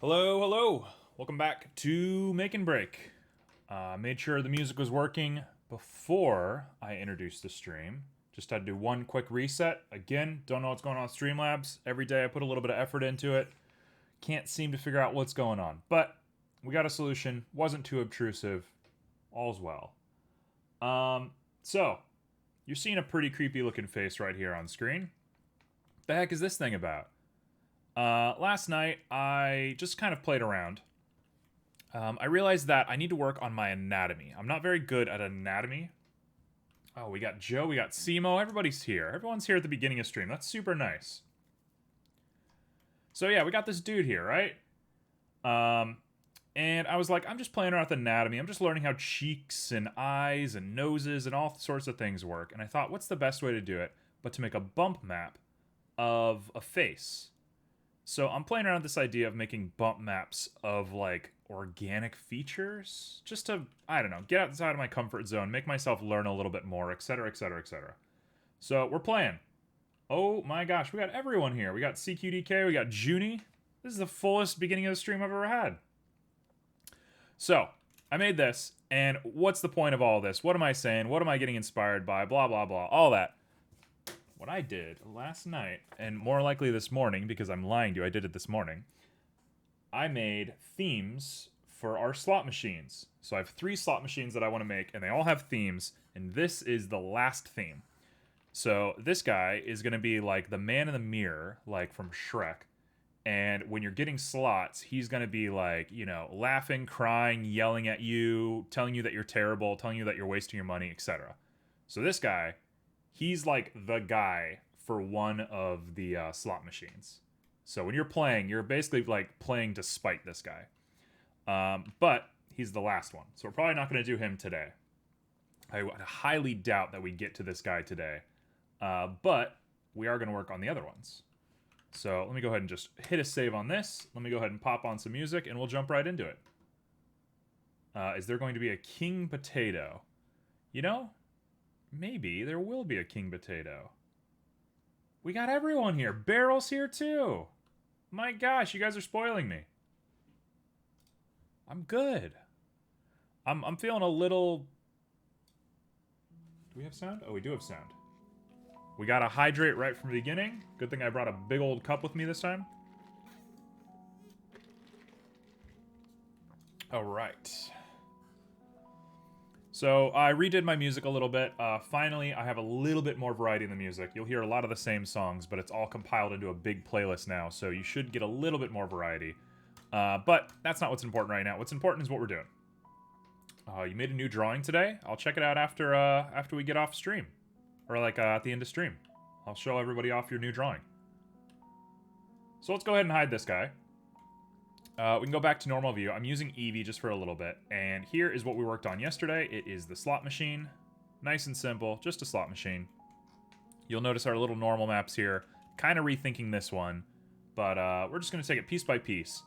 Hello, hello. Welcome back to Make and Break. Made sure the music was working before I introduced the stream. Just had to do one quick reset. Again, don't know what's going on with Streamlabs. Every day I put a little bit of effort into it. Can't seem to figure out what's going on. But we got a solution. Wasn't too obtrusive. All's well. So, you're seeing a pretty creepy looking face right here on screen. The heck is this thing about? Last night, I just kind of played around. I realized that I need to work on my anatomy. I'm not very good at anatomy. Oh, we got Joe, we got Simo, everybody's here. Everyone's here at the beginning of stream. That's super nice. So yeah, we got this dude here, right? And I was like, I'm just playing around with anatomy. I'm just learning how cheeks and eyes and noses and all sorts of things work. And I thought, what's the best way to do it but to make a bump map of a face? So I'm playing around with this idea of making bump maps of like organic features, just to, I don't know, get outside of my comfort zone, make myself learn a little bit more, etc, etc, etc. So we're playing. Oh my gosh, we got everyone here. We got CQDK, we got Junie. This is the fullest beginning of the stream I've ever had. So I made this, and what's the point of all this? What am I saying? What am I getting inspired by? Blah, blah, blah, all that. What I did last night, and more likely this morning, because I'm lying to you, I did it this morning, I made themes for our slot machines. So I have 3 slot machines that I want to make, and they all have themes, and this is the last theme. So this guy is going to be like the man in the mirror, like from Shrek, and when you're getting slots, he's going to be like, you know, laughing, crying, yelling at you, telling you that you're terrible, telling you that you're wasting your money, etc. So this guy, he's like the guy for one of the slot machines. So when you're playing, you're basically like playing to spite this guy. But he's the last one. So we're probably not going to do him today. I highly doubt that we get to this guy today. But we are going to work on the other ones. So let me go ahead and just hit a save on this. Let me go ahead and pop on some music and we'll jump right into it. Is there going to be a king potato? You know, maybe there will be a king potato. We got everyone here. Barrel's here too. My gosh, you guys are spoiling me. I'm good. I'm feeling a little... Do we have sound? Oh, we do have sound. We got to hydrate right from the beginning. Good thing I brought a big old cup with me this time. All right. So I redid my music a little bit. Finally, I have a little bit more variety in the music. You'll hear a lot of the same songs, but it's all compiled into a big playlist now, so you should get a little bit more variety. But that's not what's important right now. What's important is what we're doing. You made a new drawing today. I'll check it out after we get off stream. Or like at the end of stream. I'll show everybody off your new drawing. So let's go ahead and hide this guy. We can go back to normal view. I'm using Eevee just for a little bit. And here is what we worked on yesterday. It is the slot machine. Nice and simple. Just a slot machine. You'll notice our little normal maps here. Kind of rethinking this one. But we're just going to take it piece by piece.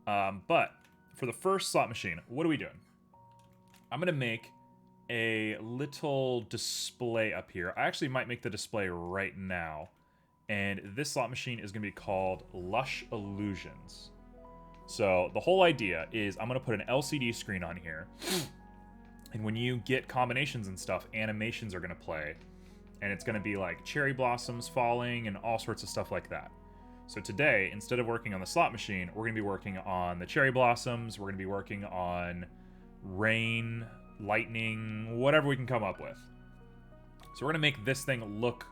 But for the first slot machine, what are we doing? I'm going to make a little display up here. I actually might make the display right now. And this slot machine is going to be called Lush Illusions. So the whole idea is I'm going to put an LCD screen on here. And when you get combinations and stuff, animations are going to play. And it's going to be like cherry blossoms falling and all sorts of stuff like that. So today, instead of working on the slot machine, we're going to be working on the cherry blossoms. We're going to be working on rain, lightning, whatever we can come up with. So we're going to make this thing look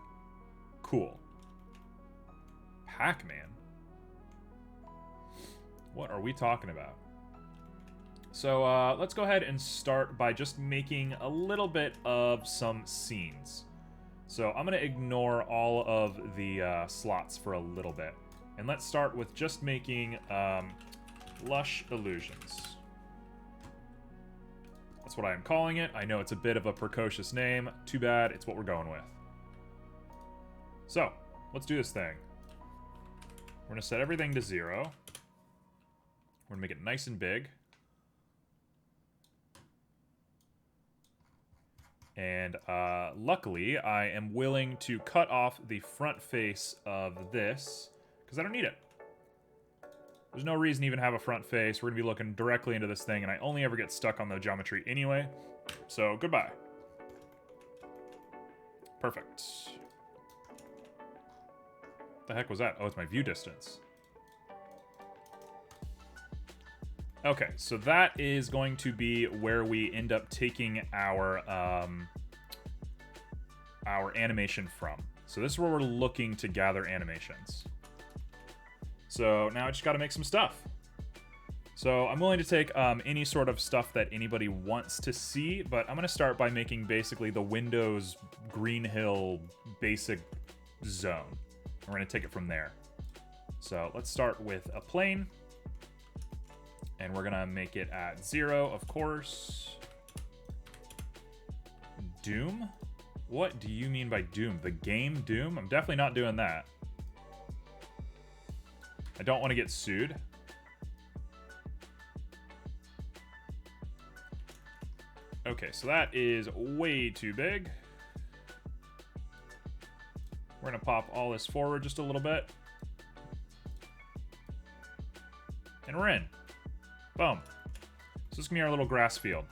cool. Pac-Man? What are we talking about? So let's go ahead and start by just making a little bit of some scenes. So I'm going to ignore all of the slots for a little bit. And let's start with just making Lush Illusions. That's what I am calling it. I know it's a bit of a precocious name. Too bad, it's what we're going with. So, let's do this thing. We're going to set everything to 0. We're going to make it nice and big. And luckily, I am willing to cut off the front face of this, because I don't need it. There's no reason to even have a front face. We're going to be looking directly into this thing, and I only ever get stuck on the geometry anyway. So, goodbye. Perfect. What the heck was that? Oh, it's my view distance. Okay, so that is going to be where we end up taking our animation from. So this is where we're looking to gather animations. So now I just got to make some stuff. So I'm willing to take any sort of stuff that anybody wants to see, but I'm going to start by making basically the Windows Green Hill basic zone. We're going to take it from there. So let's start with a plane. And we're going to make it at 0, of course. Doom? What do you mean by Doom? The game Doom? I'm definitely not doing that. I don't want to get sued. Okay, so that is way too big. We're going to pop all this forward just a little bit. And we're in. Boom. So this is going to be our little grass field.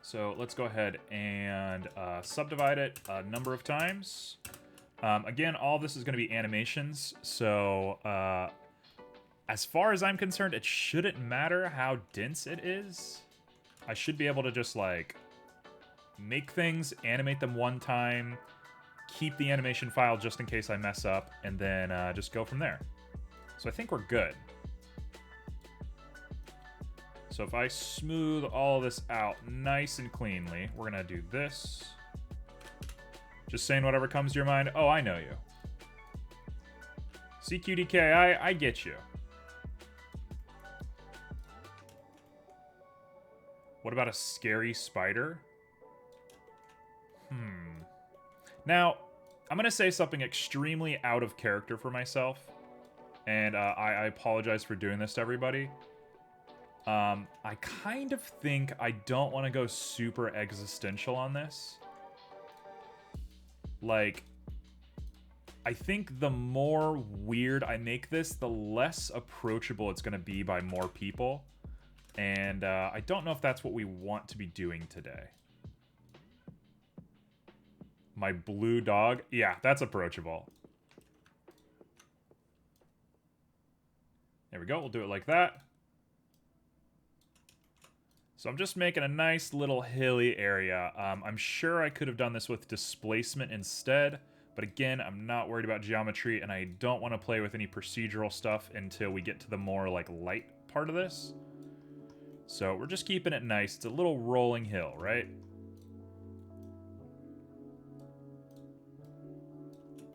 So let's go ahead and subdivide it a number of times. Again, all this is going to be animations. So as far as I'm concerned, it shouldn't matter how dense it is. I should be able to just like make things, animate them one time, keep the animation file just in case I mess up, and then just go from there. So I think we're good. So if I smooth all this out nice and cleanly, we're going to do this. Just saying whatever comes to your mind. Oh, I know you. CQDK, I get you. What about a scary spider? Now, I'm going to say something extremely out of character for myself. And I apologize for doing this to everybody. I kind of think I don't want to go super existential on this. Like, I think the more weird I make this, the less approachable it's going to be by more people. And I don't know if that's what we want to be doing today. My blue dog? Yeah, that's approachable. There we go. We'll do it like that. So I'm just making a nice little hilly area. I'm sure I could have done this with displacement instead, but again, I'm not worried about geometry, and I don't want to play with any procedural stuff until we get to the more like light part of this. So we're just keeping it nice. It's a little rolling hill, right?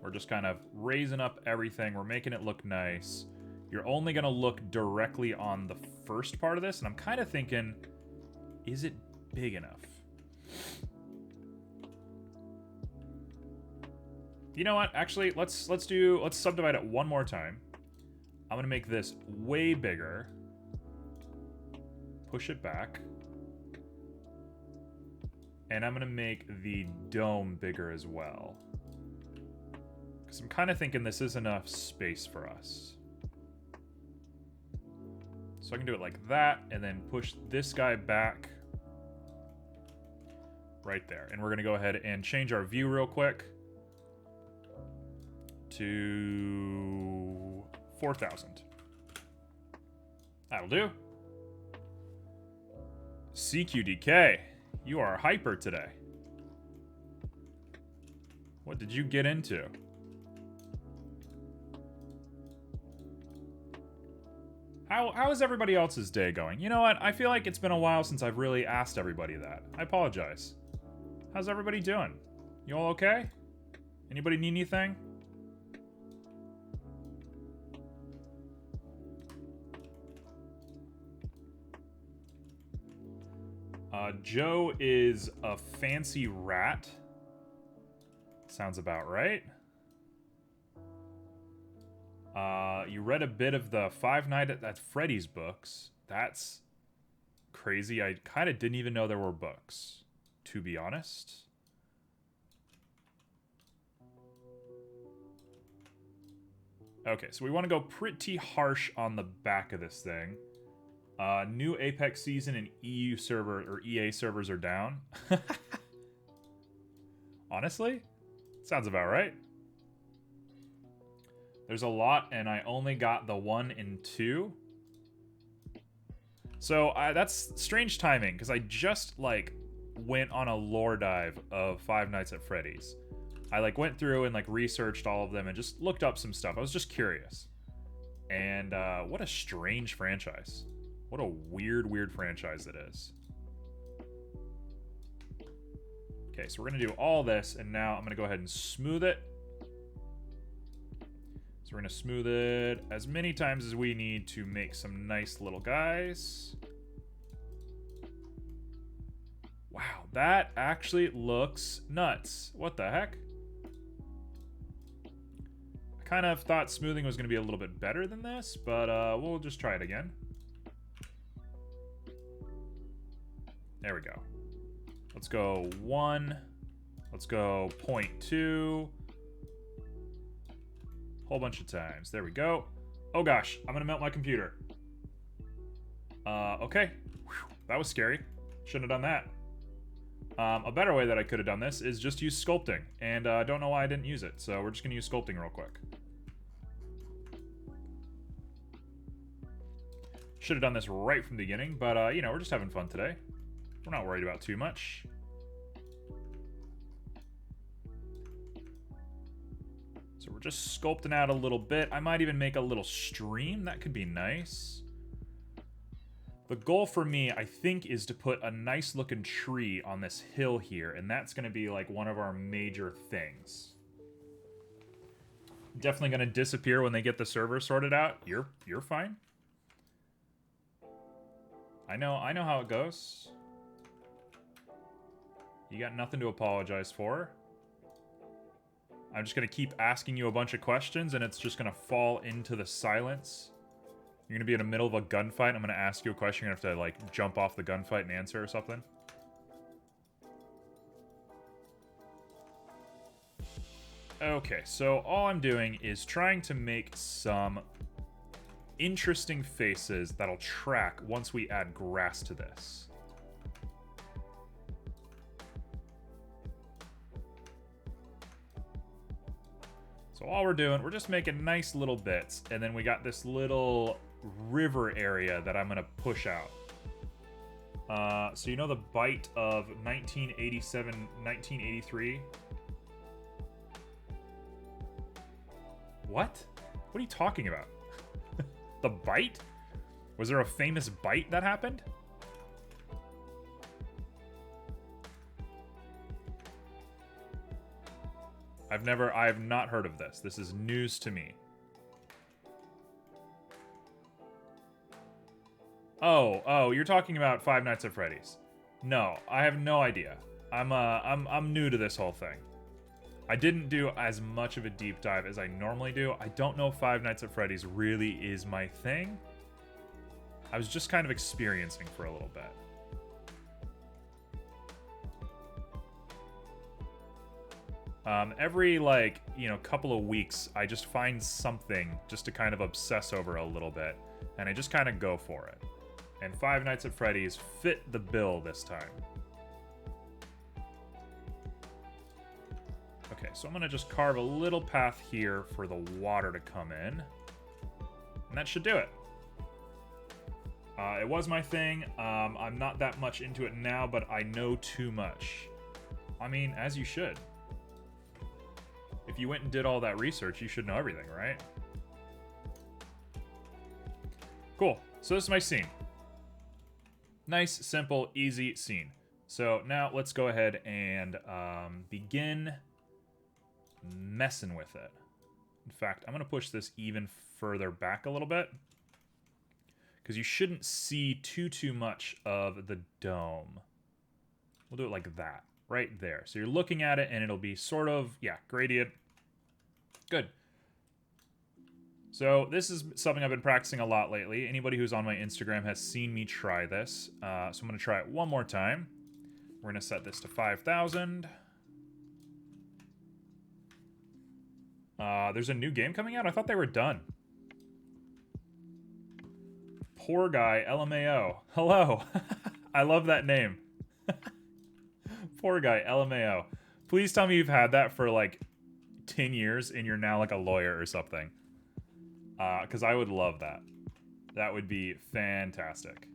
We're just kind of raising up everything. We're making it look nice. You're only going to look directly on the first part of this, and I'm kind of thinking, is it big enough? You know what? Actually, let's subdivide it one more time. I'm going to make this way bigger. Push it back. And I'm going to make the dome bigger as well. Because I'm kind of thinking this is enough space for us. So I can do it like that, and then push this guy back. Right there. And we're going to go ahead and change our view real quick. To 4,000. That'll do. CQDK, you are hyper today. What did you get into? How is everybody else's day going? You know what? I feel like it's been a while since I've really asked everybody that. I apologize. How's everybody doing? You all okay? Anybody need anything? Joe is a fancy rat. Sounds about right. You read a bit of the Five Nights at Freddy's books. That's crazy. I kind of didn't even know there were books, to be honest. Okay, so we want to go pretty harsh on the back of this thing. New Apex season and EU server or EA servers are down. Honestly, sounds about right. There's a lot, and I only got the 1 and 2. So that's strange timing, because I just, like, went on a lore dive of Five Nights at Freddy's. I, like, went through and, like, researched all of them and just looked up some stuff. I was just curious. And what a strange franchise. What a weird, weird franchise it is. Okay, so we're going to do all this, and now I'm going to go ahead and smooth it. So we're going to smooth it as many times as we need to make some nice little guys. Wow, that actually looks nuts. What the heck? I kind of thought smoothing was going to be a little bit better than this, but we'll just try it again. There we go. Let's go 1. Let's go 0.2. Whole bunch of times. There we go. Oh gosh, I'm gonna melt my computer. Okay. Whew, that was scary. Shouldn't have done that. A better way that I could have done this is just use sculpting. And I don't know why I didn't use it, so we're just gonna use sculpting real quick. Should have done this right from the beginning, but you know, we're just having fun today. We're not worried about too much. So we're just sculpting out a little bit. I might even make a little stream. That could be nice. The goal for me, I think, is to put a nice looking tree on this hill here, and that's going to be like one of our major things. Definitely going to disappear when they get the server sorted out. You're fine. I know how it goes. You got nothing to apologize for. I'm just going to keep asking you a bunch of questions, and it's just going to fall into the silence. You're going to be in the middle of a gunfight. I'm going to ask you a question. You're going to have to, like, jump off the gunfight and answer or something. Okay, so all I'm doing is trying to make some interesting faces that'll track once we add grass to this. So all we're doing, we're just making nice little bits, and then we got this little river area that I'm gonna push out. So you know the bite of 1987, 1983? What? What are you talking about? The bite? Was there a famous bite that happened? I have not heard of this. This is news to me. Oh, you're talking about Five Nights at Freddy's. No, I have no idea. I'm new to this whole thing. I didn't do as much of a deep dive as I normally do. I don't know if Five Nights at Freddy's really is my thing. I was just kind of experiencing for a little bit. Every, like, you know, couple of weeks, I just find something just to kind of obsess over a little bit, and I just kind of go for it. And Five Nights at Freddy's fit the bill this time. Okay, so I'm going to just carve a little path here for the water to come in. And that should do it. It was my thing. I'm not that much into it now, but I know too much. I mean, as you should. If you went and did all that research, you should know everything, right? Cool. So this is my scene. Nice, simple, easy scene. So now let's go ahead and begin messing with it. In fact, I'm going to push this even further back a little bit, because you shouldn't see too much of the dome. We'll do it like that. Right there. So you're looking at it, and it'll be sort of, yeah, gradient. Good. So this is something I've been practicing a lot lately. Anybody who's on my Instagram has seen me try this. So I'm going to try it one more time. We're going to set this to 5,000. There's a new game coming out? I thought they were done. Poor guy, LMAO. Hello. I love that name. Poor guy, LMAO. Please tell me you've had that for like 10 years and you're now like a lawyer or something. Because I would love that. That would be fantastic.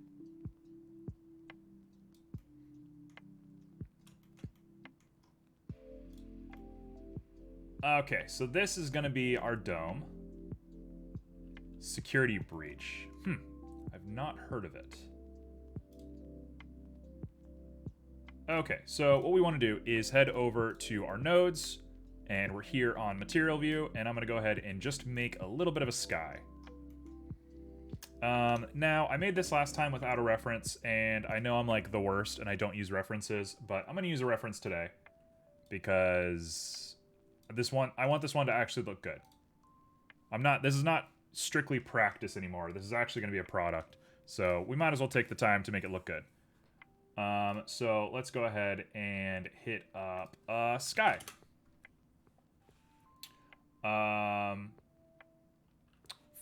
Okay, so this is going to be our dome. Security breach. I've not heard of it. Okay, so what we want to do is head over to our nodes, and we're here on material view, and I'm going to go ahead and just make a little bit of a sky. Now, I made this last time without a reference, and I know I'm like the worst and I don't use references, but I'm going to use a reference today because I want this one to actually look good. This is not strictly practice anymore. This is actually going to be a product, so we might as well take the time to make it look good. So let's go ahead and hit up sky.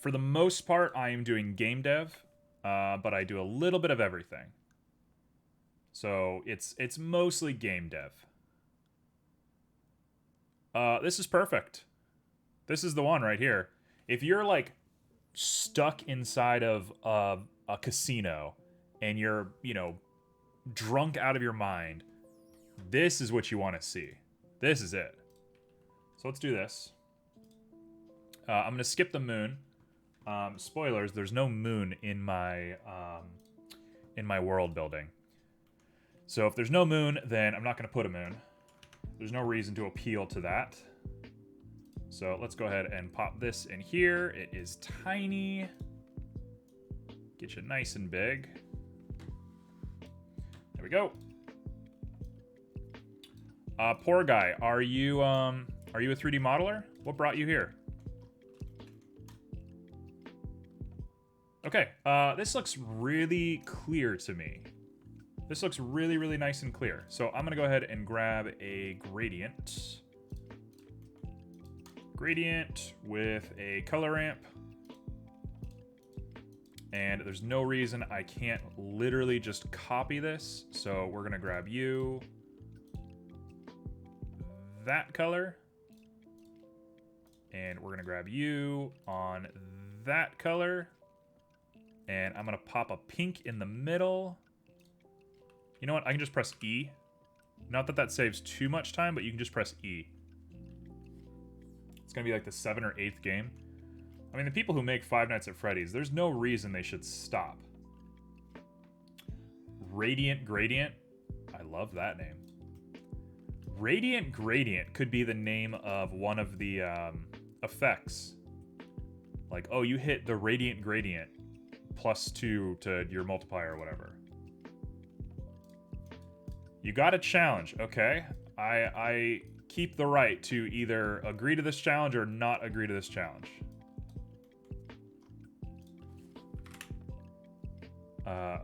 For the most part, I am doing game dev, but I do a little bit of everything. So it's mostly game dev. This is perfect. This is the one right here. If you're like stuck inside of a casino and you're, drunk out of your mind, this is what you want to see. This is it. So let's do this. I'm going to skip the moon. Spoilers, there's no moon in my world building. So if there's no moon, then I'm not going to put a moon. There's no reason to appeal to that. So let's go ahead and pop this in here. It is tiny. Get you nice and big. There we go. Poor guy, are you a 3D modeler? What brought you here? Okay, this looks really clear to me. This looks really, really nice and clear. So I'm gonna go ahead and grab a gradient. Gradient with a color ramp. And there's no reason I can't literally just copy this. So we're gonna grab you. That color. And we're gonna grab you on that color. And I'm gonna pop a pink in the middle. You know what? I can just press E. Not that that saves too much time, but you can just press E. It's gonna be like the 7th or 8th game. I mean, the people who make Five Nights at Freddy's, there's no reason they should stop. Radiant Gradient. I love that name. Radiant Gradient could be the name of one of the effects. Like, oh, you hit the Radiant Gradient +2 to your multiplier or whatever. You got a challenge, okay? I keep the right to either agree to this challenge or not agree to this challenge.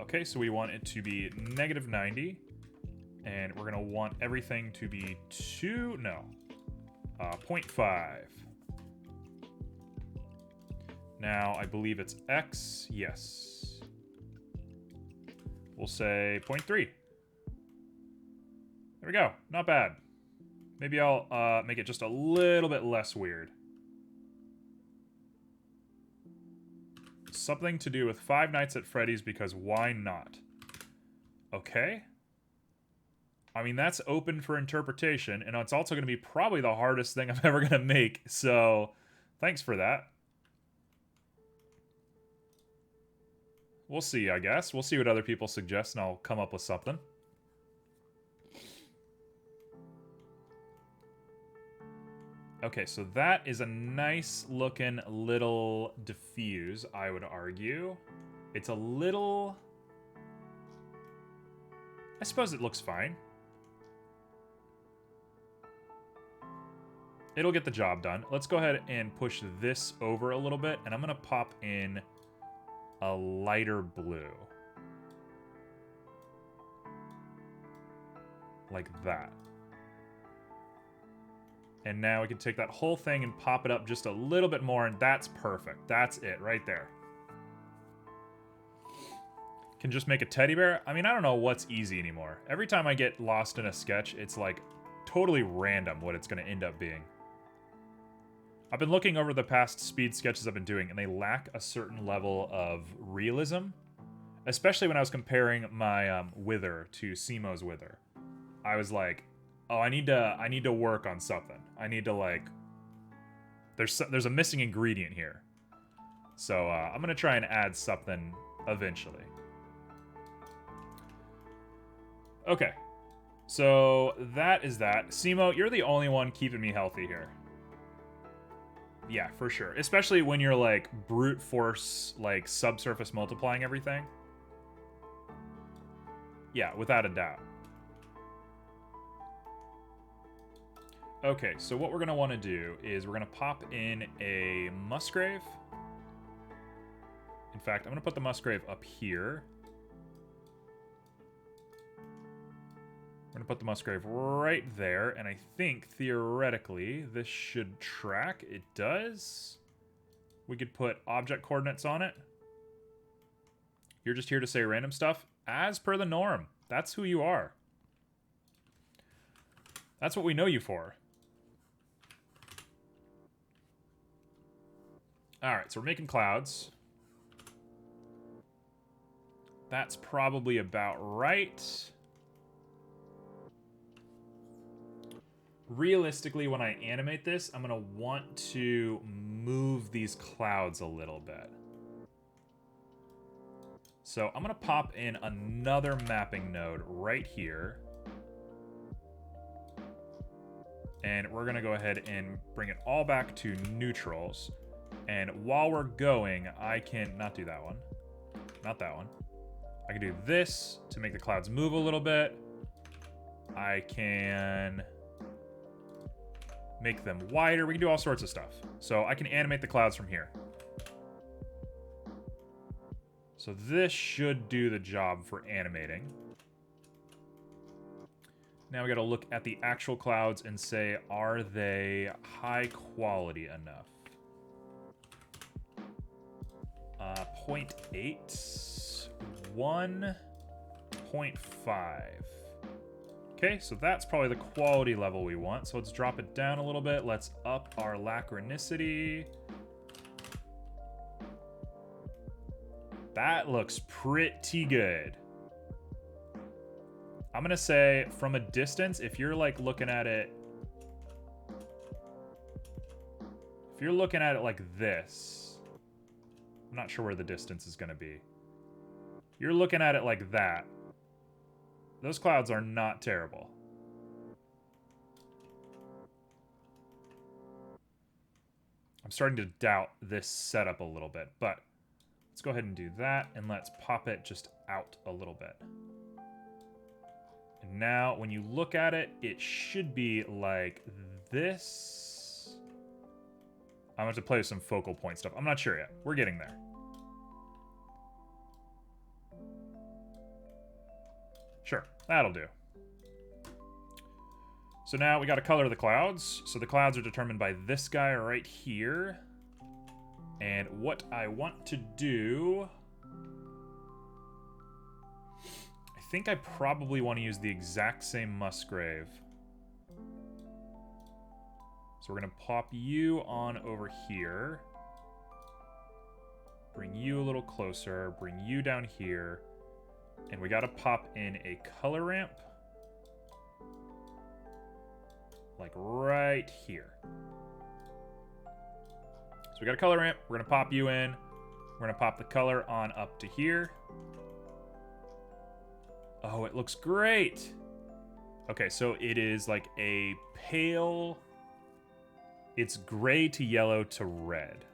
Okay, so we want it to be -90. And we're gonna want everything to be 0.5. Now, I believe it's X, yes. We'll say 0.3. There we go, not bad. Maybe I'll make it just a little bit less weird. Something to do with Five Nights at Freddy's because why not? Okay. I mean, that's open for interpretation, and it's also going to be probably the hardest thing I'm ever going to make, so thanks for that. We'll see, I guess. We'll see what other people suggest, and I'll come up with something. Okay, so that is a nice-looking little diffuse, I would argue. It's a little... I suppose it looks fine. It'll get the job done. Let's go ahead and push this over a little bit, and I'm going to pop in a lighter blue. Like that. And now we can take that whole thing and pop it up just a little bit more, and that's perfect. That's it right there. Can just make a teddy bear. I mean, I don't know what's easy anymore. Every time I get lost in a sketch, it's like totally random what it's going to end up being. I've been looking over the past speed sketches I've been doing, and they lack a certain level of realism, especially when I was comparing my wither to Simo's wither. I was like, oh, I need to work on something. I need to, like, there's a missing ingredient here. So I'm gonna try and add something eventually. Okay, so that is that. Simo, you're the only one keeping me healthy here. Yeah, for sure. Especially when you're, like, brute force, like, subsurface multiplying everything. Yeah, without a doubt. Okay, so what we're going to want to do is we're going to pop in a Musgrave. In fact, I'm going to put the Musgrave up here. We're going to put the Musgrave right there, and I think, theoretically, this should track. It does. We could put object coordinates on it. You're just here to say random stuff. As per the norm. That's who you are. That's what we know you for. Alright, so we're making clouds. That's probably about right. Realistically, when I animate this, I'm going to want to move these clouds a little bit. So I'm going to pop in another mapping node right here. And we're going to go ahead and bring it all back to neutrals. And while we're going, I can not do that one. Not that one. I can do this to make the clouds move a little bit. I can make them wider. We can do all sorts of stuff. So I can animate the clouds from here. So this should do the job for animating. Now we got to look at the actual clouds and say, are they high quality enough? 0.8, 1.5. Okay, so that's probably the quality level we want. So let's drop it down a little bit. Let's up our lachronicity. That looks pretty good. I'm gonna say from a distance, if you're like looking at it, if you're looking at it like this, I'm not sure where the distance is gonna be. You're looking at it like that. Those clouds are not terrible. I'm starting to doubt this setup a little bit, but let's go ahead and do that, and let's pop it just out a little bit. And now, when you look at it, it should be like this. I'm going to have to play with some focal point stuff. I'm not sure yet. We're getting there. Sure, that'll do. So now we got to color the clouds. So the clouds are determined by this guy right here. And what I want to do, I think I probably want to use the exact same Musgrave. So we're going to pop you on over here. Bring you a little closer. Bring you down here. And we got to pop in a color ramp. Like right here. So we got a color ramp. We're going to pop you in. We're going to pop the color on up to here. Oh, it looks great. Okay, so it is like a pale... It's gray to yellow to red.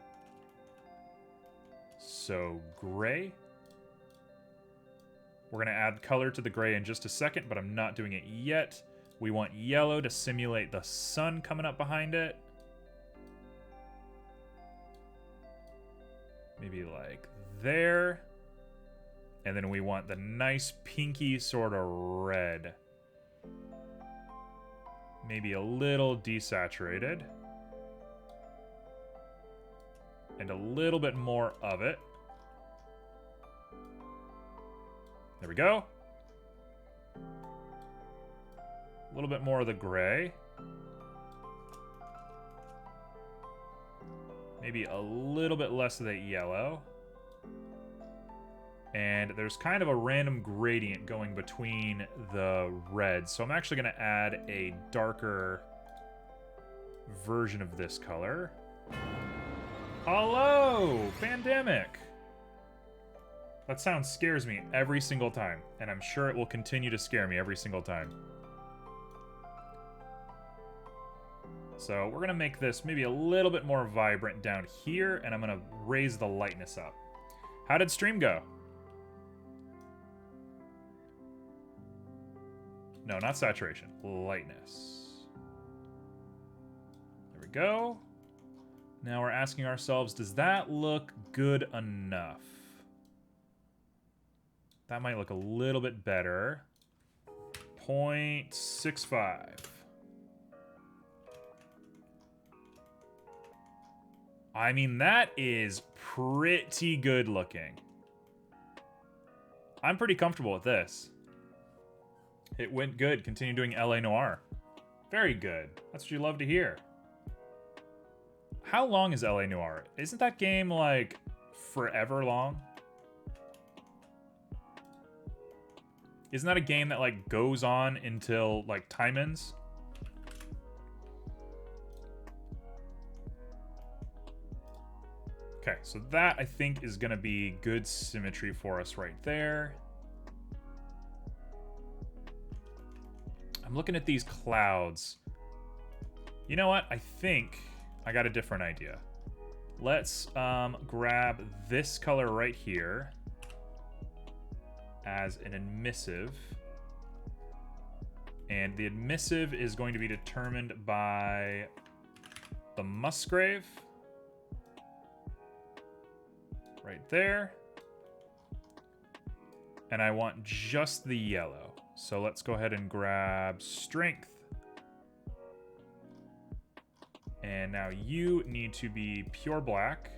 So gray. We're going to add color to the gray in just a second, but I'm not doing it yet. We want yellow to simulate the sun coming up behind it. Maybe like there. And then we want the nice pinky sort of red. Maybe a little desaturated. And a little bit more of it. There we go. A little bit more of the gray. Maybe a little bit less of the yellow. And there's kind of a random gradient going between the reds. So I'm actually going to add a darker version of this color. Hello, Pandemic. That sound scares me every single time, and I'm sure it will continue to scare me every single time. So we're gonna make this maybe a little bit more vibrant down here, and I'm gonna raise the lightness up. How did stream go? No, not saturation, lightness. There we go. Now we're asking ourselves, does that look good enough? That might look a little bit better. 0.65. I mean, that is pretty good looking. I'm pretty comfortable with this. It went good. Continue doing LA Noire. Very good. That's what you love to hear. How long is LA Noire? Isn't that game, like, forever long? Isn't that a game that, like, goes on until, like, time ends? Okay, so that, I think, is going to be good symmetry for us right there. I'm looking at these clouds. You know what? I think I got a different idea. Let's grab this color right here as an emissive. And the emissive is going to be determined by the Musgrave. Right there. And I want just the yellow. So let's go ahead and grab strength. And now you need to be pure black.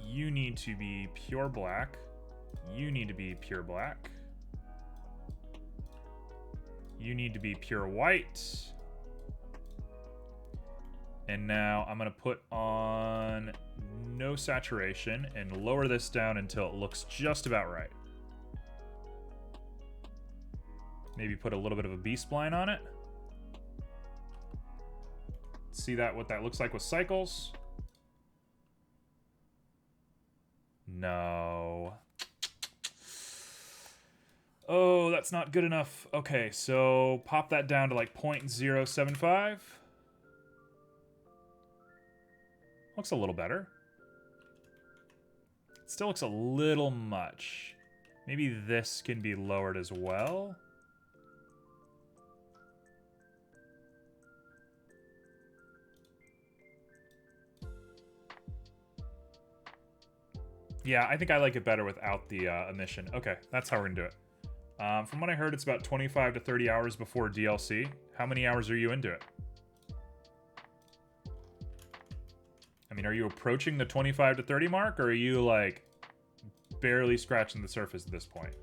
You need to be pure black. You need to be pure black. You need to be pure white. And now I'm going to put on no saturation and lower this down until it looks just about right. Maybe put a little bit of a B-spline on it. See that, what that looks like with cycles? No. Oh, that's not good enough. Okay, so pop that down to like 0.075. Looks a little better. It still looks a little much. Maybe this can be lowered as well. Yeah, I think I like it better without the emission. Okay, that's how we're gonna do it. From what I heard, it's about 25 to 30 hours before DLC. How many hours are you into it? I mean, are you approaching the 25 to 30 mark, or are you, like, barely scratching the surface at this point?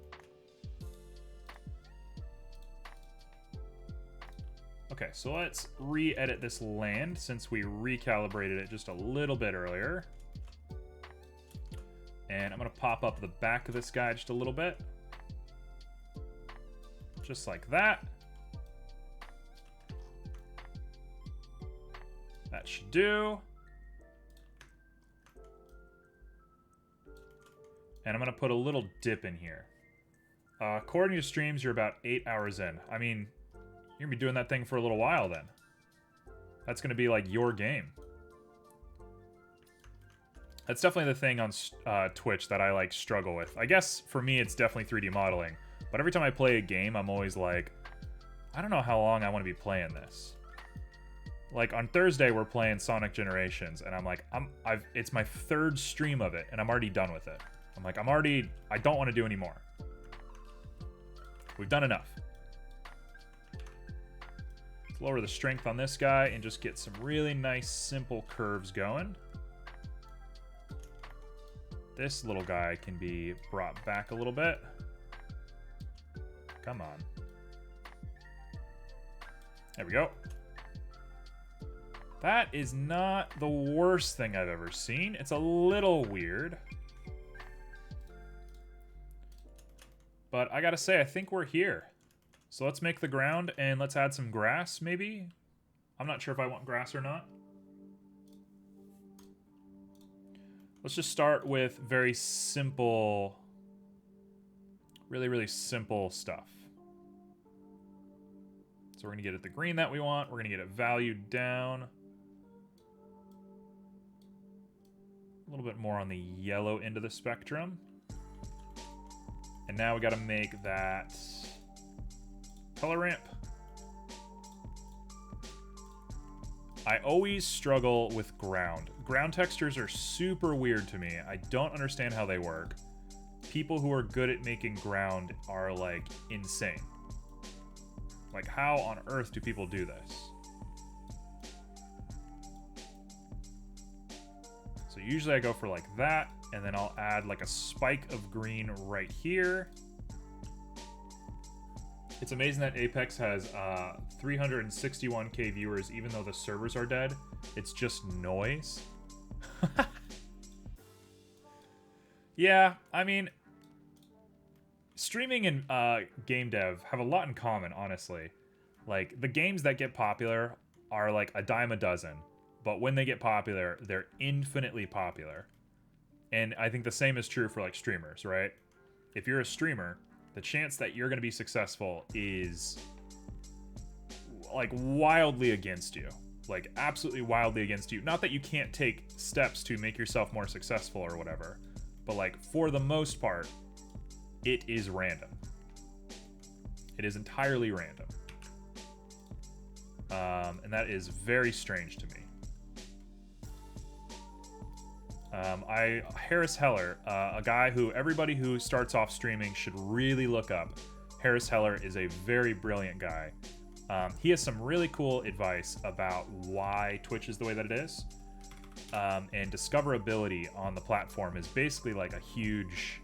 Okay, so let's re-edit this land since we recalibrated it just a little bit earlier. And I'm going to pop up the back of this guy just a little bit. Just like that. That should do. And I'm going to put a little dip in here. According to streams, you're about 8 hours in. I mean, you're going to be doing that thing for a little while then. That's going to be like your game. That's definitely the thing on Twitch that I, like, struggle with. I guess, for me, it's definitely 3D modeling. But every time I play a game, I'm always like, I don't know how long I want to be playing this. Like, on Thursday, we're playing Sonic Generations, and I'm like, it's my third stream of it, and I'm already done with it. I'm like, I don't want to do any more. We've done enough. lower the strength on this guy and just get some really nice simple curves going. This little guy can be brought back a little bit. Come on. There we go. That is not the worst thing I've ever seen. It's a little weird. But I gotta say, I think we're here. So let's make the ground and let's add some grass, maybe? I'm not sure if I want grass or not. Let's just start with very simple, really, really simple stuff. So we're gonna get it the green that we want. We're gonna get it valued down. A little bit more on the yellow end of the spectrum. And now we gotta make that color ramp. I always struggle with ground. Ground textures are super weird to me. I don't understand how they work. People who are good at making ground are like insane. Like, how on earth do people do this? So usually I go for like that, and then I'll add like a spike of green right here. It's amazing that Apex has 361k viewers even though the servers are dead. It's just noise. Yeah, I mean, streaming and game dev have a lot in common, honestly. Like, the games that get popular are like a dime a dozen, but when they get popular, they're infinitely popular. And I think the same is true for like streamers, right? If you're a streamer, the chance that you're going to be successful is like wildly against you. Like, absolutely wildly against you. Not that you can't take steps to make yourself more successful or whatever, but like, for the most part, it is random. It is entirely random. And that is very strange to me. Harris Heller, a guy who everybody who starts off streaming should really look up. Harris Heller is a very brilliant guy. He has some really cool advice about why Twitch is the way that it is. And discoverability on the platform is basically like a huge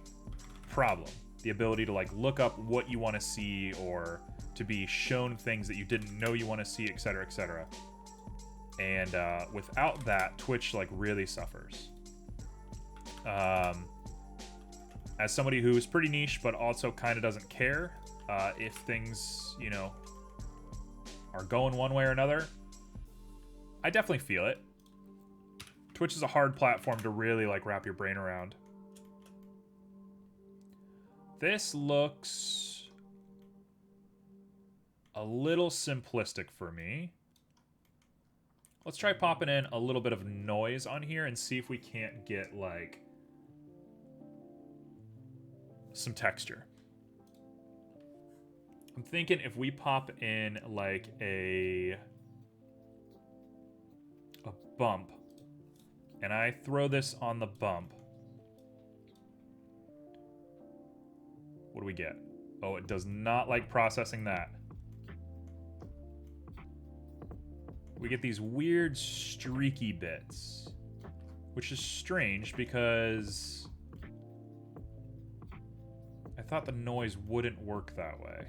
problem. The ability to like look up what you want to see or to be shown things that you didn't know you want to see, etc., etc. And without that, Twitch like really suffers. As somebody who's pretty niche but also kind of doesn't care if things, you know, are going one way or another, I definitely feel it. Twitch is a hard platform to really like wrap your brain around. This looks a little simplistic for me. Let's try popping in a little bit of noise on here and see if we can't get like some texture. I'm thinking if we pop in like a bump and I throw this on the bump, what do we get? Oh, it does not like processing that. We get these weird streaky bits, which is strange because I thought the noise wouldn't work that way.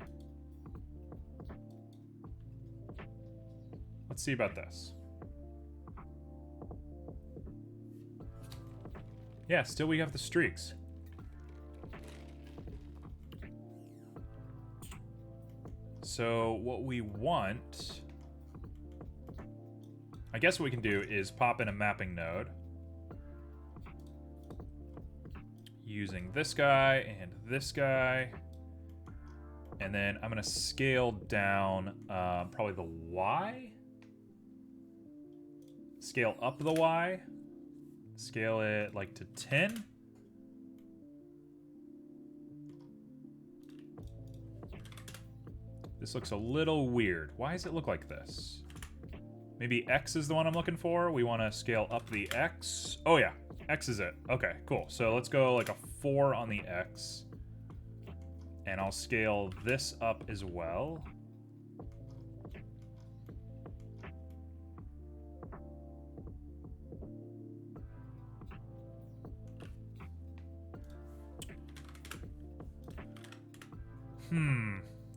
Let's see about this. Yeah, still we have the streaks. So what we want, I guess what we can do is pop in a mapping node using this guy and this guy. And then I'm going to scale down probably the Y. Scale up the Y. Scale it like to 10. This looks a little weird. Why does it look like this? Maybe X is the one I'm looking for. We want to scale up the X. Oh yeah, X is it. Okay, cool. So let's go like a 4 on the X. And I'll scale this up as well.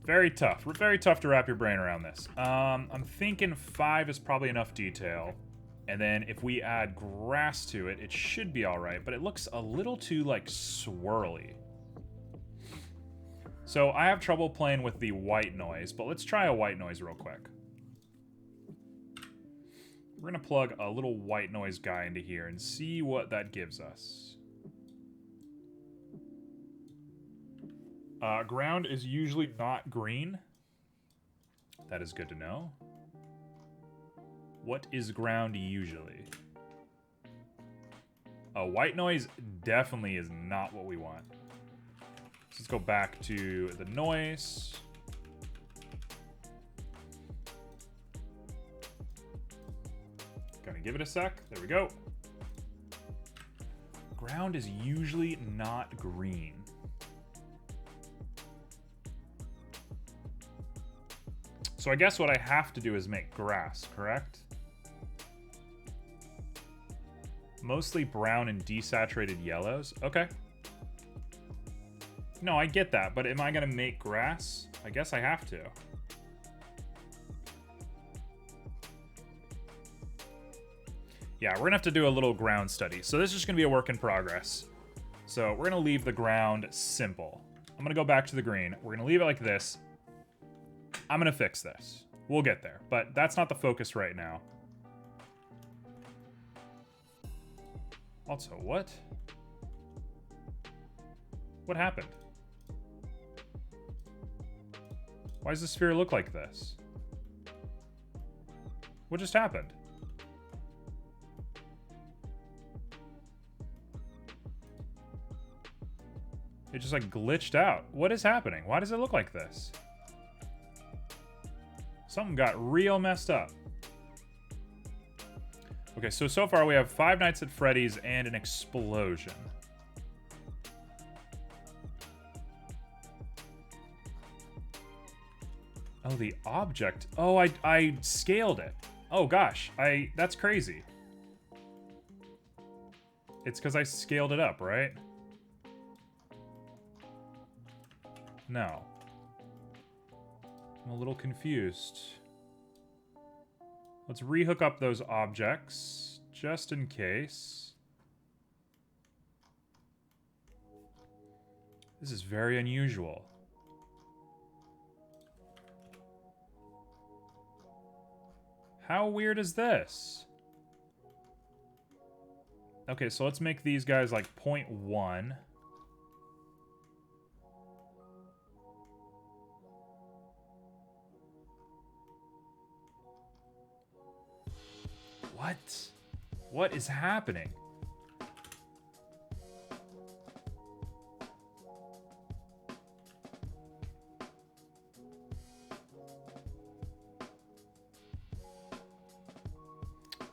Very tough. Very tough to wrap your brain around this. I'm thinking 5 is probably enough detail. And then if we add grass to it, it should be all right. But it looks a little too, like, swirly. So I have trouble playing with the white noise, but let's try a white noise real quick. We're going to plug a little white noise guy into here and see what that gives us. Ground is usually not green. That is good to know. What is ground usually? White noise definitely is not what we want. So let's go back to the noise. Gonna give it a sec. There we go. Ground is usually not green. So I guess what I have to do is make grass, correct? Mostly brown and desaturated yellows. Okay. No, I get that, but am I gonna make grass? I guess I have to. Yeah, we're gonna have to do a little ground study. So this is just gonna be a work in progress. So we're gonna leave the ground simple. I'm gonna go back to the green. We're gonna leave it like this. I'm gonna fix this. We'll get there, but that's not the focus right now. Also, what? What happened? Why does the sphere look like this? What just happened? It just like glitched out. What is happening? Why does it look like this? Something got real messed up. Okay, so far we have 5 Nights at Freddy's and an explosion. Oh, the object. Oh, I scaled it. Oh gosh, that's crazy. It's because I scaled it up, right? No. I'm a little confused. Let's rehook up those objects, just in case. This is very unusual. How weird is this? Okay, so let's make these guys like 0.1. What? What is happening?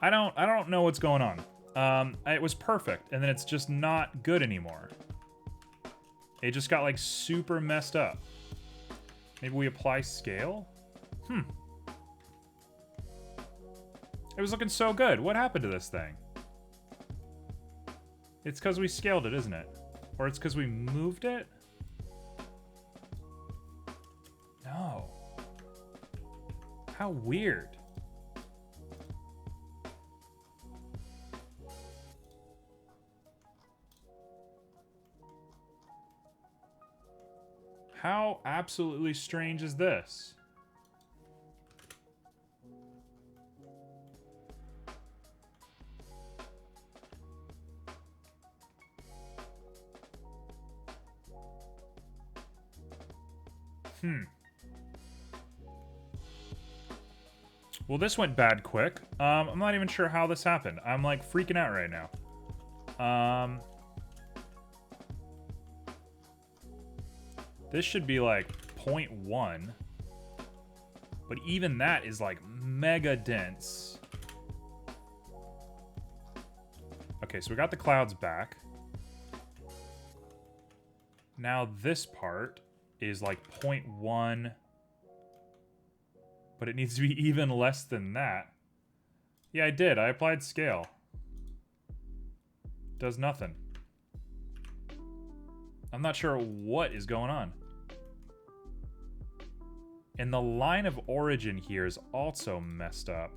I don't know what's going on. It was perfect, and then it's just not good anymore. It just got like super messed up. Maybe we apply scale? It was looking so good. What happened to this thing? It's because we scaled it, isn't it? Or it's because we moved it? No. How weird. How absolutely strange is this? Well, this went bad quick. I'm not even sure how this happened. I'm like freaking out right now. This should be like 0.1. But even that is like mega dense. Okay, so we got the clouds back. Now this part is like 0.1. But it needs to be even less than that. Yeah, I did. I applied scale. Does nothing. I'm not sure what is going on. And the line of origin here is also messed up.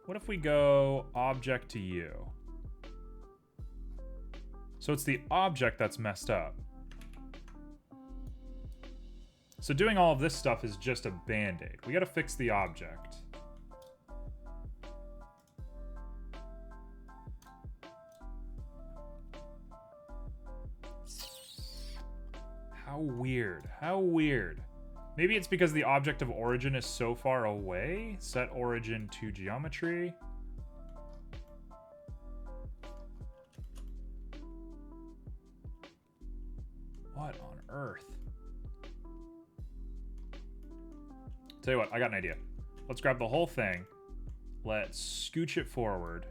What if we go object to you? So it's the object that's messed up. So doing all of this stuff is just a band-aid. We gotta fix the object. How weird. How weird. Maybe it's because the object of origin is so far away. Set origin to geometry. What on earth? Tell you what, I got an idea. Let's grab the whole thing. Let's scooch it forward.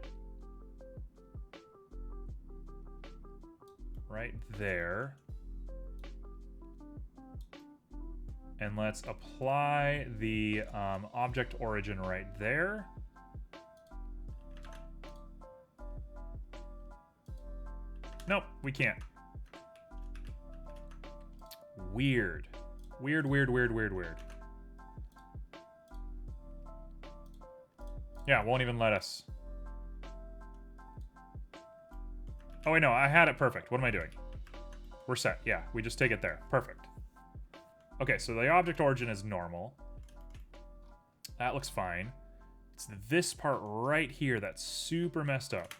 Right there. And let's apply the object origin right there. Nope, we can't. Weird. Weird, weird, weird, weird, weird. Yeah, won't even let us. Oh, wait, no, I had it perfect. What am I doing? We're set. Yeah, we just take it there. Perfect. Okay, so the object origin is normal. That looks fine. It's this part right here that's super messed up.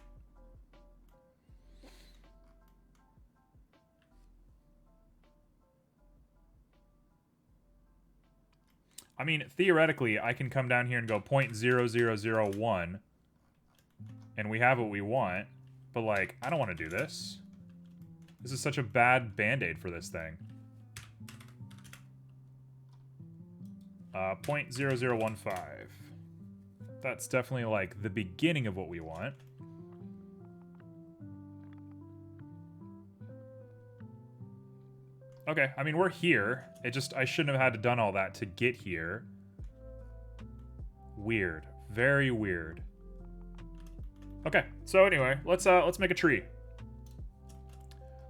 I mean, theoretically, I can come down here and go 0.0001, and we have what we want, but, like, I don't want to do this. This is such a bad band-aid for this thing. 0.0015. That's definitely, like, the beginning of what we want. Okay, I mean, we're here. It just, I shouldn't have had to done all that to get here. Weird. Very weird. Okay, so anyway, let's make a tree.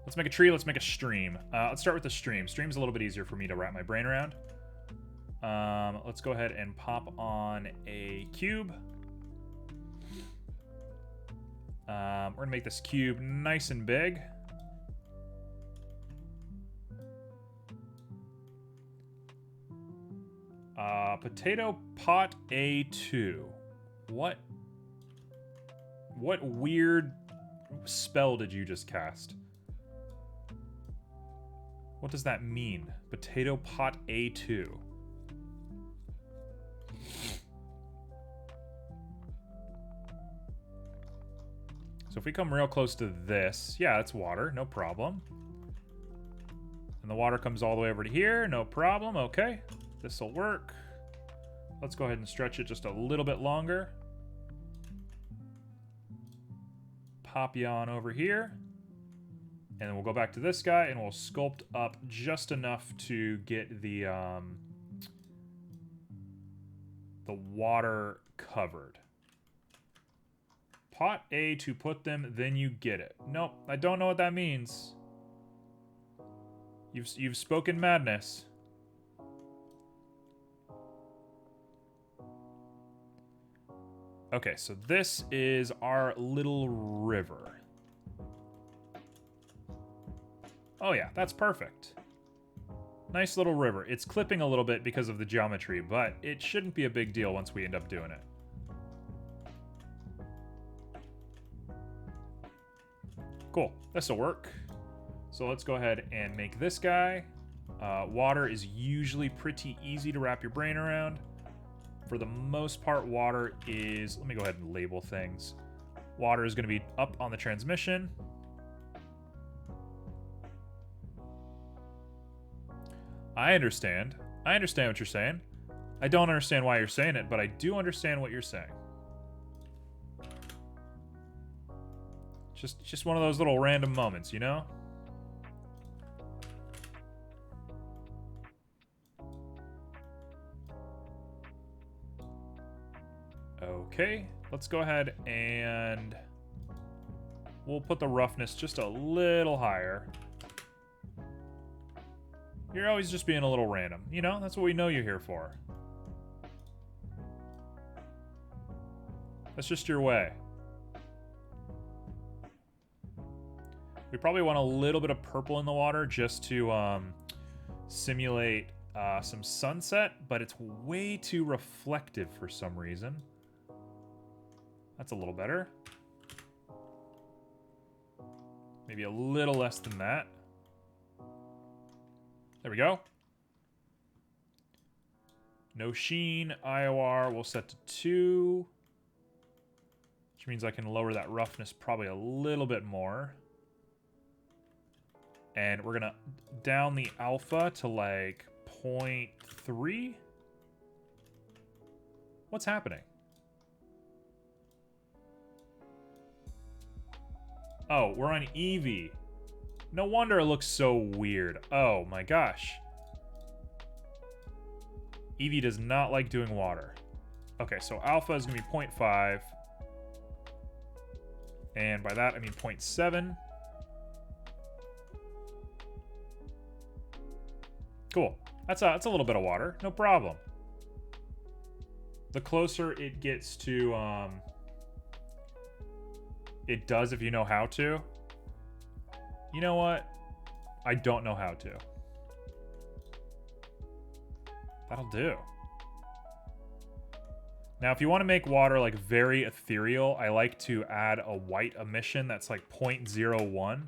Let's make a tree, let's make a stream. Let's start with the stream. Stream's a little bit easier for me to wrap my brain around. Let's go ahead and pop on a cube. We're gonna make this cube nice and big. Potato pot A2. What weird spell did you just cast? What does that mean? Potato pot A2. So if we come real close to this, yeah, it's water, no problem. And the water comes all the way over to here, no problem, okay. This'll work. Let's go ahead and stretch it just a little bit longer. Pop you on over here. And then we'll go back to this guy and we'll sculpt up just enough to get the water covered. Pot A to put them, then you get it. Nope, I don't know what that means. You've spoken madness. Okay, so this is our little river. Oh yeah, that's perfect. Nice little river. It's clipping a little bit because of the geometry, but it shouldn't be a big deal once we end up doing it. Cool, this'll work. So let's go ahead and make this guy. Water is usually pretty easy to wrap your brain around. For the most part, water is... Let me go ahead and label things. Water is going to be up on the transmission. I understand. I understand what you're saying. I don't understand why you're saying it, but I do understand what you're saying. Just one of those little random moments, you know? Okay, let's go ahead and we'll put the roughness just a little higher. You're always just being a little random. You know, that's what we know you're here for. That's just your way. We probably want a little bit of purple in the water just to simulate some sunset, but it's way too reflective for some reason. That's a little better. Maybe a little less than that. There we go. No sheen. IOR we'll set to 2. Which means I can lower that roughness probably a little bit more. And we're going to down the alpha to like 0.3. What's happening? Oh, we're on Eevee. No wonder it looks so weird. Oh my gosh. Eevee does not like doing water. Okay, so alpha is going to be 0.5. And by that, I mean 0.7. Cool. That's a little bit of water. No problem. The closer it gets to... it does if you know how to. You know what? I don't know how to. That'll do. Now, if you want to make water like very ethereal, I like to add a white emission that's like 0.01.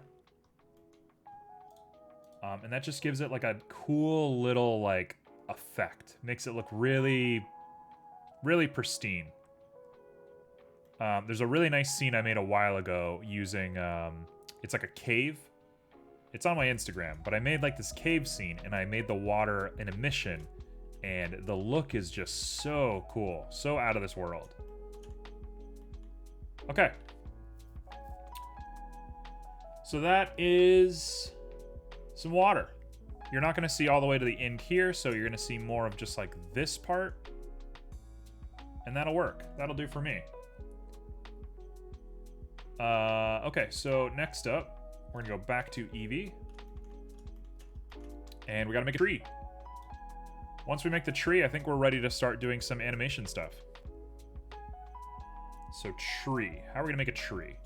And that just gives it like a cool little like effect. Makes it look really, really pristine. There's a really nice scene I made a while ago using, it's like a cave. It's on my Instagram, but I made like this cave scene and I made the water an emission. And the look is just so cool. So out of this world. Okay. So that is some water. You're not going to see all the way to the end here, so you're going to see more of just like this part. And that'll work. That'll do for me. Okay, so next up, we're going to go back to Eevee. And we got to make a tree. Once we make the tree, I think we're ready to start doing some animation stuff. So tree. How are we going to make a tree?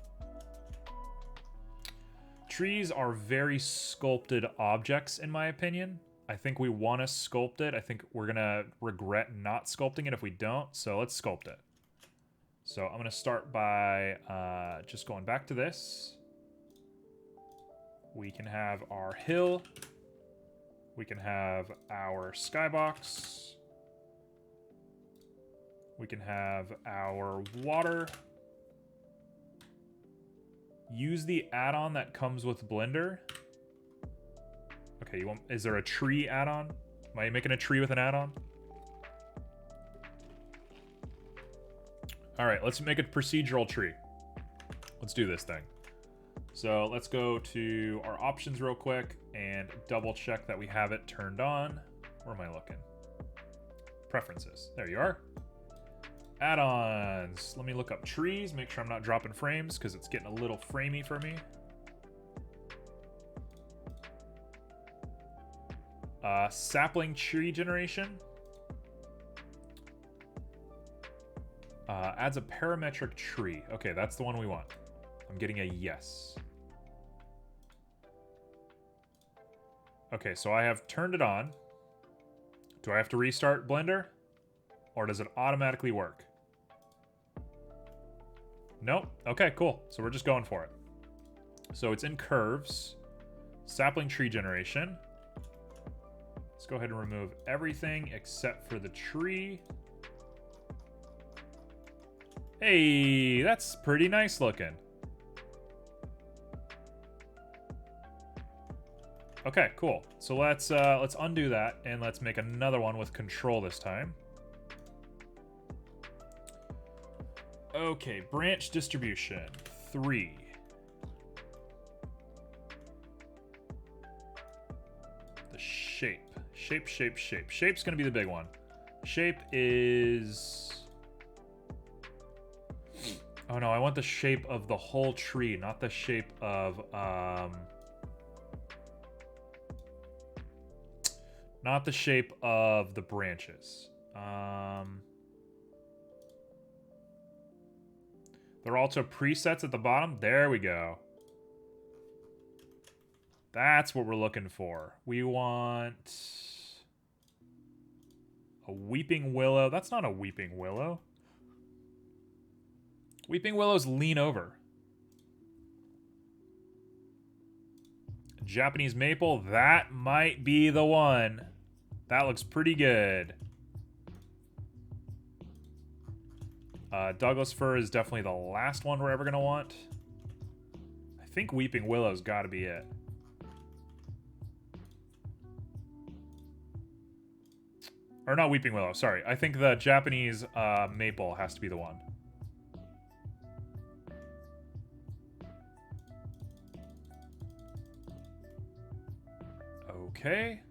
Trees are very sculpted objects, in my opinion. I think we want to sculpt it. I think we're going to regret not sculpting it if we don't. So let's sculpt it. So I'm going to start by just going back to this. We can have our hill. We can have our skybox. We can have our water. Use the add-on that comes with Blender. Okay, is there a tree add-on? Am I making a tree with an add-on? All right, let's make a procedural tree. Let's do this thing. So let's go to our options real quick and double check that we have it turned on. Where am I looking? Preferences. There you are. Add-ons. Let me look up trees, make sure I'm not dropping frames because it's getting a little framey for me. Sapling tree generation. Adds a parametric tree. Okay, that's the one we want. I'm getting a yes. Okay, so I have turned it on. Do I have to restart Blender? Or does it automatically work? Nope. Okay, cool. So we're just going for it. So it's in curves. Sapling tree generation. Let's go ahead and remove everything except for the tree. Hey, that's pretty nice looking. Okay, cool. So let's undo that and let's make another one with control this time. Okay, branch distribution 3. The shape. Shape. Shape's gonna be the big one. Shape is... Oh no, I want the shape of the whole tree, not the shape of, Not the shape of the branches. There are also presets at the bottom. There we go. That's what we're looking for. We want a weeping willow. That's not a weeping willow. Weeping willows lean over. Japanese maple. That might be the one. That looks pretty good. Douglas fir is definitely the last one we're ever going to want. I think weeping willow's got to be it. Or not weeping willow, sorry. I think the Japanese maple has to be the one. Okay.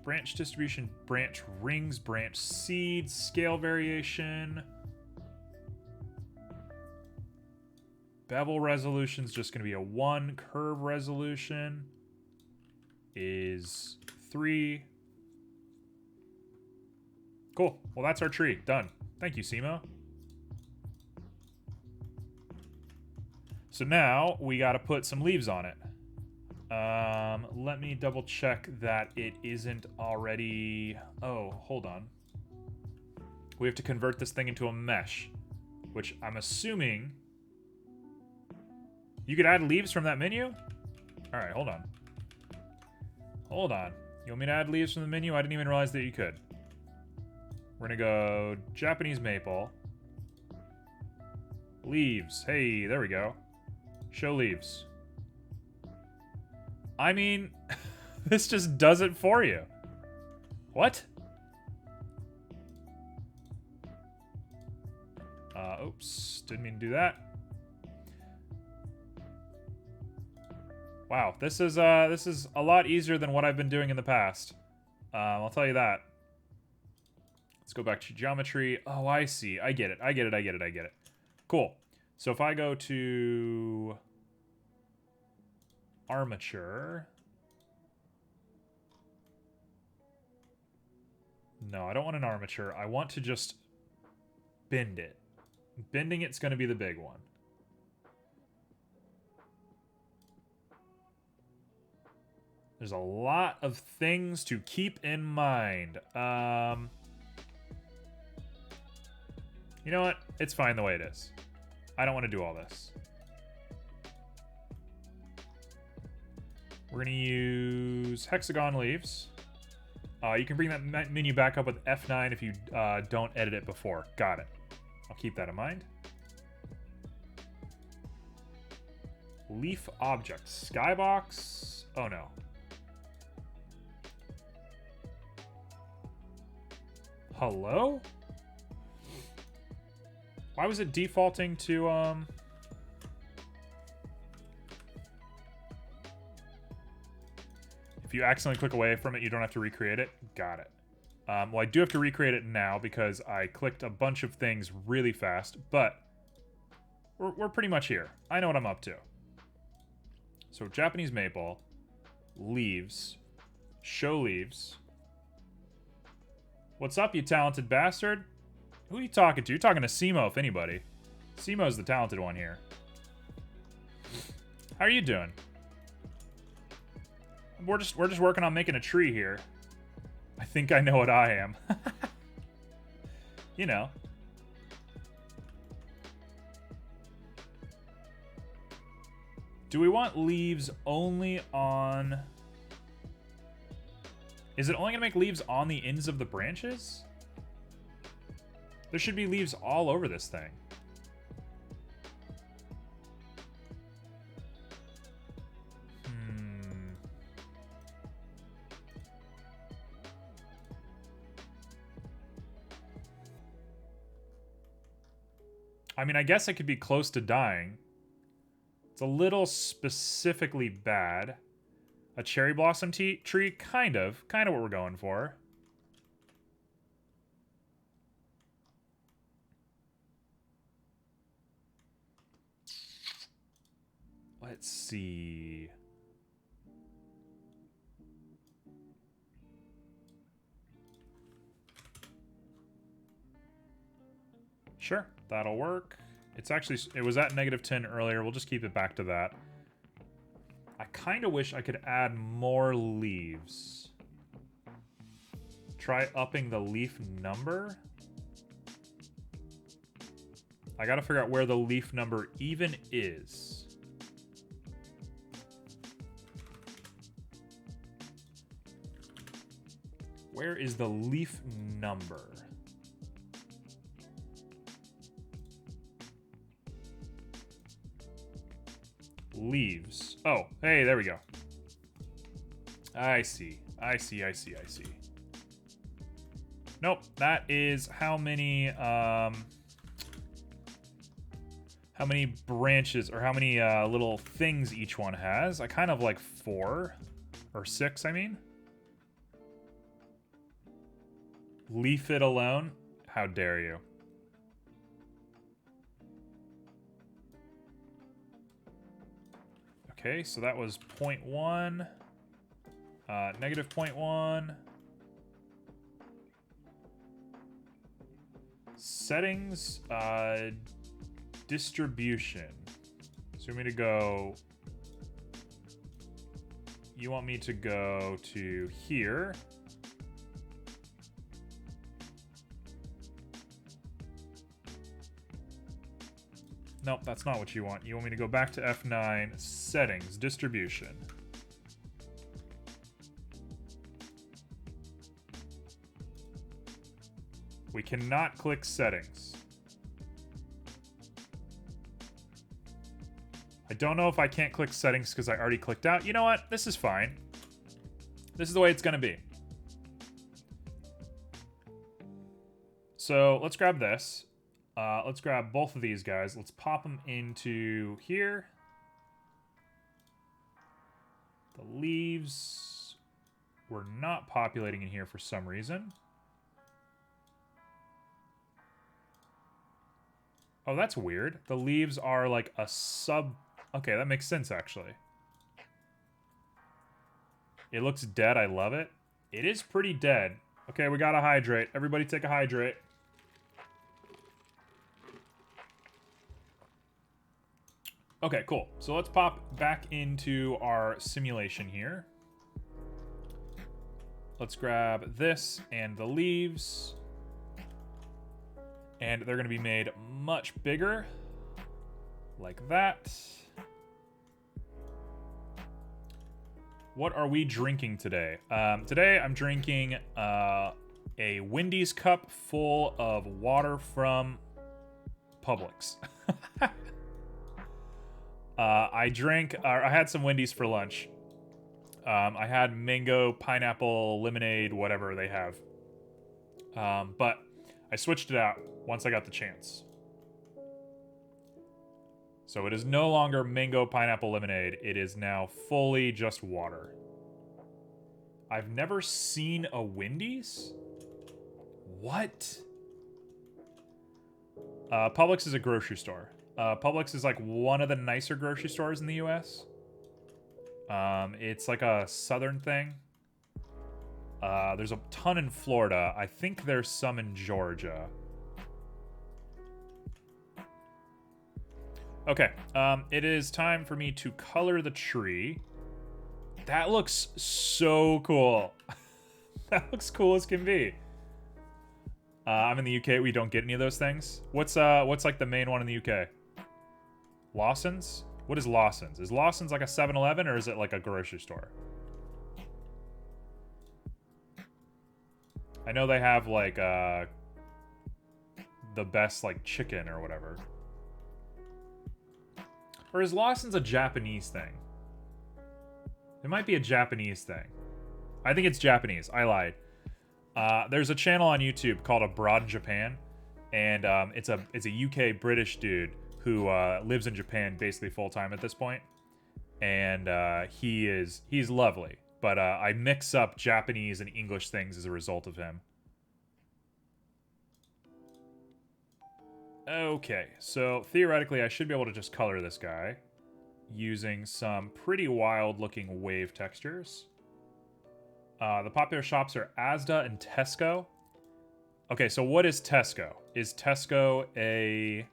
Branch distribution, branch rings, branch seeds, scale variation. Bevel resolution is just going to be a 1. Curve resolution is 3. Cool. Well, that's our tree. Done. Thank you, Simo. So now we got to put some leaves on it. Let me double check that it isn't already... Oh, hold on. We have to convert this thing into a mesh, which I'm assuming... You could add leaves from that menu? All right, hold on. Hold on. You want me to add leaves from the menu? I didn't even realize that you could. We're gonna go Japanese maple. Leaves. Hey, there we go. Show leaves. I mean, this just does it for you. What? Oops, didn't mean to do that. Wow, this is a lot easier than what I've been doing in the past. I'll tell you that. Let's go back to geometry. Oh, I see. I get it. Cool. So if I go to armature. No, I don't want an armature. I want to just bend it. Bending it's going to be the big one. There's a lot of things to keep in mind. You know what? It's fine the way it is. I don't want to do all this. We're going to use hexagon leaves. You can bring that menu back up with F9 if you don't edit it before. Got it. I'll keep that in mind. Leaf object. Skybox. Oh, no. Hello? Why was it defaulting to, If you accidentally click away from it, you don't have to recreate it. Got it. Well, I do have to recreate it now because I clicked a bunch of things really fast, but we're pretty much here. I know what I'm up to. So Japanese maple, leaves, show leaves. What's up, you talented bastard? Who are you talking to? You're talking to Simo, if anybody. Simo's the talented one here. How are you doing? We're just working on making a tree here. I think I know what I am. You know. Do we want leaves only on... Is it only going to make leaves on the ends of the branches? There should be leaves all over this thing. I mean, I guess it could be close to dying. It's a little specifically bad. A cherry blossom tree? Kind of what we're going for. Let's see. Sure, that'll work. It's actually, it was at -10 earlier. We'll just keep it back to that. I kind of wish I could add more leaves. Try upping the leaf number. I gotta figure out where the leaf number even is. Where is the leaf number? Leaves. Oh, hey, there we go. I see. I see. Nope, that is how many branches, or how many little things each one has. I kind of like 4 or 6, I mean. Leave it alone? How dare you? Okay, so that was 0.1. -0.1. Settings, distribution. So you want me to go... You want me to go to here. Nope, that's not what you want. You want me to go back to F9, settings, distribution. We cannot click settings. I don't know if I can't click settings because I already clicked out. You know what? This is fine. This is the way it's going to be. So let's grab this. Let's grab both of these guys. Let's pop them into here. The leaves were not populating in here for some reason. Oh, that's weird. The leaves are like a sub... Okay, that makes sense, actually. It looks dead. I love it. It is pretty dead. Okay, we gotta hydrate. Everybody take a hydrate. Okay, cool. So let's pop back into our simulation here. Let's grab this and the leaves. And they're going to be made much bigger. Like that. What are we drinking today? Today I'm drinking a Wendy's cup full of water from Publix. I had some Wendy's for lunch. I had mango, pineapple, lemonade, whatever they have. But I switched it out once I got the chance. So it is no longer mango, pineapple, lemonade. It is now fully just water. I've never seen a Wendy's? What? Publix is a grocery store. Publix is like one of the nicer grocery stores in the US. It's like a southern thing. There's a ton in Florida. I think there's some in Georgia. Okay, it is time for me to color the tree. That looks so cool. That looks cool as can be. I'm in the UK. We don't get any of those things. What's like the main one in the UK? Lawson's? What is Lawson's? Is Lawson's like a 7-Eleven or is it like a grocery store? I know they have like the best like chicken or whatever. Or is Lawson's a Japanese thing? It might be a Japanese thing. I think it's Japanese. I lied. There's a channel on YouTube called Abroad in Japan, and it's a UK British dude who lives in Japan basically full time at this point, and he's lovely. But I mix up Japanese and English things as a result of him. Okay, so theoretically I should be able to just color this guy using some pretty wild looking wave textures. The popular shops are Asda and Tesco. Okay, so what is Tesco? Is Tesco a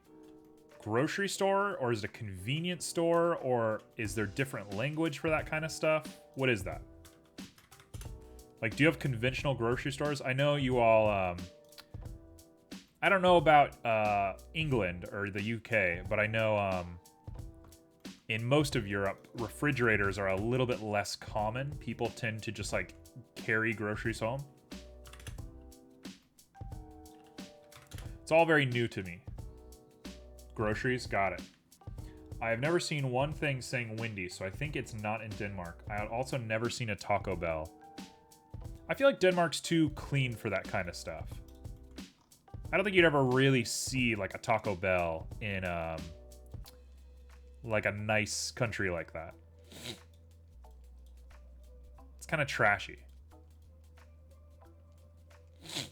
grocery store, or is it a convenience store, or is there different language for that kind of stuff? What is that? Like, do you have conventional grocery stores? I know you all, I don't know about England or the UK, but I know in most of Europe, refrigerators are a little bit less common. People tend to just like carry groceries home. It's all very new to me. Groceries, got it. I have never seen one thing saying Wendy's, so I think it's not in Denmark. I had also never seen a Taco Bell. I feel like Denmark's too clean for that kind of stuff. I don't think you'd ever really see like a Taco Bell in like a nice country like that. It's kind of trashy.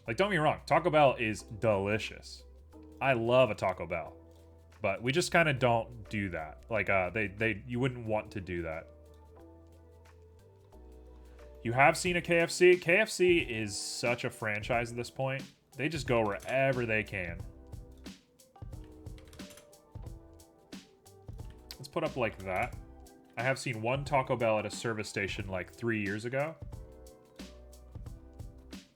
Like, don't get me wrong, Taco Bell is delicious. I love a Taco Bell. But we just kind of don't do that. Like, you wouldn't want to do that. You have seen a KFC? KFC is such a franchise at this point. They just go wherever they can. Let's put up like that. I have seen one Taco Bell at a service station like 3 years ago.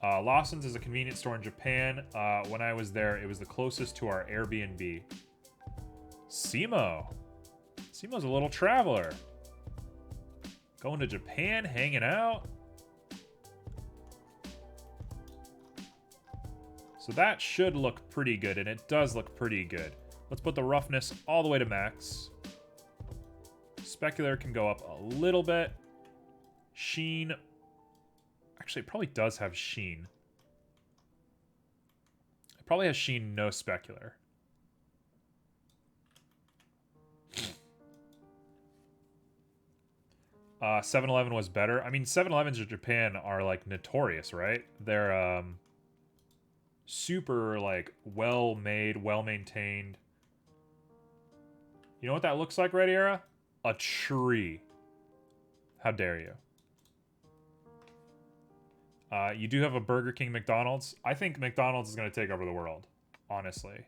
Lawson's is a convenience store in Japan. When I was there, it was the closest to our Airbnb. Simo. Simo's a little traveler. Going to Japan, hanging out. So that should look pretty good, and it does look pretty good. Let's put the roughness all the way to max. Specular can go up a little bit. Sheen. Actually, it probably does have sheen. It probably has sheen, no specular. 7-Eleven was better. I mean, 7-Elevens in Japan are like notorious, right? They're super like well made, well maintained. You know what that looks like, Red Era? A tree. How dare you? You do have a Burger King, McDonald's. I think McDonald's is going to take over the world, honestly.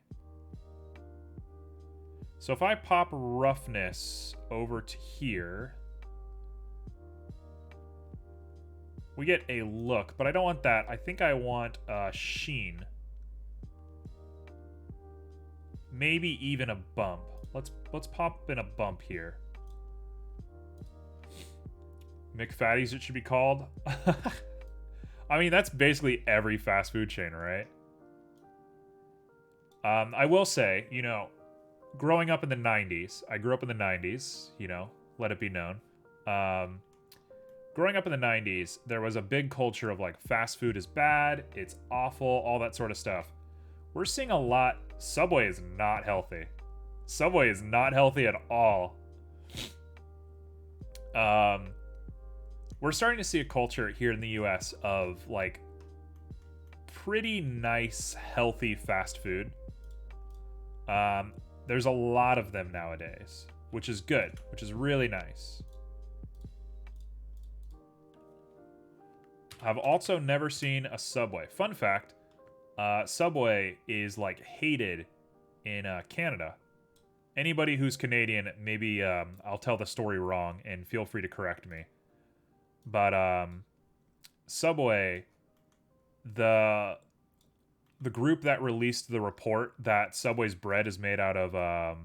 So if I pop roughness over to here, we get a look, but I don't want that. I think I want sheen. Maybe even a bump. Let's pop in a bump here. McFatties, it should be called. I mean, that's basically every fast food chain, right? I will say, you know, growing up in the 90s, I grew up in the 90s, you know, let it be known. Growing up in the 90s, there was a big culture of like fast food is bad, it's awful, all that sort of stuff. We're seeing a lot. Subway is not healthy. Subway is not healthy at all. We're starting to see a culture here in the US of like pretty nice, healthy fast food. There's a lot of them nowadays, which is good, which is really nice. I've also never seen a Subway. Fun fact, Subway is like hated in Canada. Anybody who's Canadian, maybe I'll tell the story wrong and feel free to correct me. But Subway, the group that released the report that Subway's bread is made out of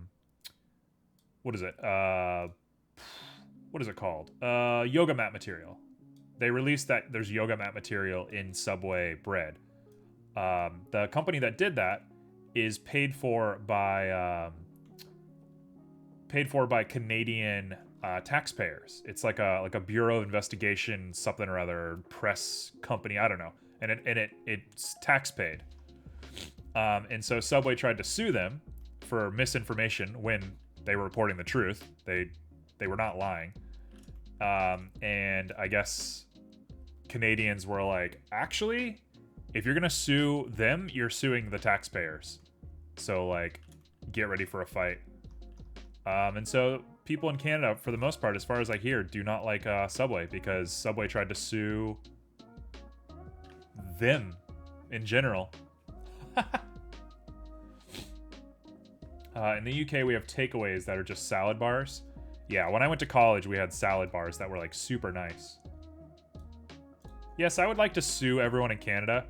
what is it? What is it called? Yoga mat material. They released that there's yoga mat material in Subway bread. The company that did that is paid for by Canadian taxpayers. It's like a Bureau of Investigation, something or other, press company. I don't know, and it's tax paid. And so Subway tried to sue them for misinformation when they were reporting the truth. They were not lying. And I guess Canadians were like, actually, if you're gonna sue them, you're suing the taxpayers. So like, get ready for a fight. And so people in Canada, for the most part, as far as I hear, do not like Subway because Subway tried to sue them in general. In the UK, we have takeaways that are just salad bars. Yeah, when I went to college, we had salad bars that were like super nice. Yes, I would like to sue everyone in Canada.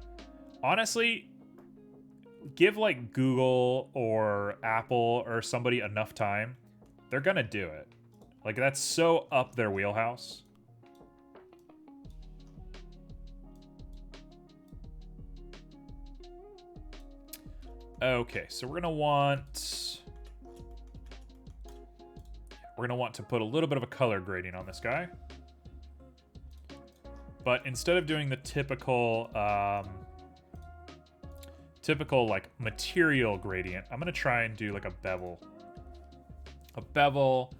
Honestly, give like Google or Apple or somebody enough time, they're gonna do it. Like, that's so up their wheelhouse. Okay, so we're gonna want to put a little bit of a color gradient on this guy. But instead of doing the typical like material gradient, I'm gonna try and do like a bevel. A bevel.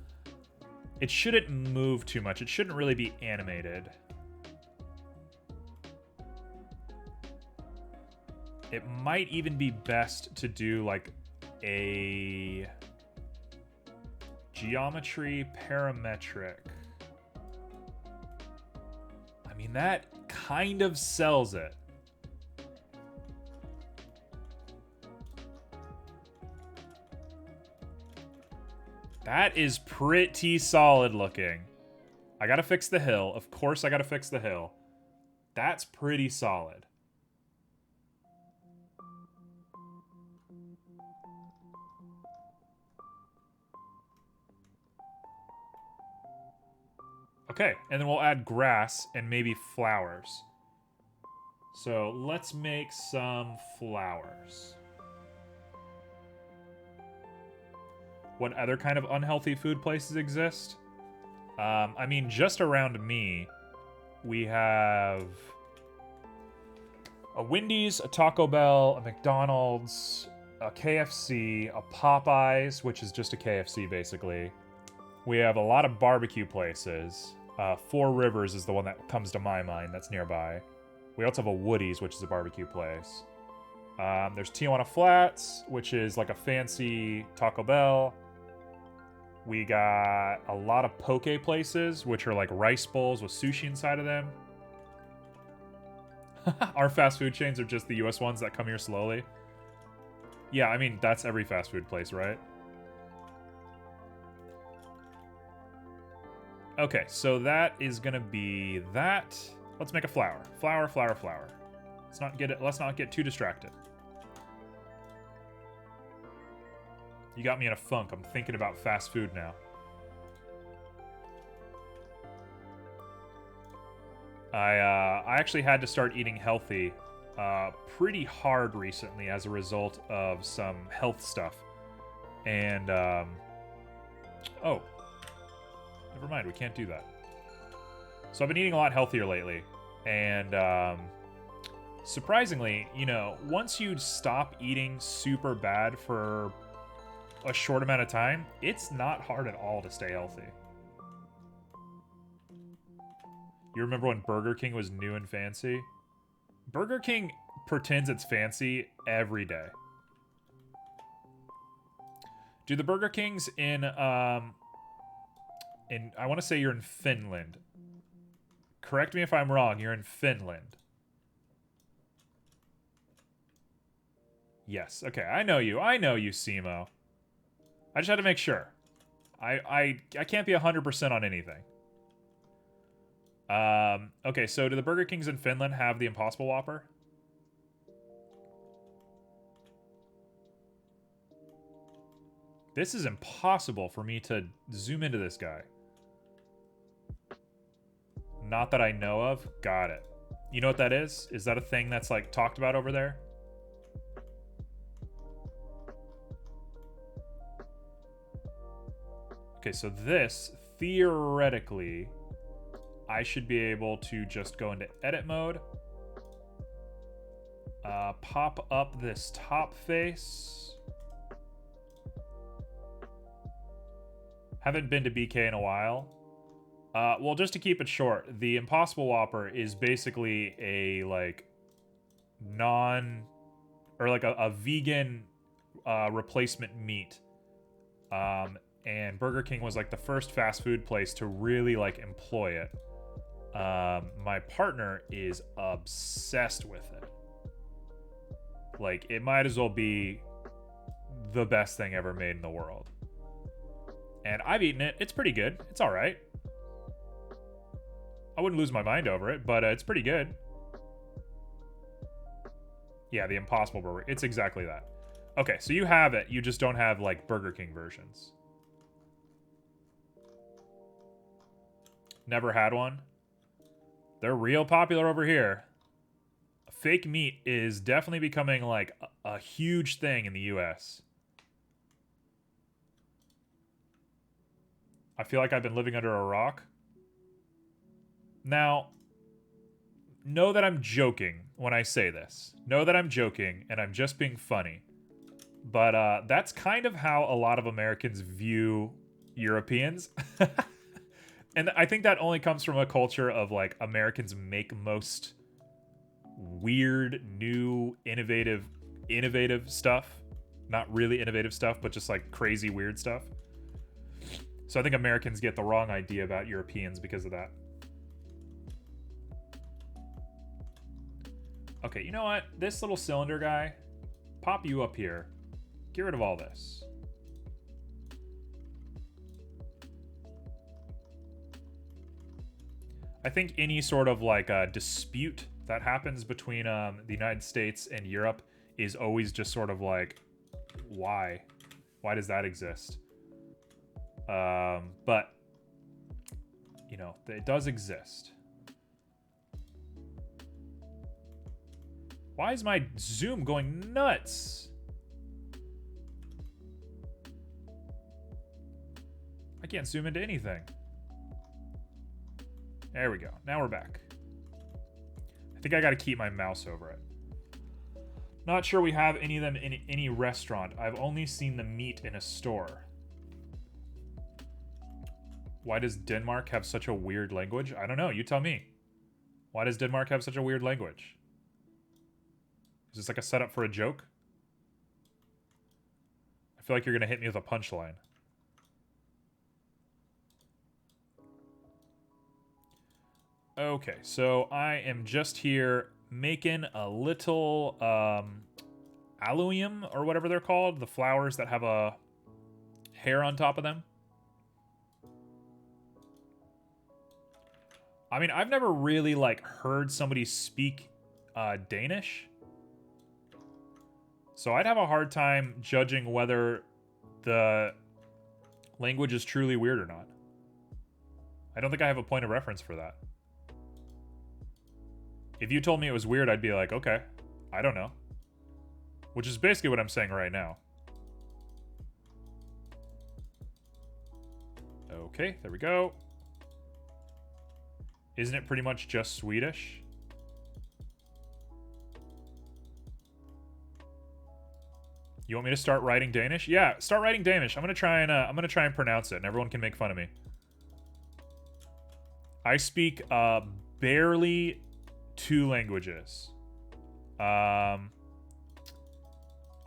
It shouldn't move too much. It shouldn't really be animated. It might even be best to do like a geometry parametric. I mean, that kind of sells it. That is pretty solid looking. I gotta fix the hill. Of course I gotta fix the hill. That's pretty solid. Okay, and then we'll add grass and maybe flowers. So let's make some flowers. What other kind of unhealthy food places exist? I mean, just around me, we have a Wendy's, a Taco Bell, a McDonald's, a KFC, a Popeyes, which is just a KFC basically. We have a lot of barbecue places. Four Rivers is the one that comes to my mind that's nearby. We also have a Woody's, which is a barbecue place. There's Tijuana Flats, which is like a fancy Taco Bell. We got a lot of poke places, which are like rice bowls with sushi inside of them. Our fast food chains are just the US ones that come here slowly. Yeah, I mean, that's every fast food place, right? Okay, so that is gonna be that. Let's make a flower. Flower, flower, flower. Let's not get too distracted. You got me in a funk. I'm thinking about fast food now. I actually had to start eating healthy pretty hard recently as a result of some health stuff. And, oh. Never mind, we can't do that. So I've been eating a lot healthier lately. And, surprisingly, you know, once you stop eating super bad for a short amount of time, it's not hard at all to stay healthy. You remember when Burger King was new and fancy? Burger King pretends it's fancy every day. Do the Burger Kings in I want to say you're in Finland. Correct me if I'm wrong, you're in Finland. Yes, okay, I know you, Simo. I just had to make sure. I can't be 100% on anything. Okay, so do the Burger Kings in Finland have the Impossible Whopper? This is impossible for me to zoom into this guy. Not that I know of. Got it. You know what that is? Is that a thing that's like talked about over there? Okay, so this, theoretically, I should be able to just go into edit mode. Pop up this top face. Haven't been to BK in a while. Well, just to keep it short, the Impossible Whopper is basically a, like, a vegan replacement meat. And Burger King was like the first fast food place to really like employ it. My partner is obsessed with it. Like, it might as well be the best thing ever made in the world. And I've eaten it. It's pretty good. It's all right. I wouldn't lose my mind over it, but it's pretty good. Yeah, the Impossible Burger. It's exactly that. Okay, so you have it. You just don't have, like, Burger King versions. Never had one. They're real popular over here. Fake meat is definitely becoming, like, a huge thing in the US. I feel like I've been living under a rock. Now, know that I'm joking when I say this. Know that I'm joking and I'm just being funny. But that's kind of how a lot of Americans view Europeans. And I think that only comes from a culture of, like, Americans make most weird, new, innovative stuff. Not really innovative stuff, but just, like, crazy, weird stuff. So I think Americans get the wrong idea about Europeans because of that. Okay, you know what? This little cylinder guy, pop you up here. Get rid of all this. I think any sort of, like, dispute that happens between the United States and Europe is always just sort of like, why? Why does that exist? But, you know, it does exist. Why is my zoom going nuts? I can't zoom into anything. There we go. Now we're back. I think I gotta keep my mouse over it. Not sure we have any of them in any restaurant. I've only seen the meat in a store. Why does Denmark have such a weird language? I don't know. You tell me. Why does Denmark have such a weird language? Is this like a setup for a joke? I feel like you're gonna hit me with a punchline. Okay, so I am just here making a little allium or whatever they're called, the flowers that have a hair on top of them. I mean, I've never really, like, heard somebody speak Danish. So I'd have a hard time judging whether the language is truly weird or not. I don't think I have a point of reference for that. If you told me it was weird, I'd be like, okay, I don't know. Which is basically what I'm saying right now. Okay, there we go. Isn't it pretty much just Swedish? You want me to start writing Danish? Yeah, start writing Danish. I'm gonna try and pronounce it, and everyone can make fun of me. I speak barely 2 languages. I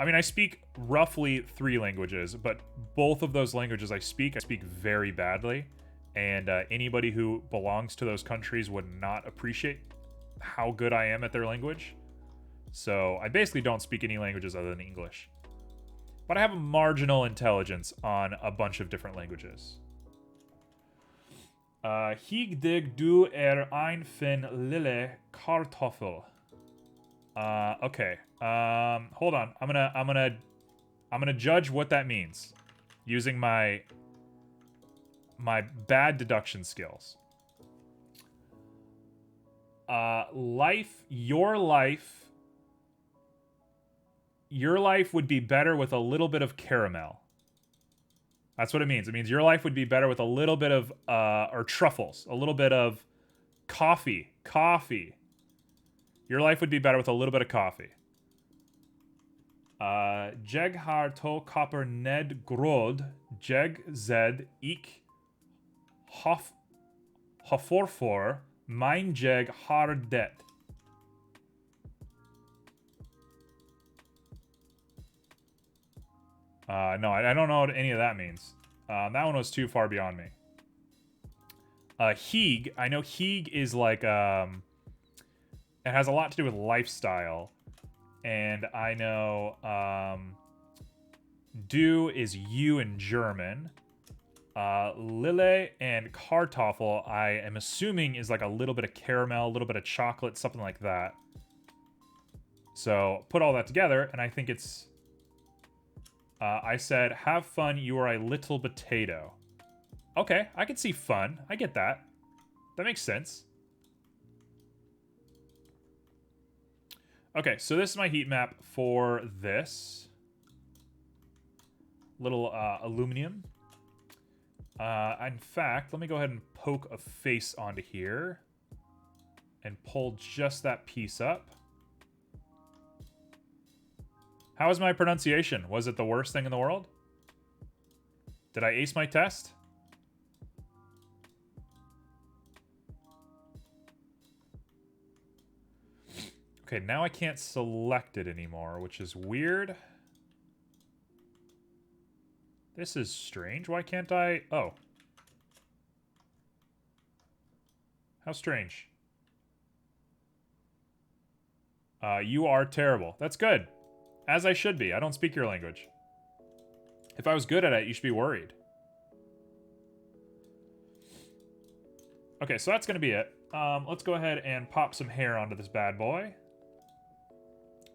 mean, I speak roughly 3 languages, but both of those languages I speak very badly. And anybody who belongs to those countries would not appreciate how good I am at their language. So I basically don't speak any languages other than English. But I have a marginal intelligence on a bunch of different languages. Higdig du ein fin lille kartoffel. Okay. Hold on. I'm gonna judge what that means using my bad deduction skills. Your life would be better with a little bit of caramel. That's what it means. It means your life would be better with a little bit of, or truffles, a little bit of coffee. Your life would be better with a little bit of coffee. Jeg har to kopper ned gråd, jeg zed ik hofforfor, mein jeg har det. No, I don't know what any of that means. That one was too far beyond me. Hig, I know Hig is like, it has a lot to do with lifestyle. And I know du is you in German. Lille and Kartoffel, I am assuming, is like a little bit of caramel, a little bit of chocolate, something like that. So put all that together, and I think it's... I said, have fun, you are a little potato. Okay, I can see fun. I get that. That makes sense. Okay, so this is my heat map for this. Little aluminum. In fact, let me go ahead and poke a face onto here. And pull just that piece up. How was my pronunciation? Was it the worst thing in the world? Did I ace my test? Okay, now I can't select it anymore, which is weird. This is strange. Why can't I... Oh. How strange. You are terrible. That's good. As I should be. I don't speak your language. If I was good at it, you should be worried. Okay, so that's going to be it. Let's go ahead and pop some hair onto this bad boy.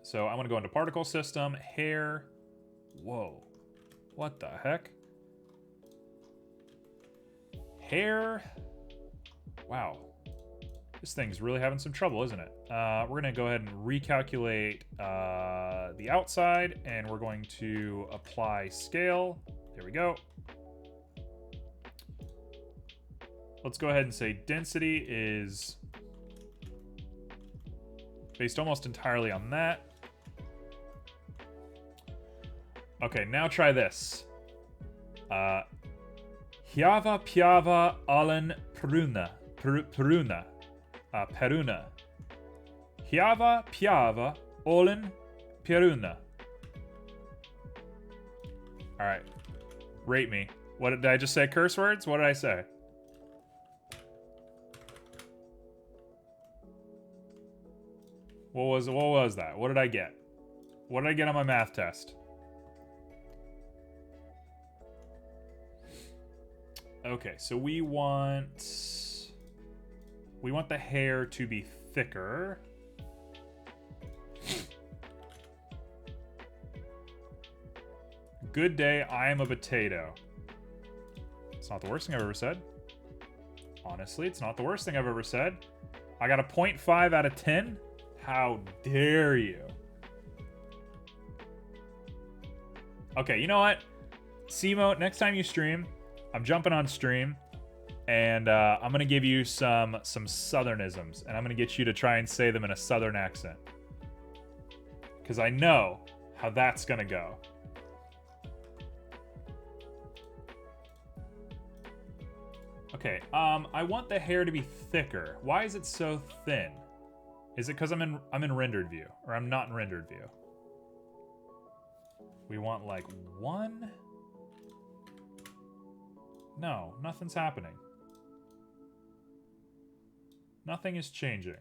So I'm going to go into particle system, hair. Whoa. What the heck? Hair. Wow. This thing's really having some trouble, isn't it? We're going to go ahead and recalculate the outside, and we're going to apply scale. There we go. Let's go ahead and say density is based almost entirely on that. Okay, now try this. Hiava piava allen peruna. Peruna. Peruna. Hiava piava olen peruna. Alright. Rate me. What did I just say? Curse words? What did I say? What was that? What did I get? What did I get on my math test? Okay, so we want the hair to be thicker. Good day, I am a potato. It's not the worst thing I've ever said. Honestly, it's not the worst thing I've ever said. I got a 0.5 out of 10. How dare you? Okay, you know what? Simo, next time you stream, I'm jumping on stream, and I'm gonna give you some southernisms, and I'm gonna get you to try and say them in a southern accent, because I know how that's gonna go. Okay, I want the hair to be thicker. Why is it so thin? Is it because I'm in rendered view, or I'm not in rendered view? We want like 1. No, nothing's happening. Nothing is changing.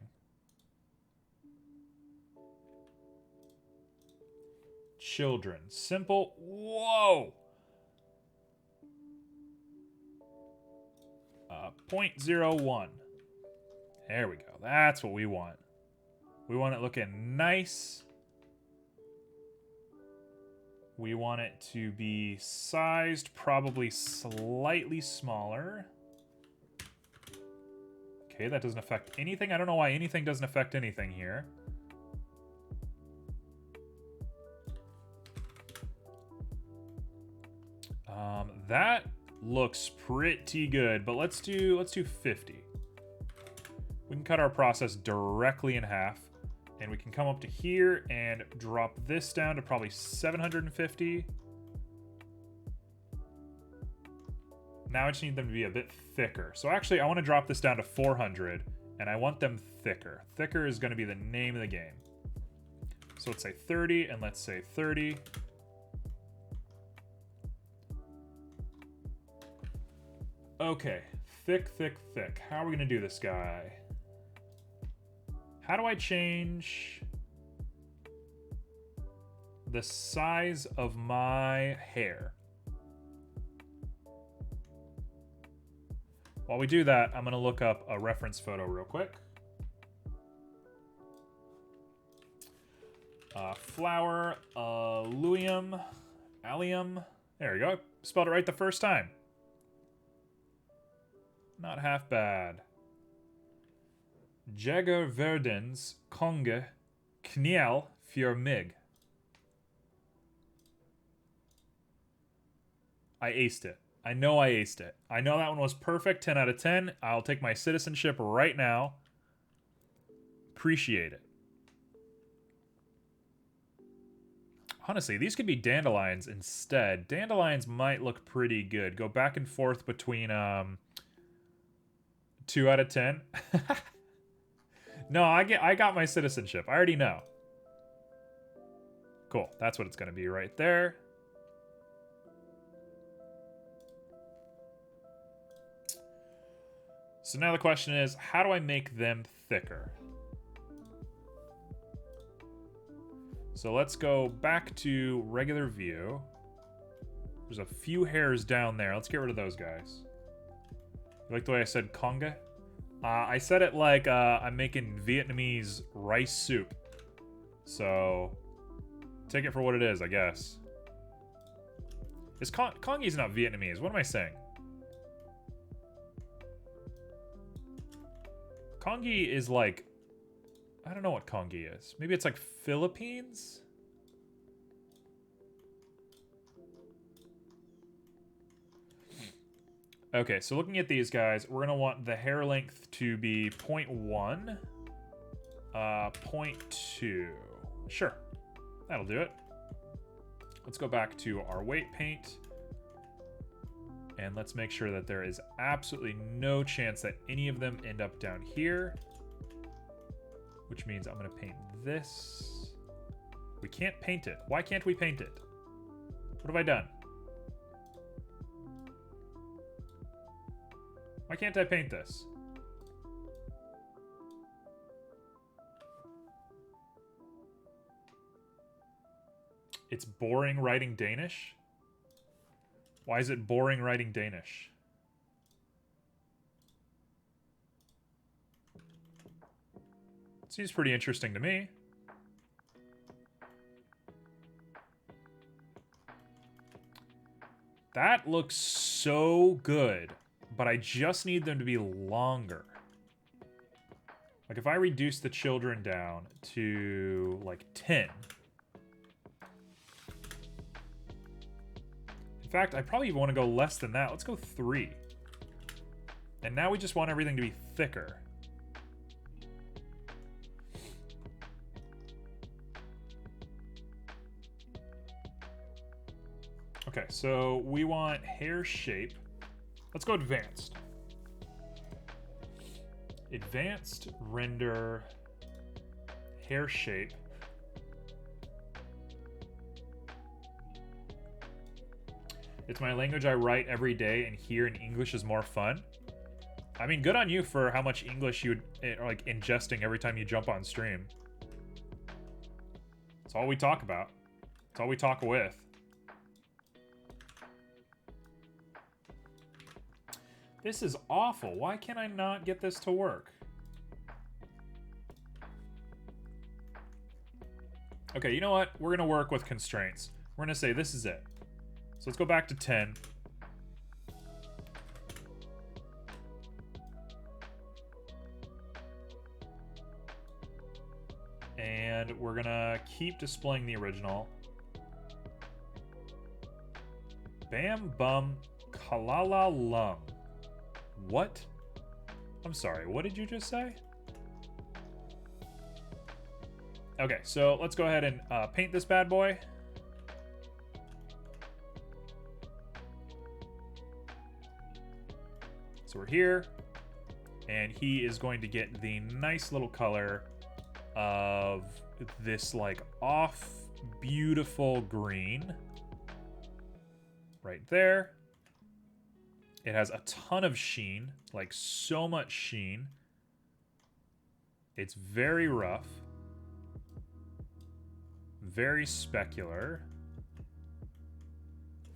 Children. Simple. Whoa! 0.01. There we go. That's what we want. We want it looking nice. We want it to be sized probably slightly smaller. Okay, that doesn't affect anything. I don't know why anything doesn't affect anything here. That looks pretty good, but let's do 50. We can cut our process directly in half, and we can come up to here and drop this down to probably 750. Now I just need them to be a bit thicker. So actually, I want to drop this down to 400, and I want them thicker. Thicker is going to be the name of the game. So let's say 30, and let's say 30. Okay, thick, thick, thick. How are we going to do this guy? How do I change? the size of my hair. While we do that, I'm going to look up a reference photo real quick. Flower, allium. There we go. Spelled it right the first time. Not half bad. Jäger Verdens Konge Kniel für mig. I aced it. I know I aced it. I know that one was perfect. 10 out of 10. I'll take my citizenship right now. Appreciate it. Honestly, these could be dandelions instead. Dandelions might look pretty good. Go back and forth between 2 out of 10. No, I got my citizenship. I already know. Cool. That's what it's going to be right there. So now the question is, how do I make them thicker? So let's go back to regular view. There's a few hairs down there. Let's get rid of those guys. You like the way I said conga? I said it like I'm making Vietnamese rice soup. So take it for what it is, I guess. Congi's not Vietnamese. What am I saying? Congi is like... I don't know what Congi is. Maybe it's like Philippines? Okay, so looking at these guys, we're going to want the hair length to be 0.1, 0.2. Sure, that'll do it. Let's go back to our weight paint. And let's make sure that there is absolutely no chance that any of them end up down here. Which means I'm going to paint this. We can't paint it. Why can't we paint it? What have I done? Why can't I paint this? It's boring writing Danish? Why is it boring writing Danish? Seems pretty interesting to me. That looks so good, but I just need them to be longer. Like if I reduce the children down to like 10. In fact, I probably even want to go less than that. Let's go 3. And now we just want everything to be thicker. Okay, so we want hair shape. Let's go advanced. Advanced, render, hair shape. It's my language I write every day, and here in English is more fun. I mean, good on you for how much English you are like ingesting every time you jump on stream. It's all we talk about. It's all we talk with. This is awful. Why can I not get this to work? Okay, you know what? We're going to work with constraints. We're going to say this is it. So let's go back to 10. And we're going to keep displaying the original. Bam, bum, kalala, lum. What? I'm sorry, what did you just say? Okay, so let's go ahead and paint this bad boy. So we're here, and he is going to get the nice little color of this like off beautiful green right there. It has a ton of sheen, like so much sheen. It's very rough. very specular.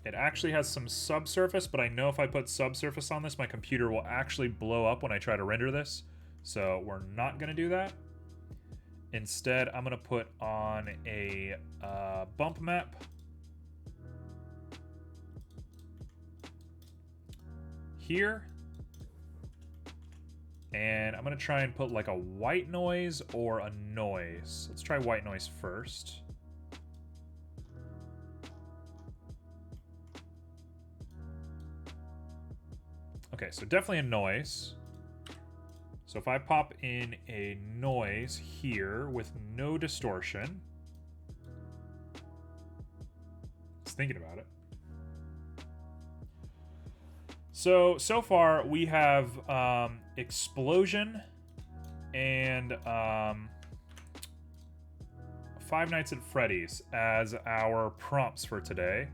It actually has some subsurface, but I know if I put subsurface on this, my computer will actually blow up when I try to render this. So we're not going to do that. Instead, I'm going to put on a bump map. Here. And I'm going to try and put like a white noise or a noise. Let's try white noise first. Okay, so definitely a noise. So if I pop in a noise here with no distortion. Just thinking about it. So far we have Explosion and Five Nights at Freddy's as our prompts for today.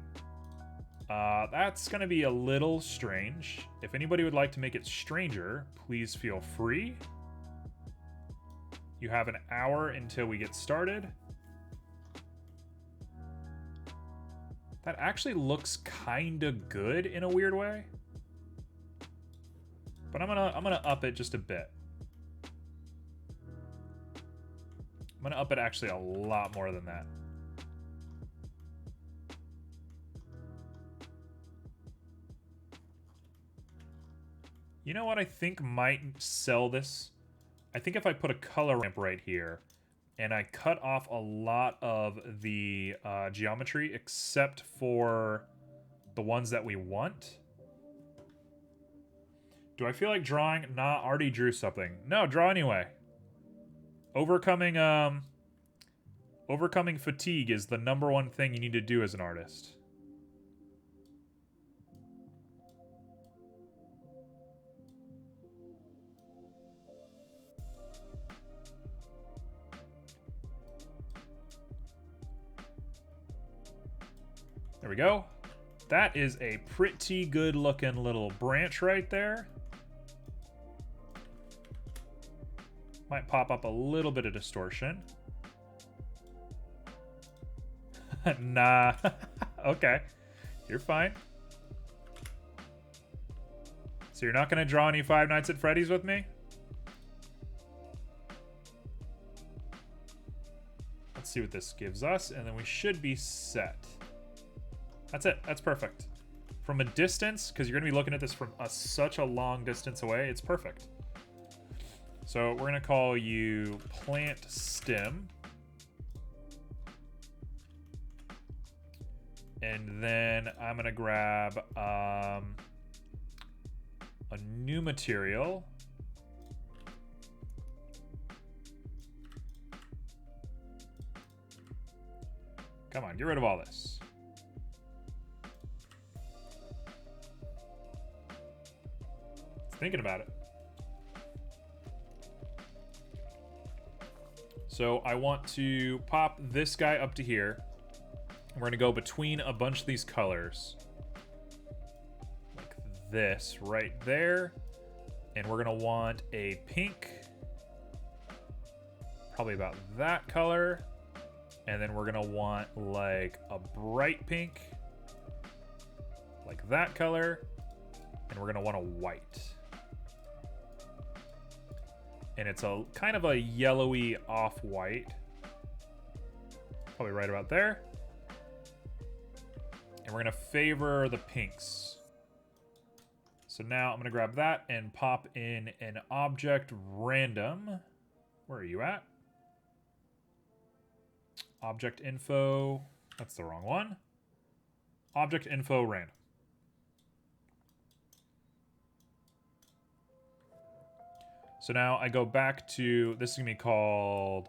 That's going to be a little strange. If anybody would like to make it stranger, please feel free. You have an hour until we get started. That actually looks kind of good in a weird way. But I'm gonna up it just a bit. I'm gonna up it actually a lot more than that. You know what I think might sell this? I think if I put a color ramp right here and I cut off a lot of the geometry except for the ones that we want. Do I feel like drawing? Nah, already drew something. No, draw anyway. Overcoming fatigue is the #1 thing you need to do as an artist. There we go. That is a pretty good looking little branch right there. Might pop up a little bit of distortion. Nah. Okay. You're fine. So you're not going to draw any Five Nights at Freddy's with me? Let's see what this gives us, and then we should be set. That's it. That's perfect. From a distance, because you're going to be looking at this from such a long distance away, it's perfect. So we're going to call you Plant Stem. And then I'm going to grab a new material. Come on, get rid of all this. Thinking about it. So I want to pop this guy up to here. We're going to go between a bunch of these colors. Like this right there. And we're going to want a pink. Probably about that color. And then we're going to want like a bright pink. Like that color. And we're going to want a white. And it's a kind of a yellowy off-white. Probably right about there. And we're going to favor the pinks. So now I'm going to grab that and pop in an object random. Where are you at? Object info. That's the wrong one. Object info random. So now I go back to, this is going to be called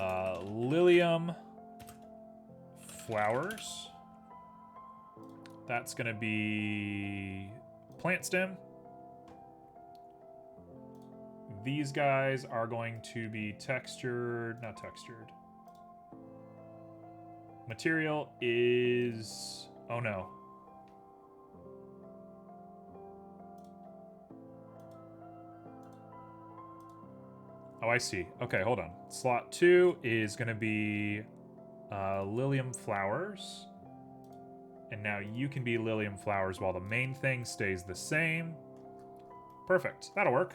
Lilium Flowers. That's going to be Plant Stem. These guys are going to be textured, not textured. Material is, oh no. Oh, I see. Okay, hold on. Slot 2 is going to be Lilium flowers. And now you can be Lilium flowers while the main thing stays the same. Perfect. That'll work.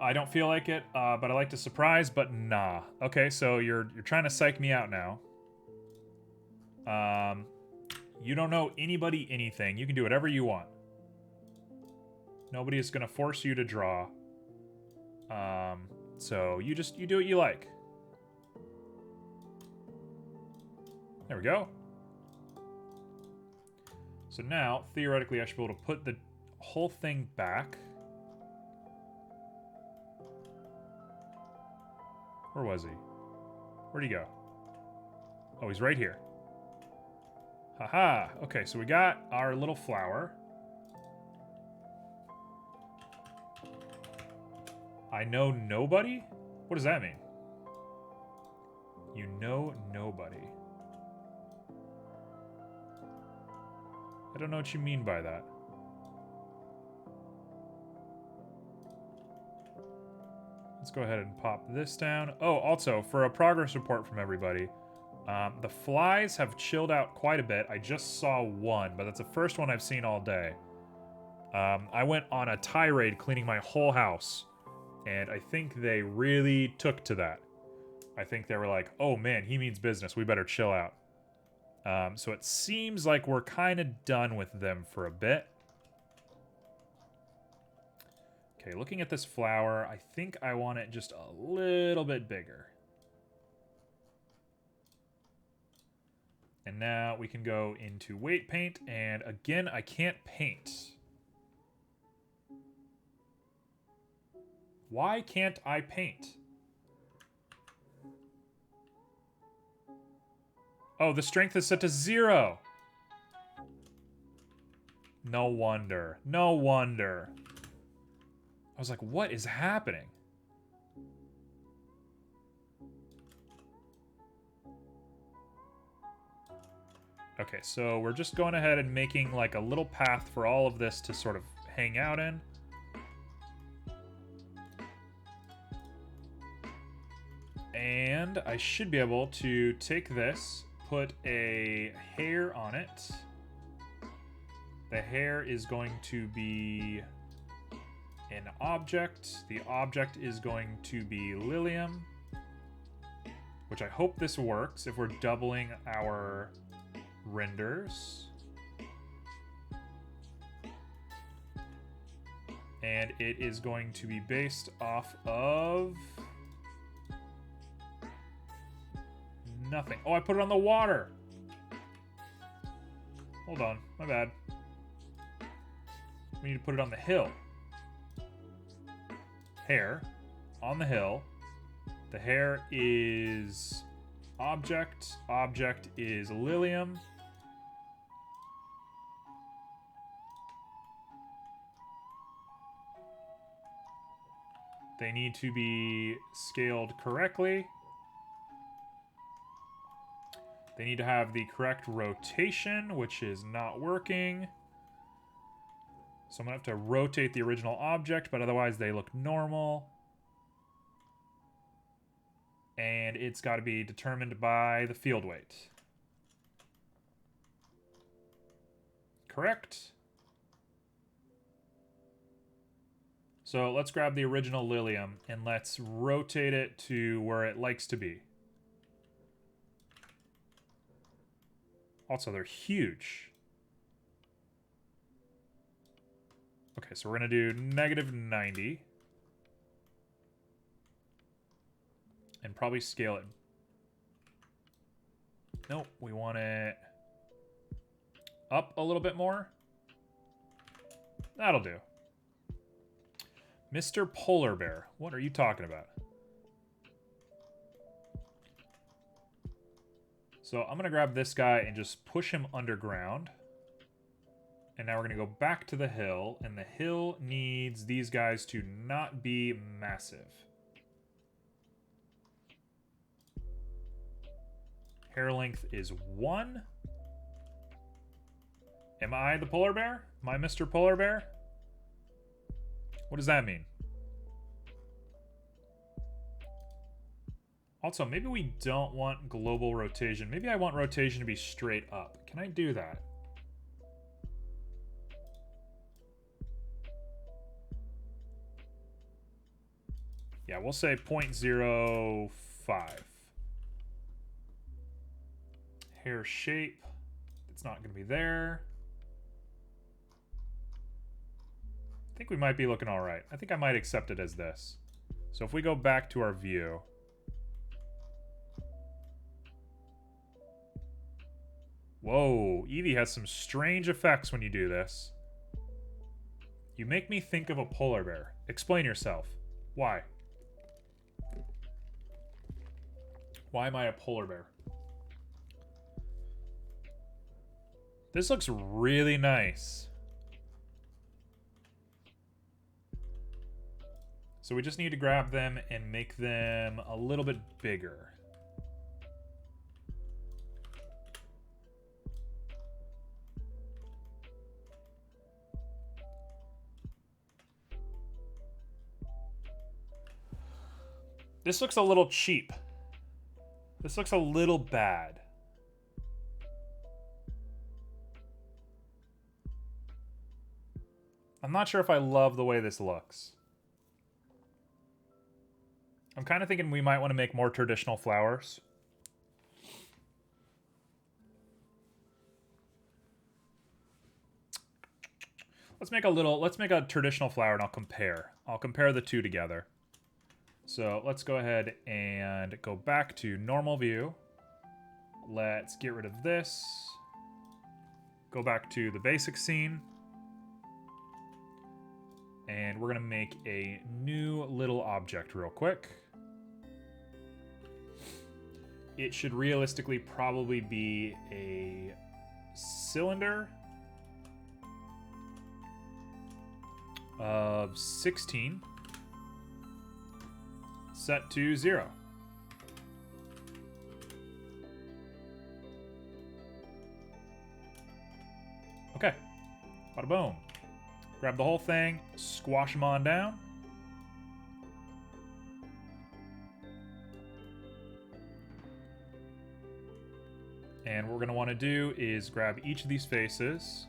I don't feel like it, but I like to surprise, but nah. Okay, so you're trying to psych me out now. You don't know anybody anything. You can do whatever you want. Nobody is going to force you to draw. So you do what you like. There we go. So now, theoretically, I should be able to put the whole thing back. Where was he? Where'd he go? Oh, he's right here. Haha. Okay, so we got our little flower. I know nobody? What does that mean? You know nobody. I don't know what you mean by that. Let's go ahead and pop this down. Oh, also, for a progress report from everybody, the flies have chilled out quite a bit. I just saw one, but that's the first one I've seen all day. I went on a tirade cleaning my whole house, and I think they really took to that. I think they were like, oh man, he means business. We better chill out. So it seems like we're kind of done with them for a bit. Okay, looking at this flower, I think I want it just a little bit bigger. And now we can go into weight paint, and again, I can't paint. Why can't I paint? Oh, the strength is set to 0. No wonder. No wonder. I was like, what is happening? Okay, so we're just going ahead and making like a little path for all of this to sort of hang out in. And I should be able to take this, put a hair on it. The hair is going to be an object. The object is going to be Lilium, which I hope this works if we're doubling our renders. And it is going to be based off of nothing. Oh, I put it on the water. Hold on, my bad. We need to put it on the hill. Hair on the hill. The hair is object. Object is Lilium. They need to be scaled correctly. They need to have the correct rotation, which is not working. So I'm going to have to rotate the original object, but otherwise they look normal. And it's got to be determined by the field weight. Correct. So let's grab the original Lilium and let's rotate it to where it likes to be. Also, they're huge. Okay, so we're going to do -90. And probably scale it. Nope, we want it up a little bit more. That'll do. Mr. Polar Bear, what are you talking about? So I'm going to grab this guy and just push him underground. And now we're going to go back to the hill. And the hill needs these guys to not be massive. Hair length is 1. Am I the polar bear? Am I Mr. Polar Bear? What does that mean? Also, maybe we don't want global rotation. Maybe I want rotation to be straight up. Can I do that? Yeah, we'll say 0.05. Hair shape. It's not going to be there. I think we might be looking all right. I think I might accept it as this. So if we go back to our view. Whoa, Eevee has some strange effects when you do this. You make me think of a polar bear. Explain yourself. Why? Why am I a polar bear? This looks really nice. So we just need to grab them and make them a little bit bigger. This looks a little cheap. This looks a little bad. I'm not sure if I love the way this looks. I'm kind of thinking we might want to make more traditional flowers. Let's make a traditional flower and I'll compare. I'll compare the two together. So let's go ahead and go back to normal view. Let's get rid of this. Go back to the basic scene. And we're going to make a new little object real quick. It should realistically probably be a cylinder of 16 set to 0. Okay, bada boom. Grab the whole thing, squash them on down. And what we're going to want to do is grab each of these faces.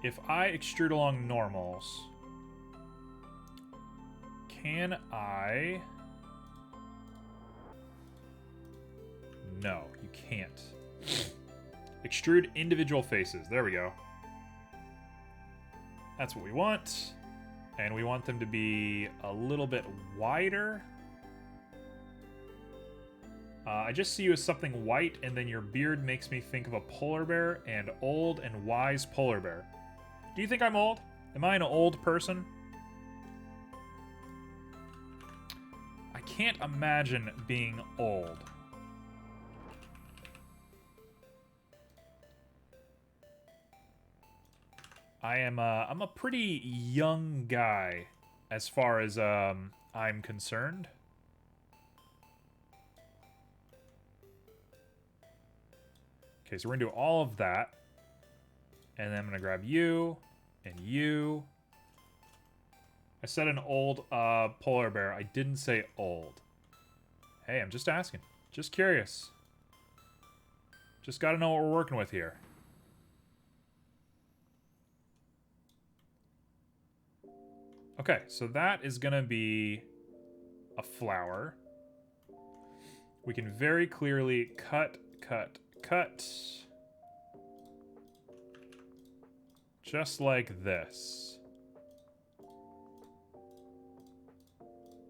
If I extrude along normals, can I... No, you can't. Extrude individual faces. There we go. That's what we want. And we want them to be a little bit wider. I just see you as something white, and then your beard makes me think of a polar bear, and old and wise polar bear. Do you think I'm old? Am I an old person? I can't imagine being old. I'm a pretty young guy as far as I'm concerned. Okay, so we're gonna do all of that. And then I'm gonna grab you and you. I said an old polar bear. I didn't say old. Hey, I'm just asking. Just curious. Just gotta know what we're working with here. Okay, so that is gonna be a flower. We can very clearly cut. Just like this.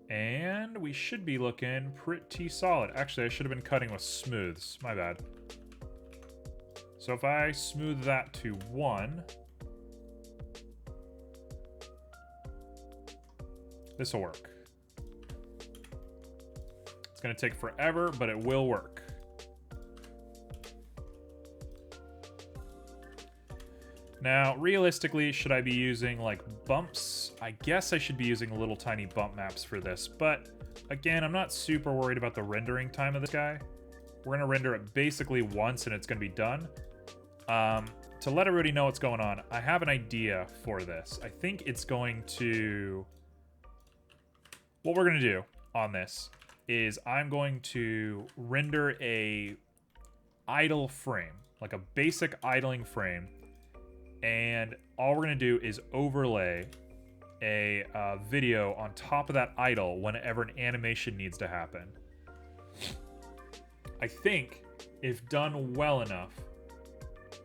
And we should be looking pretty solid. Actually, I should have been cutting with smooths. My bad. So if I smooth that to 1, this will work. It's going to take forever, but it will work. Now, realistically, should I be using, like, bumps? I guess I should be using little tiny bump maps for this, but, again, I'm not super worried about the rendering time of this guy. We're going to render it basically once, and it's going to be done. To let everybody know what's going on, I have an idea for this. I think it's going to... What we're going to do on this is I'm going to render a idle frame, like a basic idling frame, and all we're gonna do is overlay a video on top of that idle whenever an animation needs to happen. I think if done well enough,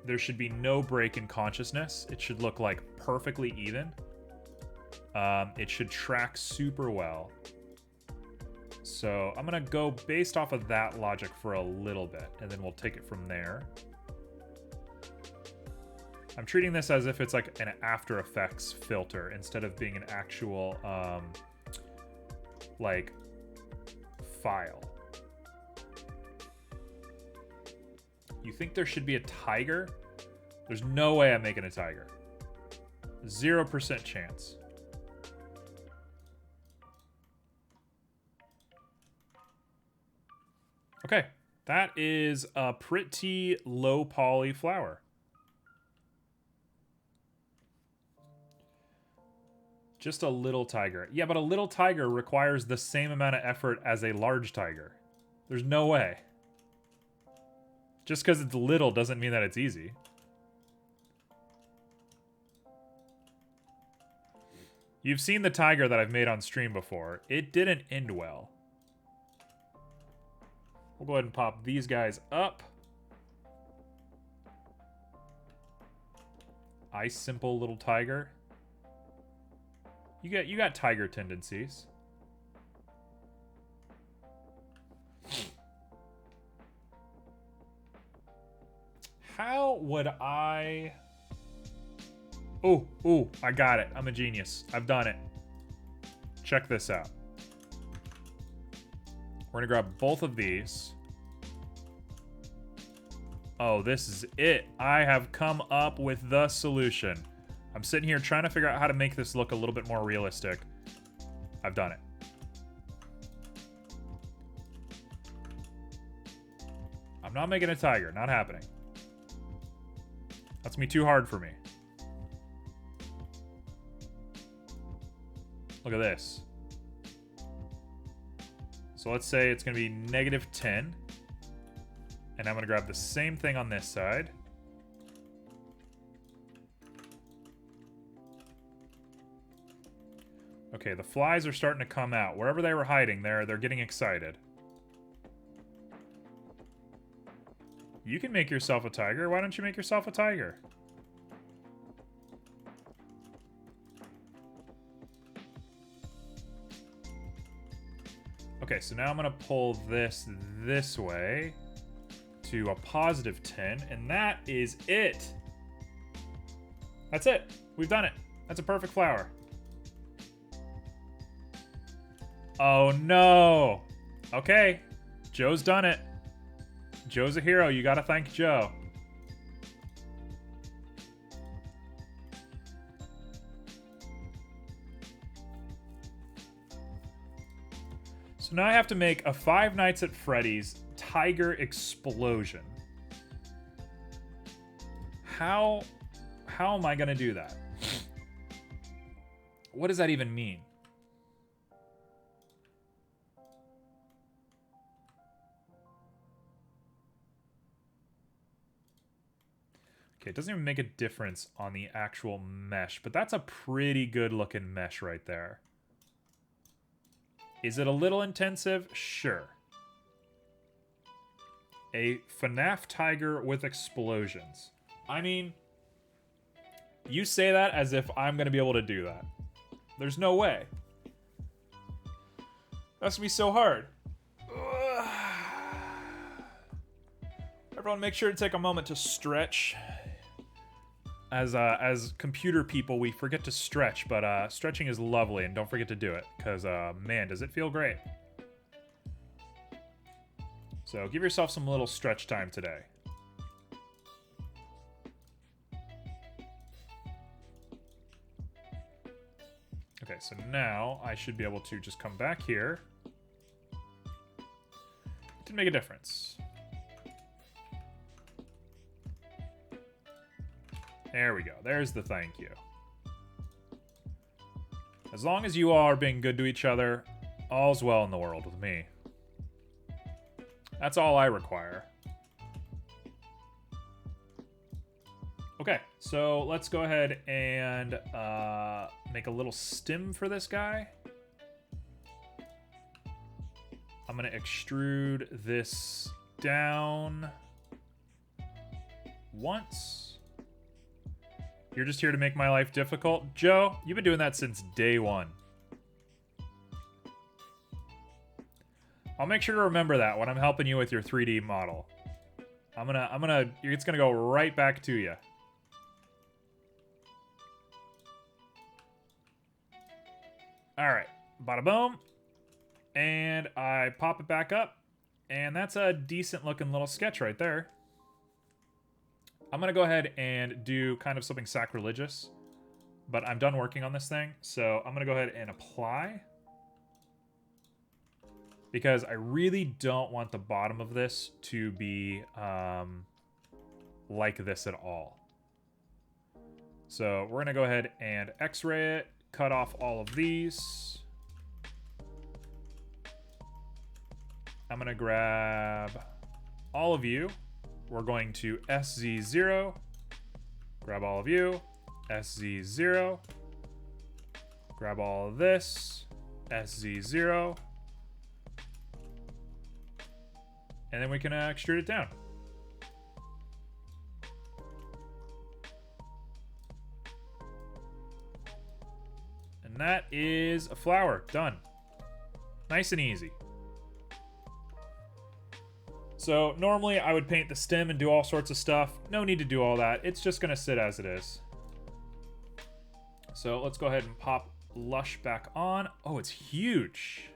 there should be no break in consciousness. It should look like perfectly even. It should track super well. So I'm gonna go based off of that logic for a little bit, and then we'll take it from there. I'm treating this as if it's like an After Effects filter instead of being an actual, like, file. You think there should be a tiger? There's no way I'm making a tiger. 0% chance. Okay, that is a pretty low poly flower. Just a little tiger. Yeah, but a little tiger requires the same amount of effort as a large tiger. There's no way. Just because it's little doesn't mean that it's easy. You've seen the tiger that I've made on stream before. It didn't end well. We'll go ahead and pop these guys up. Ice simple little tiger. You got tiger tendencies. How would I... Oh, I got it. I'm a genius. I've done it. Check this out. We're gonna grab both of these. Oh, this is it. I have come up with the solution. I'm sitting here trying to figure out how to make this look a little bit more realistic. I've done it. I'm not making a tiger. Not happening. That's gonna be too hard for me. Look at this. So let's say it's going to be -10. And I'm going to grab the same thing on this side. Okay, the flies are starting to come out. Wherever they were hiding, they're getting excited. You can make yourself a tiger. Why don't you make yourself a tiger? Okay, so now I'm going to pull this way to a +10, and that is it. That's it. We've done it. That's a perfect flower. Oh, no. Okay. Joe's done it. Joe's a hero. You got to thank Joe. So now I have to make a Five Nights at Freddy's tiger explosion. How am I going to do that? What does that even mean? Okay, it doesn't even make a difference on the actual mesh, but that's a pretty good looking mesh right there. Is it a little intensive? Sure. A FNAF tiger with explosions. I mean, you say that as if I'm going to be able to do that. There's no way. That's going to be so hard. Everyone make sure to take a moment to stretch. As computer people, we forget to stretch, but stretching is lovely, and don't forget to do it, because, man, does it feel great. So give yourself some little stretch time today. Okay, so now I should be able to just come back here. Didn't make a difference. There we go. There's the thank you. As long as you all are being good to each other, All's well in the world with me. That's all I require. Okay, so let's go ahead and make a little stem for this guy. I'm going to extrude this down once. You're just here to make my life difficult? Joe, you've been doing that since day one. I'll make sure to remember that when I'm helping you with your 3D model. It's gonna go right back to you. Alright, bada boom. And I pop it back up. And that's a decent looking little sketch right there. I'm gonna go ahead and do kind of something sacrilegious. But I'm done working on this thing, so I'm gonna go ahead and apply. Because I really don't want the bottom of this to be like this at all. So we're gonna go ahead and X-ray it, cut off all of these. I'm gonna grab all of you. We're going to SZ0, grab all of you, SZ0, grab all of this, SZ0, and then we can extrude it down. And that is a flower, done. Nice and easy. So normally I would paint the stem and do all sorts of stuff. No need to do all that. It's just gonna sit as it is. So let's go ahead and pop Lush back on. Oh, it's huge.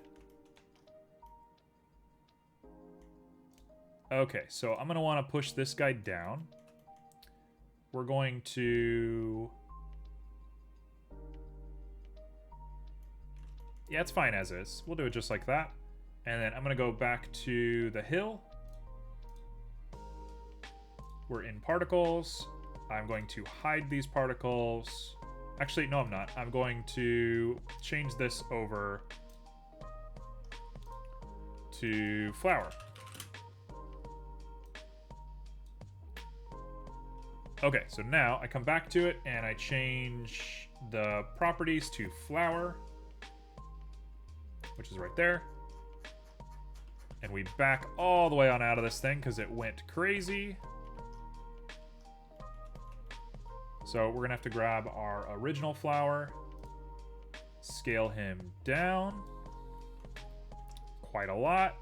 Okay, so I'm gonna wanna push this guy down. We're going to... Yeah, it's fine as is. We'll do it just like that. And then I'm gonna go back to the hill. We're in particles. I'm going to hide these particles. Actually, no, I'm not. I'm going to change this over to flower. Okay, so now I come back to it and I change the properties to flower, which is right there. And we back all the way on out of this thing because it went crazy. So we're gonna have to grab our original flower, scale him down quite a lot.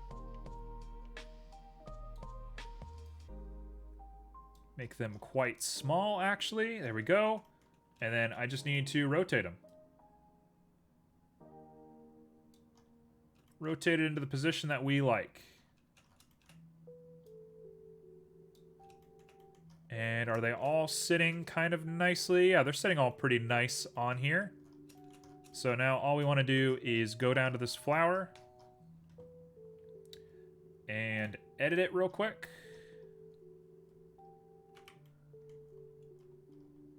Make them quite small, actually. There we go. And then I just need to rotate them. Rotate it into the position that we like. And are they all sitting kind of nicely? Yeah, they're sitting all pretty nice on here. So now all we want to do is go down to this flower and edit it real quick.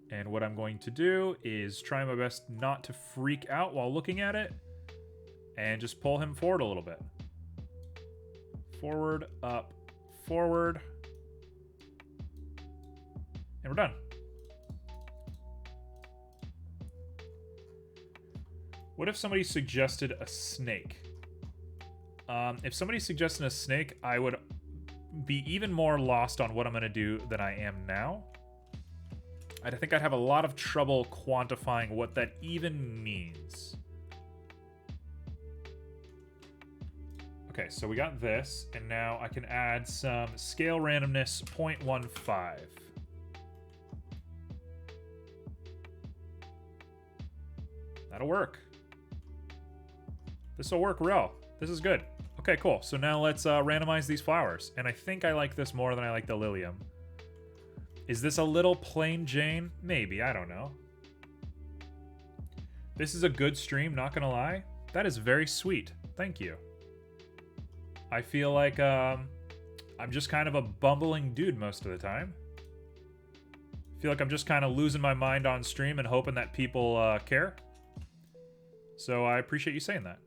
And what I'm going to do is try my best not to freak out while looking at it and just pull him forward a little bit. Forward, up, forward. And we're done. What if somebody suggested a snake? If somebody suggested a snake, I would be even more lost on what I'm going to do than I am now. I think I'd have a lot of trouble quantifying what that even means. Okay, so we got this, and now I can add some scale randomness 0.15. That'll work. This will work real. This is good. Okay, cool. So now let's randomize these flowers. And I think I like this more than I like the Lilium. Is this a little plain Jane? Maybe, I don't know. This is a good stream, not gonna lie. That is very sweet. Thank you. I feel like I'm just kind of a bumbling dude most of the time. I feel like I'm just kind of losing my mind on stream and hoping that people care. So I appreciate you saying that.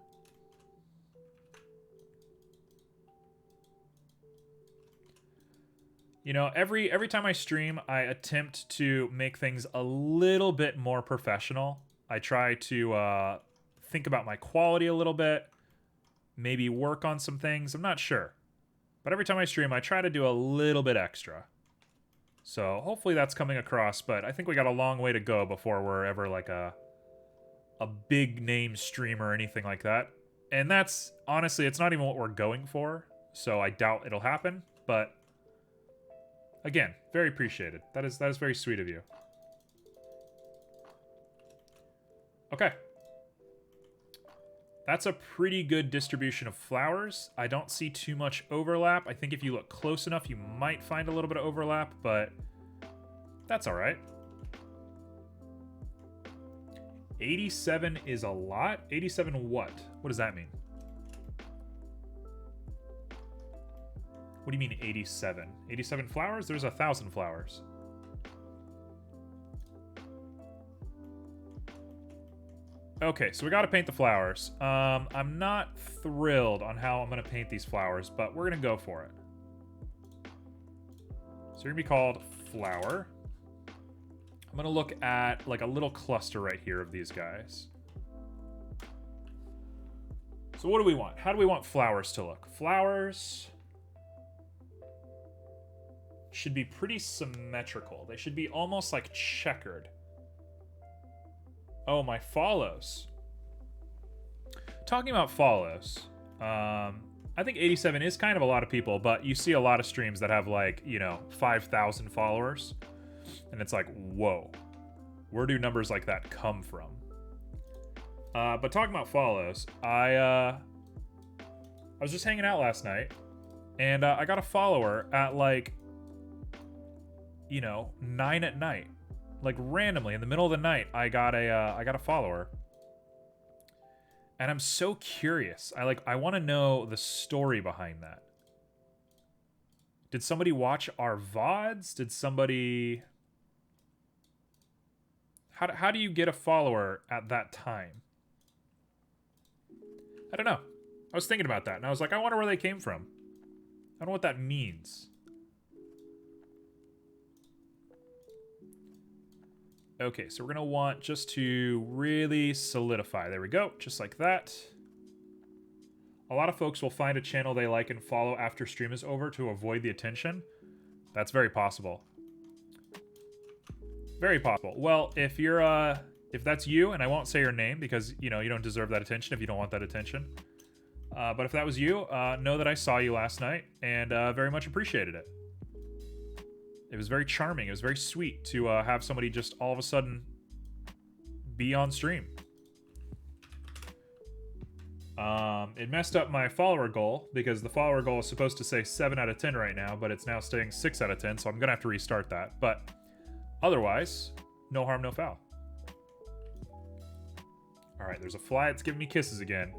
You know, every time I stream, I attempt to make things a little bit more professional. I try to think about my quality a little bit, maybe work on some things. I'm not sure. But every time I stream, I try to do a little bit extra. So hopefully that's coming across, but I think we got a long way to go before we're ever like a big name streamer or anything like that. And that's, honestly, it's not even what we're going for, so I doubt it'll happen, but again, very appreciated. That is very sweet of you. Okay. That's a pretty good distribution of flowers. I don't see too much overlap. I think if you look close enough, you might find a little bit of overlap, but that's all right. 87 is a lot. 87 what? What does that mean? What do you mean 87? 87 flowers? There's 1,000 flowers. Okay, so we gotta paint the flowers. I'm not thrilled on how I'm gonna paint these flowers, but we're gonna go for it. So they're gonna be called flower. I'm gonna look at like a little cluster right here of these guys. So what do we want? How do we want flowers to look? Flowers should be pretty symmetrical. They should be almost like checkered. Oh, my follows. Talking about follows, I think 87 is kind of a lot of people, but you see a lot of streams that have like, you know, 5,000 followers. And it's like, whoa, where do numbers like that come from? But talking about follows, I was just hanging out last night, and I got a follower at like, you know, 9 at night. Like randomly in the middle of the night, I got a follower, and I'm so curious. I want to know the story behind that. Did somebody watch our VODs? Did somebody? How do you get a follower at that time? I don't know. I was thinking about that, and I was like, I wonder where they came from. I don't know what that means. Okay, so we're gonna want just to really solidify. There we go, just like that. A lot of folks will find a channel they like and follow after stream is over to avoid the attention. That's very possible. Very possible. Well, if you're if that's you, and I won't say your name because you know you don't deserve that attention if you don't want that attention. But if that was you, know that I saw you last night and very much appreciated it. It was very charming. It was very sweet to have somebody just all of a sudden be on stream. It messed up my follower goal because the follower goal is supposed to say 7 out of 10 right now, but it's now staying 6 out of 10, so I'm going to have to restart that. But otherwise, no harm, no foul. All right, there's a fly that's giving me kisses again.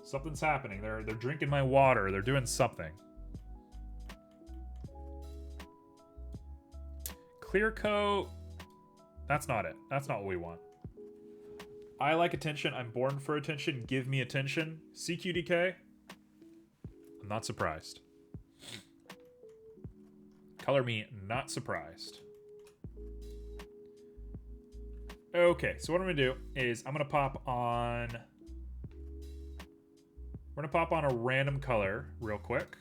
Something's happening. They're drinking my water. They're doing something. Clear coat. That's not it. That's not what we want. I like attention. I'm born for attention. Give me attention. CQDK. I'm not surprised. Color me not surprised. Okay, so what I'm gonna do is I'm gonna pop on. We're gonna pop on a random color real quick.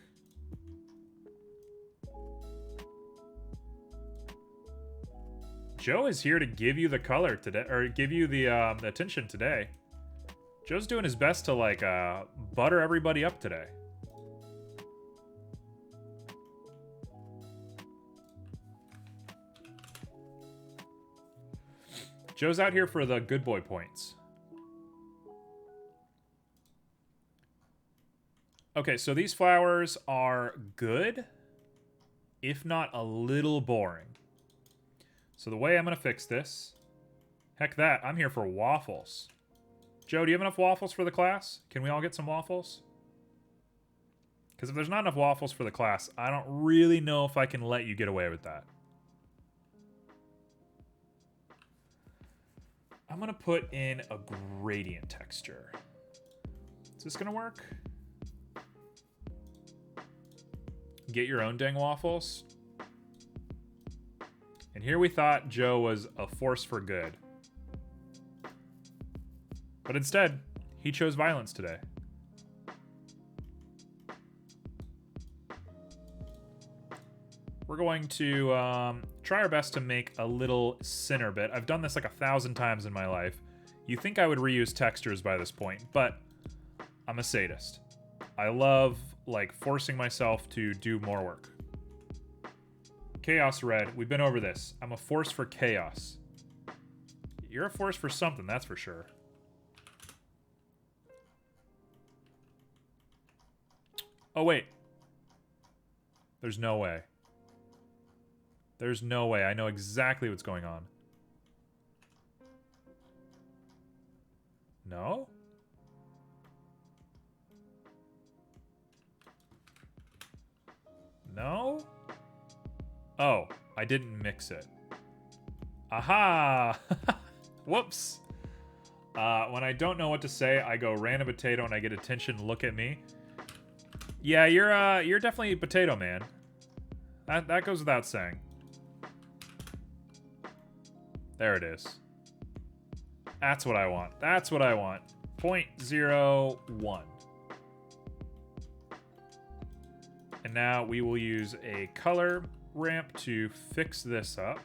Joe is here to give you the color today, or give you the attention today. Joe's doing his best to like butter everybody up today. Joe's out here for the good boy points. Okay, so these flowers are good, if not a little boring. So the way I'm going to fix this... Heck that, I'm here for waffles. Joe, do you have enough waffles for the class? Can we all get some waffles? Because if there's not enough waffles for the class, I don't really know if I can let you get away with that. I'm going to put in a gradient texture. Is this going to work? Get your own dang waffles? And here we thought Joe was a force for good. But instead, he chose violence today. We're going to try our best to make a little sinner bit. I've done this like 1,000 times in my life. You think I would reuse textures by this point, but I'm a sadist. I love, like, forcing myself to do more work. Chaos Red, we've been over this. I'm a force for chaos. You're a force for something, that's for sure. Oh, wait. There's no way. There's no way. I know exactly what's going on. No? No? Oh, I didn't mix it. Aha! Whoops. When I don't know what to say, I go random potato and I get attention. Look at me. Yeah, you're definitely a potato man. That goes without saying. There it is. That's what I want. That's what I want. 0.01. And now we will use a color ramp to fix this up.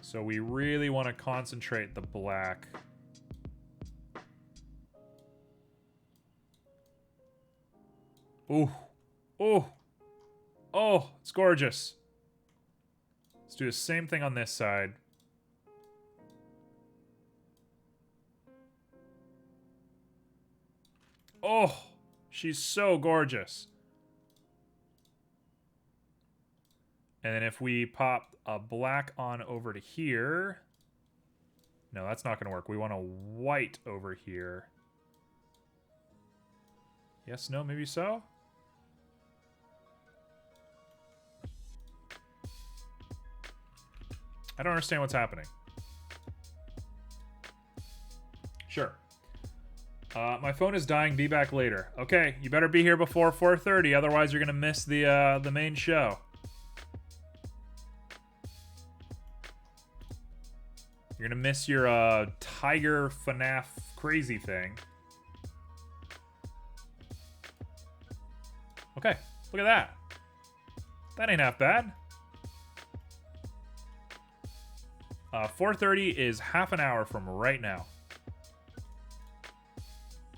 So we really want to concentrate the black. Ooh. Oh. Oh, it's gorgeous. Let's do the same thing on this side. Oh, she's so gorgeous. And then if we pop a black on over to here. No, that's not going to work. We want a white over here. Yes, no, maybe so? I don't understand what's happening. Sure. My phone is dying. Be back later. Okay, you better be here before 4:30, otherwise you're gonna miss the main show. You're gonna miss your Tiger FNAF crazy thing. Okay, look at that. That ain't half bad. 4:30 is half an hour from right now.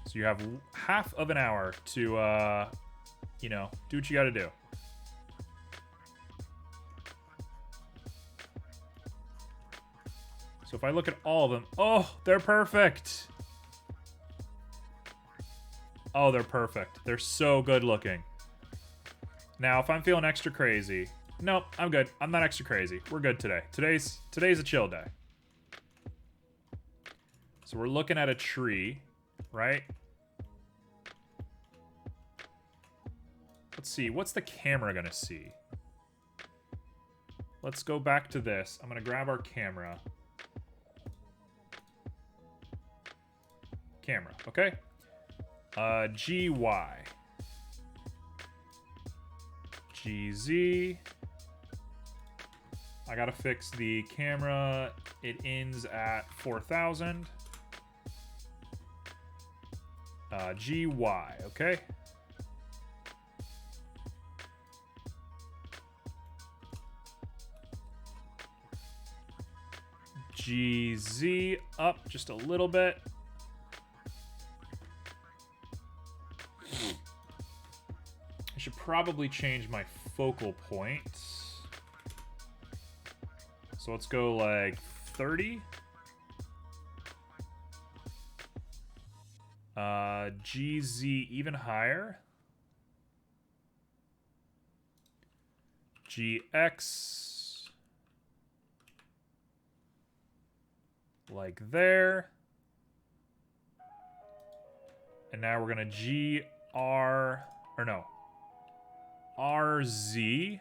So you have half of an hour to, you know, do what you gotta do. So if I look at all of them, oh, they're perfect. Oh, they're perfect. They're so good looking. Now, if I'm feeling extra crazy, nope, I'm good. I'm not extra crazy. We're good today. Today's a chill day. So we're looking at a tree, right? Let's see. What's the camera gonna see? Let's go back to this. I'm gonna grab our camera. Camera, okay? GY. GZ. I gotta fix the camera. It ends at 4,000. GY, okay? GZ up just a little bit. I should probably change my focal point. So let's go like 30. GZ even higher. GX. Like there. And now we're gonna GR, or no, RZ,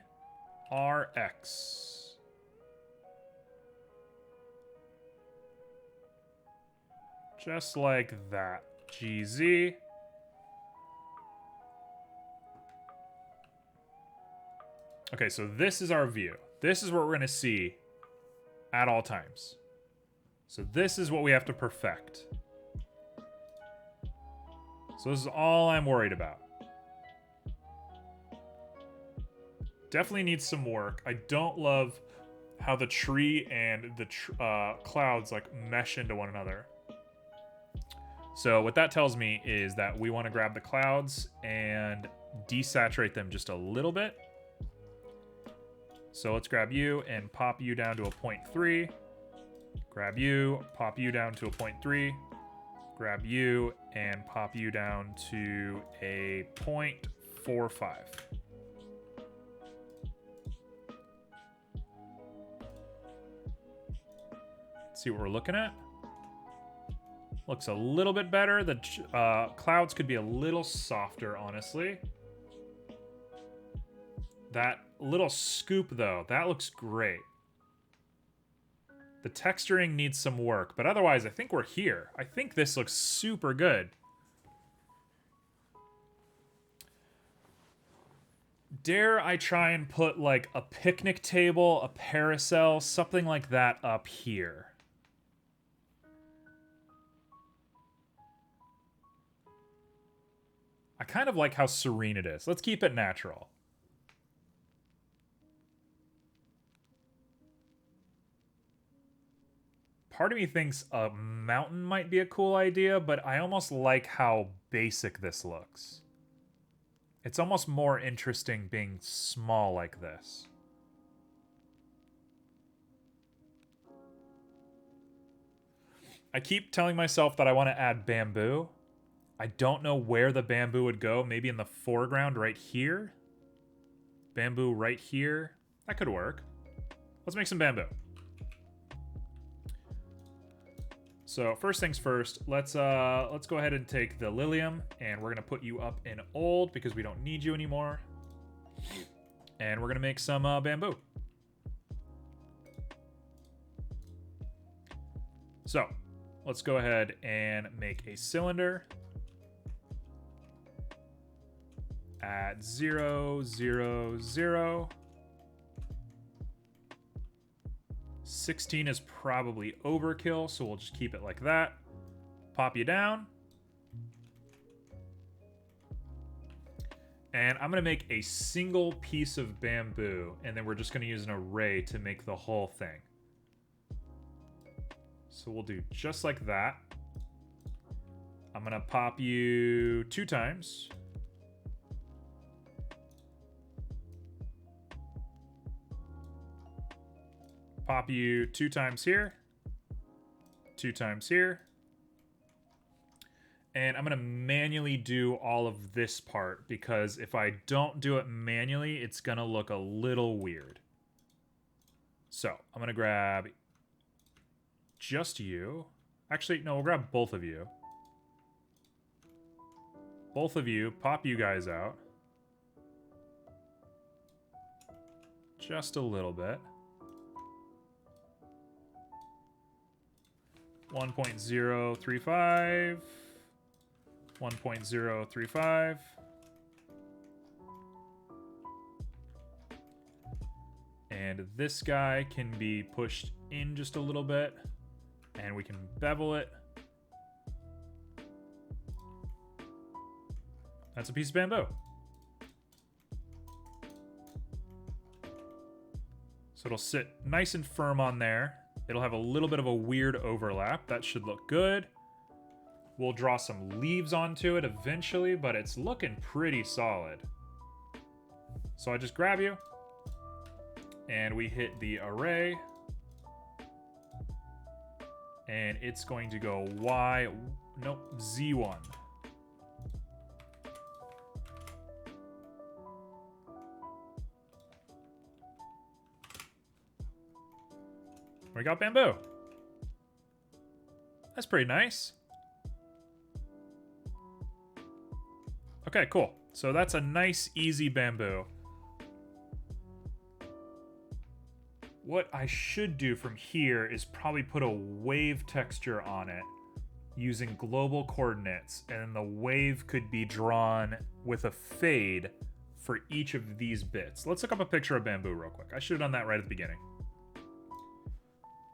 RX. Just like that. GZ. Okay, so this is our view. This is what we're going to see at all times. So this is what we have to perfect. So this is all I'm worried about. Definitely needs some work. I don't love how the tree and the clouds like mesh into one another. So what that tells me is that we want to grab the clouds and desaturate them just a little bit. So let's grab you and pop you down to a 0.3. Grab you, pop you down to a 0.3. Grab you and pop you down to a 0.45. See what we're looking at. Looks a little bit better. The clouds could be a little softer, honestly. That little scoop, though, that looks great. The texturing needs some work, but otherwise, I think we're here. I think this looks super good. Dare I try and put, like, a picnic table, a parasail, something like that up here? I kind of like how serene it is. Let's keep it natural. Part of me thinks a mountain might be a cool idea, but I almost like how basic this looks. It's almost more interesting being small like this. I keep telling myself that I want to add bamboo. I don't know where the bamboo would go. Maybe in the foreground right here. Bamboo right here. That could work. Let's make some bamboo. So first things first, let's go ahead and take the Lilium, and we're gonna put you up in old because we don't need you anymore. And we're gonna make some bamboo. So let's go ahead and make a cylinder. At 0, 0, 0. 16 is probably overkill, so we'll just keep it like that. Pop you down. And I'm going to make a single piece of bamboo, and then we're just going to use an array to make the whole thing. So we'll do just like that. I'm going to pop you 2 times. Pop you 2 times here, 2 times here. And I'm going to manually do all of this part because if I don't do it manually, it's going to look a little weird. So I'm going to grab just you. Actually, no, we'll grab both of you. Both of you, pop you guys out. Just a little bit. 1.035, 1.035. And this guy can be pushed in just a little bit, and we can bevel it. That's a piece of bamboo. So it'll sit nice and firm on there. It'll have a little bit of a weird overlap. That should look good. We'll draw some leaves onto it eventually, but it's looking pretty solid. So I just grab you, and we hit the array. And it's going to go Z1. We got bamboo. That's pretty nice. Okay, cool. So that's a nice, easy bamboo. What I should do from here is probably put a wave texture on it using global coordinates, and the wave could be drawn with a fade for each of these bits. Let's look up a picture of bamboo real quick. I should have done that right at the beginning.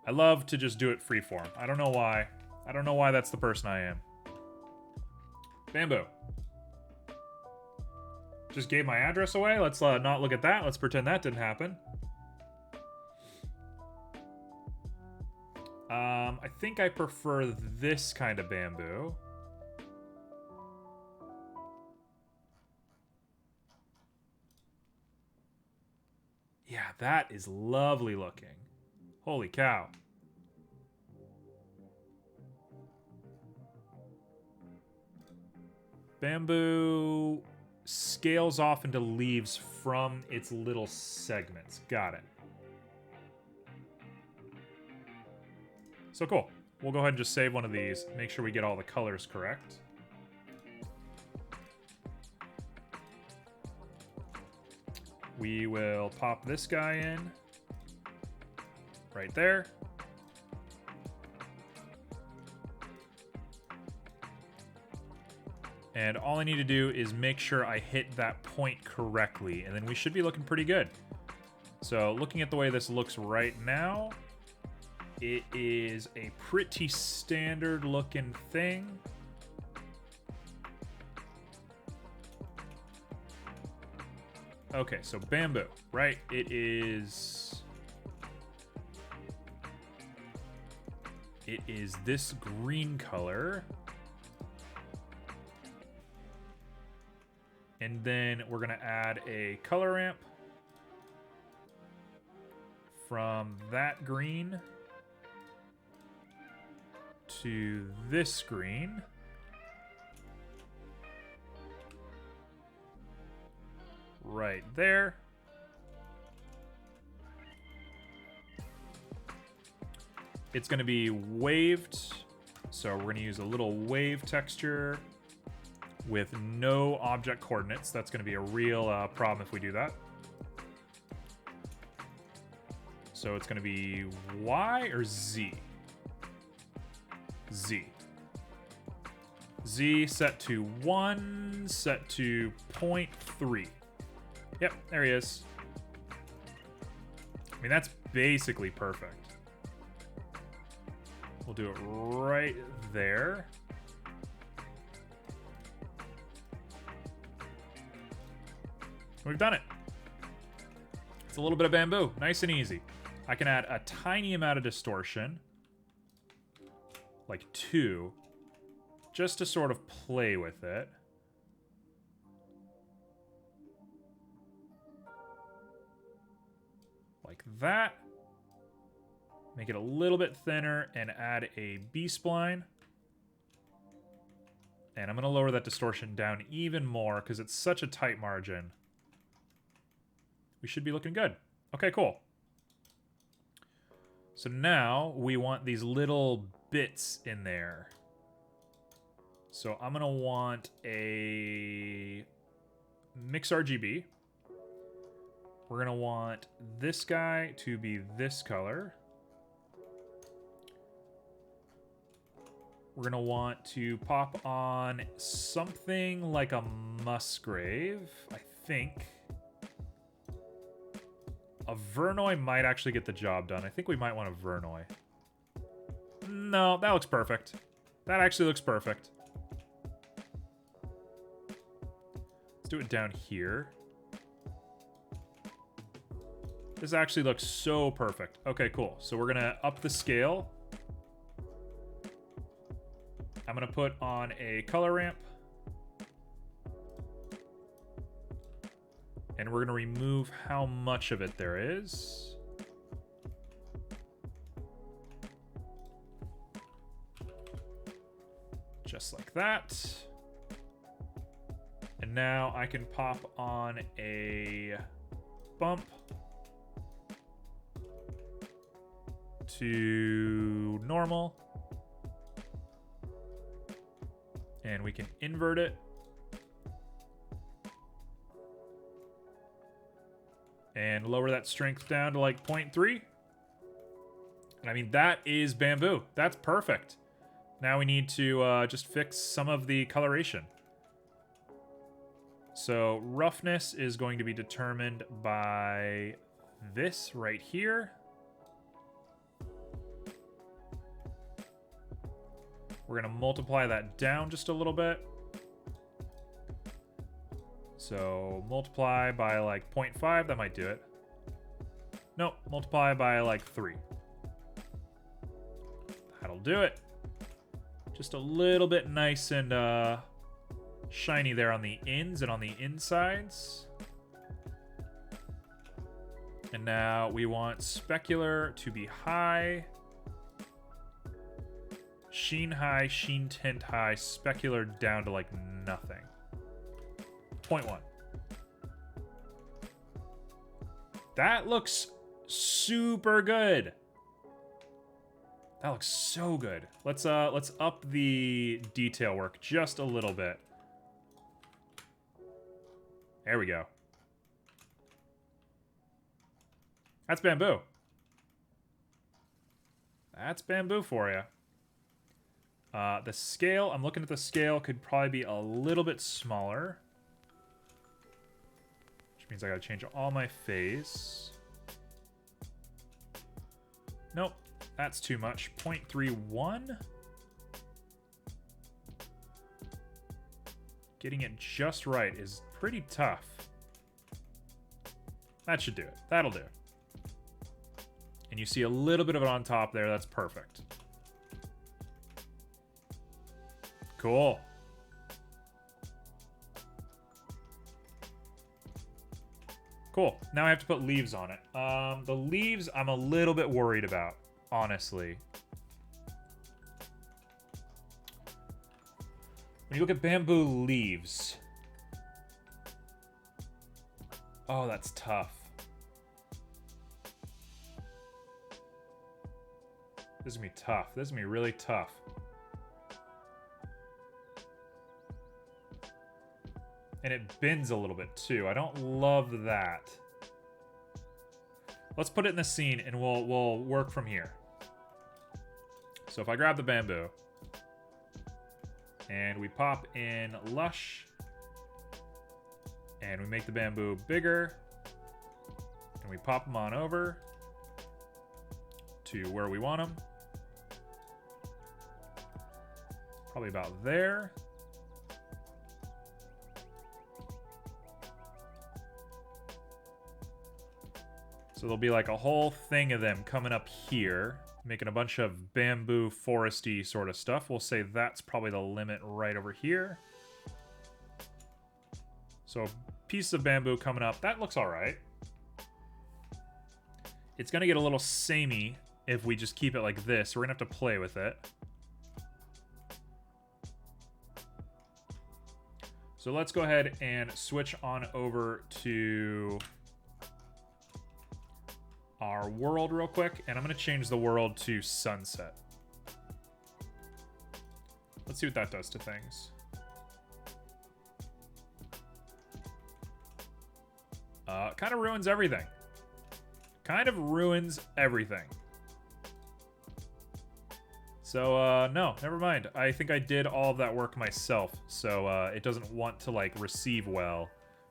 I love to just do it freeform. I don't know why. I don't know why that's the person I am. Bamboo. Just gave my address away. Let's not look at that. Let's pretend that didn't happen. I think I prefer this kind of bamboo. Yeah, that is lovely looking. Holy cow. Bamboo scales off into leaves from its little segments. Got it. So cool. We'll go ahead and just save one of these. Make sure we get all the colors correct. We will pop this guy in. Right there. And all I need to do is make sure I hit that point correctly, and then we should be looking pretty good. So looking at the way this looks right now, it is a pretty standard looking thing. Okay, so bamboo, right? It is this green color. And then we're going to add a color ramp from that green to this green. Right there. It's going to be waved, so we're going to use a little wave texture with no object coordinates. That's going to be a real problem if we do that. So it's going to be Y or Z? Z. Z set to 1, set to 0.3. Yep, there he is. I mean, that's basically perfect. We'll do it right there. We've done it. It's a little bit of bamboo. Nice and easy. I can add a tiny amount of distortion. Like 2. Just to sort of play with it. Like that. Make it a little bit thinner and add a B-spline. And I'm going to lower that distortion down even more because it's such a tight margin. We should be looking good. Okay, cool. So now we want these little bits in there. So I'm going to want a mix RGB. We're going to want this guy to be this color. We're going to want to pop on something like a Musgrave, I think. A Vernoi might actually get the job done. I think we might want a Vernoi. No, that looks perfect. That actually looks perfect. Let's do it down here. This actually looks so perfect. Okay, cool. So we're going to up the scale. I'm going to put on a color ramp. And we're going to remove how much of it there is. Just like that. And now I can pop on a bump to normal. And we can invert it. And lower that strength down to like 0.3. And I mean, that is bamboo. That's perfect. Now we need to just fix some of the coloration. So roughness is going to be determined by this right here. We're going to multiply that down just a little bit. So multiply by like 0.5, that might do it. Nope, multiply by like 3. That'll do it. Just a little bit nice and shiny there on the ends and on the insides. And now we want specular to be high. Sheen high, sheen tint high, specular down to like nothing. 0.1. That looks super good. That looks so good. Let's up the detail work just a little bit. There we go. That's bamboo. That's bamboo for you. The scale, I'm looking at the scale, could probably be a little bit smaller. Which means I gotta change all my phase. Nope, that's too much. 0.31. Getting it just right is pretty tough. That should do it. That'll do. And you see a little bit of it on top there. That's perfect. Cool. Cool. Now I have to put leaves on it. The leaves I'm a little bit worried about, honestly. When you look at bamboo leaves... Oh, that's tough. This is gonna be tough. This is gonna be really tough. And it bends a little bit too. I don't love that. Let's put it in the scene and we'll work from here. So if I grab the bamboo and we pop in Lush and we make the bamboo bigger and we pop them on over to where we want them. Probably about there. So there'll be like a whole thing of them coming up here, making a bunch of bamboo foresty sort of stuff. We'll say that's probably the limit right over here. So a piece of bamboo coming up. That looks all right. It's going to get a little samey if we just keep it like this. We're going to have to play with it. So let's go ahead and switch on over to our world real quick, and I'm going to change the world to sunset. Let's see what that does to things. Kind of ruins everything. Kind of ruins everything. So, no, never mind. I think I did all of that work myself, so it doesn't want to, like, receive well,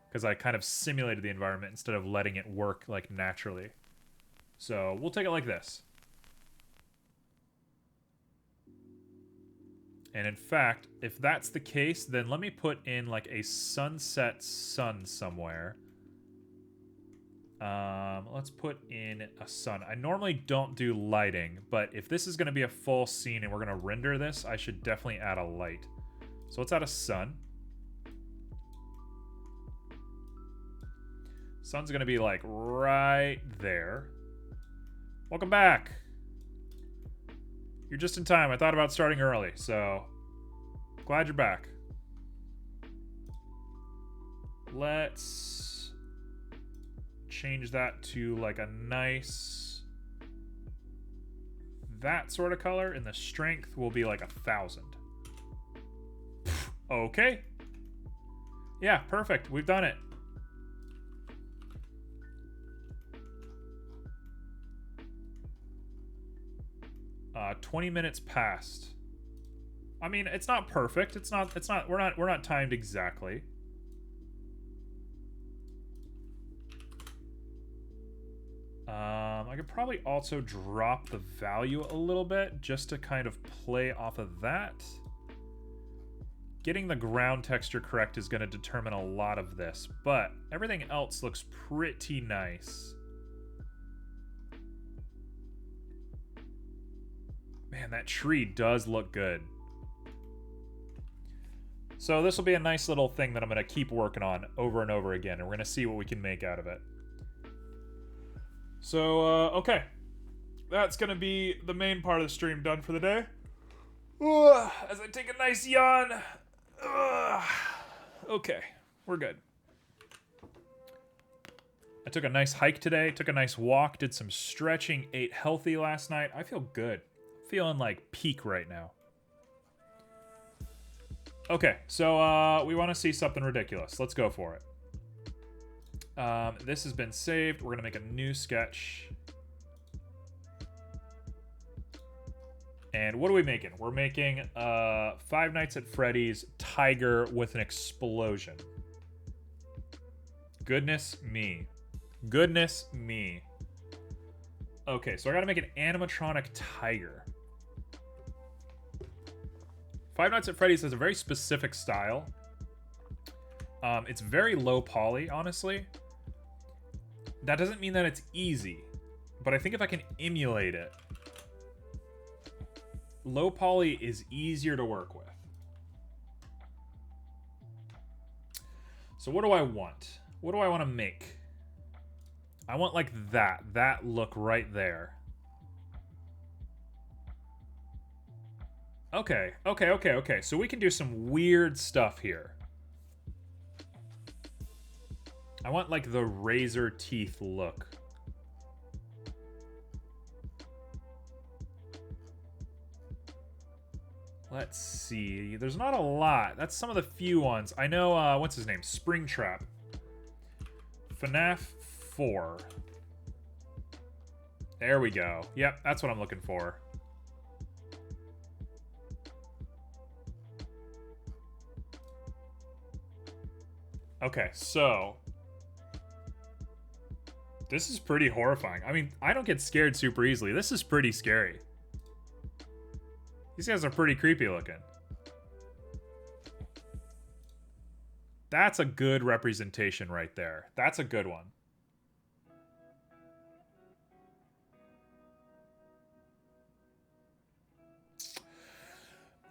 because I kind of simulated the environment instead of letting it work, like, naturally. So we'll take it like this. And in fact, if that's the case, then let me put in like a sunset sun somewhere. Let's put in a sun. I normally don't do lighting, but if this is going to be a full scene and we're going to render this, I should definitely add a light. So let's add a sun. Sun's going to be like right there. Welcome back. You're just in time. I thought about starting early, so glad you're back. Let's change that to like a nice that sort of color, and the strength will be like 1,000. Okay. Yeah, perfect. We've done it. 20 minutes passed. I mean, it's not perfect. It's not we're not timed exactly. I could probably also drop the value a little bit just to kind of play off of that. Getting the ground texture correct is going to determine a lot of this, but everything else looks pretty nice. Man, that tree does look good. So this will be a nice little thing that I'm going to keep working on over and over again, and we're going to see what we can make out of it. So, okay. That's going to be the main part of the stream done for the day. As I take a nice yawn. Okay, we're good. I took a nice hike today, took a nice walk, did some stretching, ate healthy last night. I feel good. Feeling like peak right now. Okay, so we want to see something ridiculous. Let's go for it. This has been saved. We're going to make a new sketch. And what are we making? We're making Five Nights at Freddy's tiger with an explosion. Goodness me. Goodness me. Okay, so I got to make an animatronic tiger. Five Nights at Freddy's has a very specific style. It's very low poly, honestly. That doesn't mean that it's easy, but I think if I can emulate it, low poly is easier to work with. So what do I want? What do I want to make? I want like that look right there. Okay. So we can do some weird stuff here. I want like the razor teeth look. Let's see. There's not a lot. That's some of the few ones. I know, what's his name? Springtrap. FNAF 4. There we go. Yep, that's what I'm looking for. Okay, so this is pretty horrifying. I mean, I don't get scared super easily. This is pretty scary. These guys are pretty creepy looking. That's a good representation right there. That's a good one.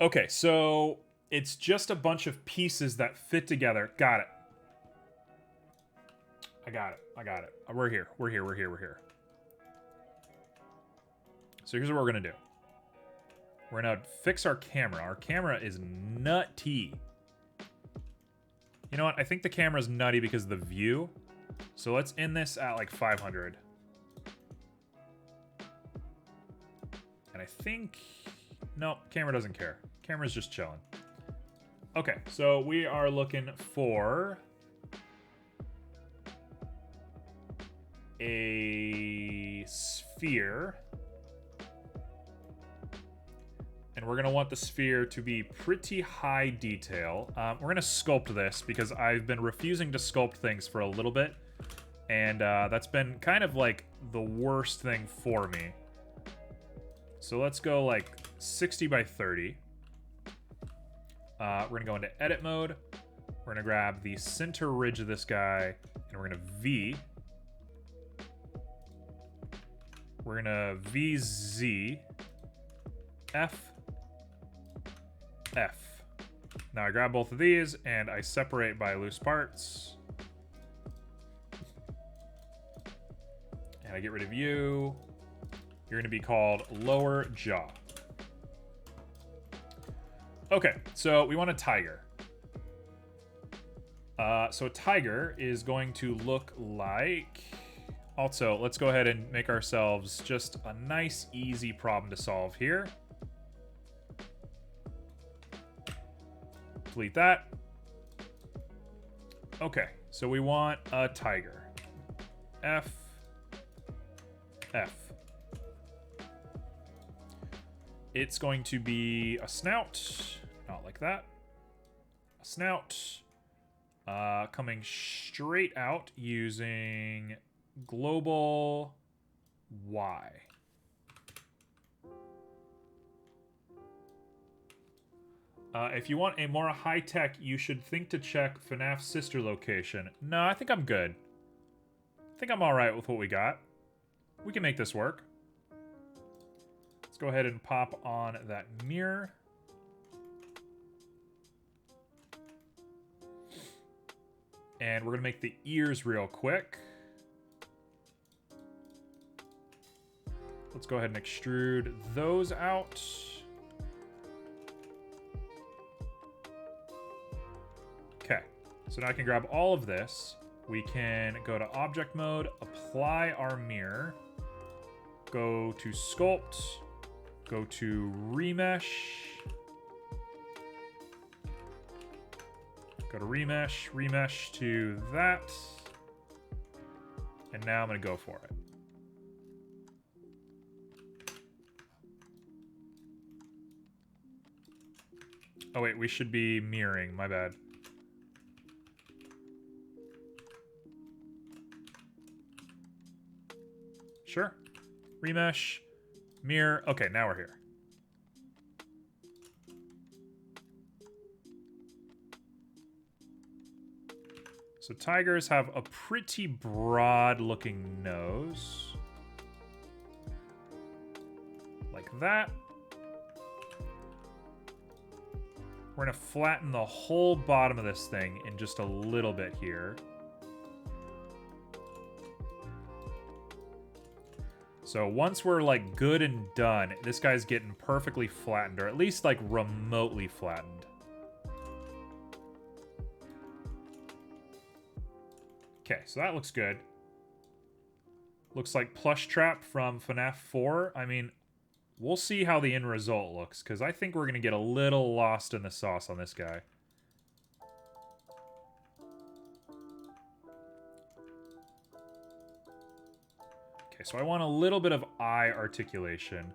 Okay, so it's just a bunch of pieces that fit together. Got it. I got it. We're here. So here's what we're gonna do. We're gonna fix our camera. Our camera is nutty. You know what? I think the camera's nutty because of the view. So let's end this at like 500. And I think... No, camera doesn't care. Camera's just chilling. Okay, so we are looking for a sphere. And we're going to want the sphere to be pretty high detail. We're going to sculpt this because I've been refusing to sculpt things for a little bit. And that's been kind of like the worst thing for me. So let's go like 60 by 30. We're going to go into edit mode. We're going to grab the center ridge of this guy. And we're going to V. We're going to VZ. F. F. Now I grab both of these and I separate by loose parts. And I get rid of you. You're going to be called lower jaw. Okay, so we want a tiger. So a tiger is going to look like... Also, let's go ahead and make ourselves just a nice, easy problem to solve here. Delete that. Okay, so we want a tiger. F. F. It's going to be a snout. Not like that. A snout. Coming straight out using global Why? If you want a more high-tech, you should think to check FNAF's sister location. No, I think I'm good. I think I'm alright with what we got. We can make this work. Let's go ahead and pop on that mirror. And we're going to make the ears real quick. Let's go ahead and extrude those out. Okay, so now I can grab all of this. We can go to object mode, apply our mirror, go to sculpt, go to remesh, go to remesh, remesh to that, and now I'm going to go for it. Oh wait, we should be mirroring, my bad. Sure. Remesh. Mirror. Okay, now we're here. So tigers have a pretty broad-looking nose. Like that. We're going to flatten the whole bottom of this thing in just a little bit here. So once we're like good and done, this guy's getting perfectly flattened, or at least like remotely flattened. Okay, so that looks good. Looks like Plush Trap from FNAF 4. I mean, we'll see how the end result looks, because I think we're going to get a little lost in the sauce on this guy. Okay, so I want a little bit of eye articulation.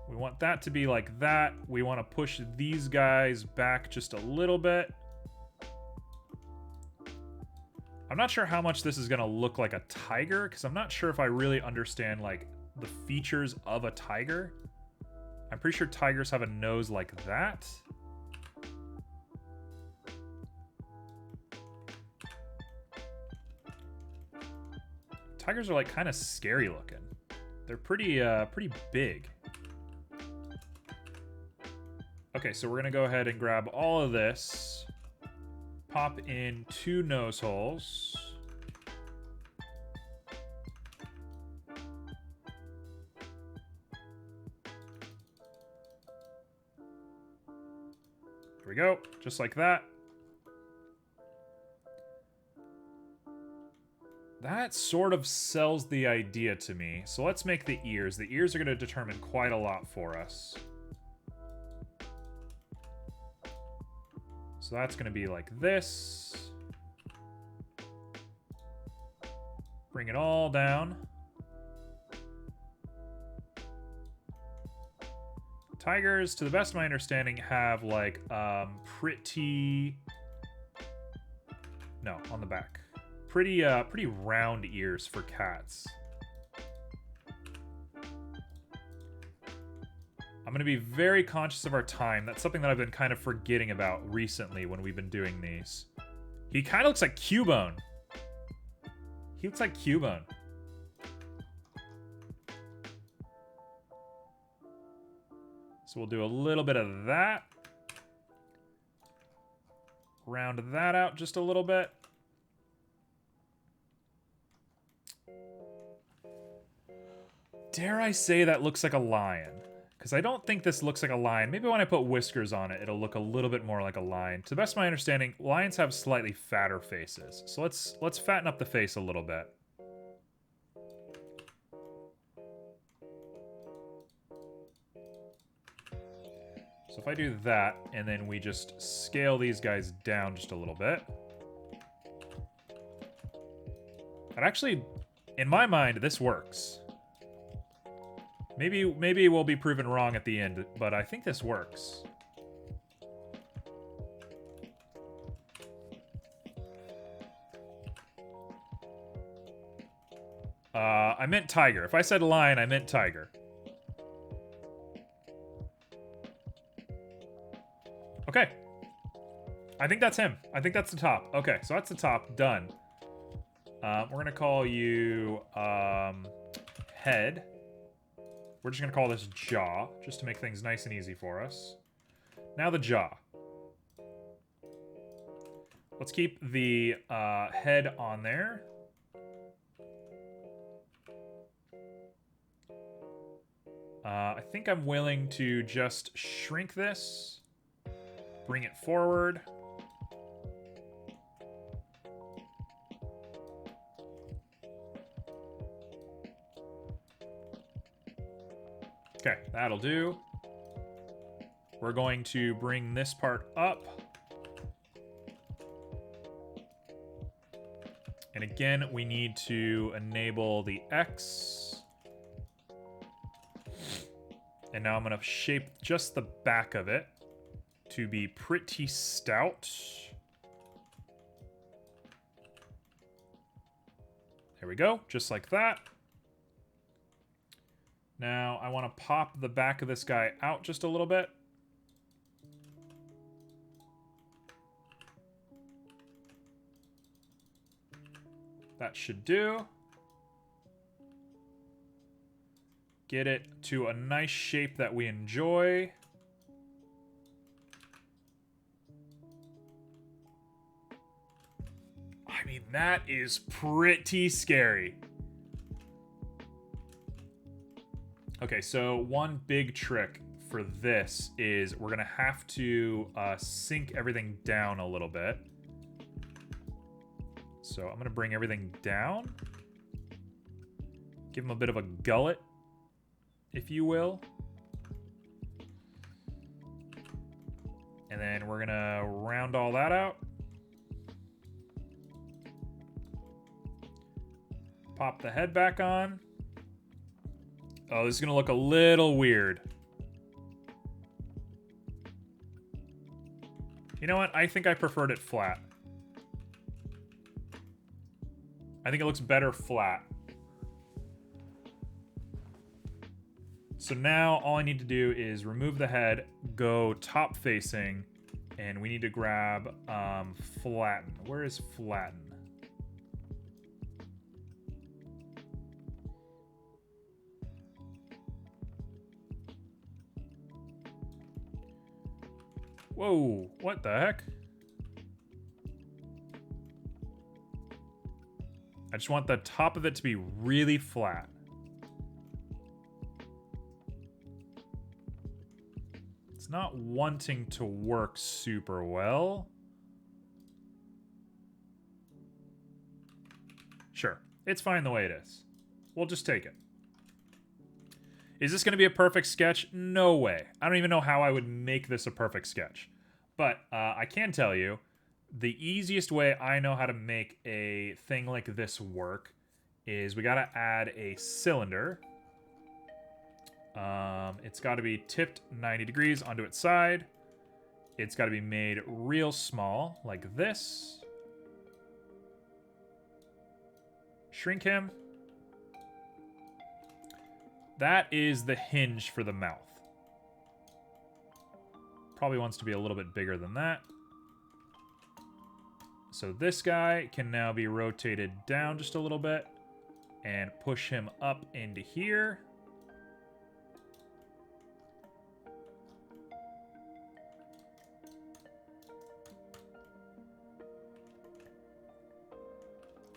We want that to be like that. We want to push these guys back just a little bit. I'm not sure how much this is going to look like a tiger, because I'm not sure if I really understand, like, the features of a tiger. I'm pretty sure tigers have a nose like that. Tigers are, like, kind of scary looking. They're pretty big. Okay, so we're going to go ahead and grab all of this. Pop in 2 nose holes. There we go, just like that. That sort of sells the idea to me. So let's make the ears. The ears are going to determine quite a lot for us. So that's going to be like this. Bring it all down. Tigers, to the best of my understanding, have like pretty... No, on the back. Pretty round ears for cats. I'm going to be very conscious of our time. That's something that I've been kind of forgetting about recently when we've been doing these. He kind of looks like Cubone. He looks like Cubone. So we'll do a little bit of that. Round that out just a little bit. Dare I say that looks like a lion? Because I don't think this looks like a lion. Maybe when I put whiskers on it, it'll look a little bit more like a lion. To the best of my understanding, lions have slightly fatter faces. So let's fatten up the face a little bit. So if I do that, and then we just scale these guys down just a little bit. And actually, in my mind, this works. Maybe we'll be proven wrong at the end, but I think this works. I meant tiger. If I said lion, I meant tiger. Okay. I think that's him. I think that's the top. Okay, so that's the top. Done. We're going to call you head. We're just going to call this jaw, just to make things nice and easy for us. Now the jaw. Let's keep the head on there. I think I'm willing to just shrink this. Bring it forward. Okay, that'll do. We're going to bring this part up. And again, we need to enable the X. And now I'm going to shape just the back of it to be pretty stout. There we go, just like that. Now I want to pop the back of this guy out just a little bit. That should do. Get it to a nice shape that we enjoy. I mean, that is pretty scary. Okay, so one big trick for this is we're gonna have to sink everything down a little bit. So I'm gonna bring everything down. Give him a bit of a gullet, if you will. And then we're gonna round all that out. Pop the head back on. Oh, this is gonna look a little weird. You know what? I think I preferred it flat. I think it looks better flat. So now all I need to do is remove the head, go top facing, and we need to grab flatten. Where is flatten? Whoa, what the heck? I just want the top of it to be really flat. It's not wanting to work super well. Sure, it's fine the way it is. We'll just take it. Is this going to be a perfect sketch? No way. I don't even know how I would make this a perfect sketch. But I can tell you, the easiest way I know how to make a thing like this work is we got to add a cylinder. It's got to be tipped 90 degrees onto its side. It's got to be made real small, like this. Shrink him. That is the hinge for the mouth. Probably wants to be a little bit bigger than that. So this guy can now be rotated down just a little bit and push him up into here.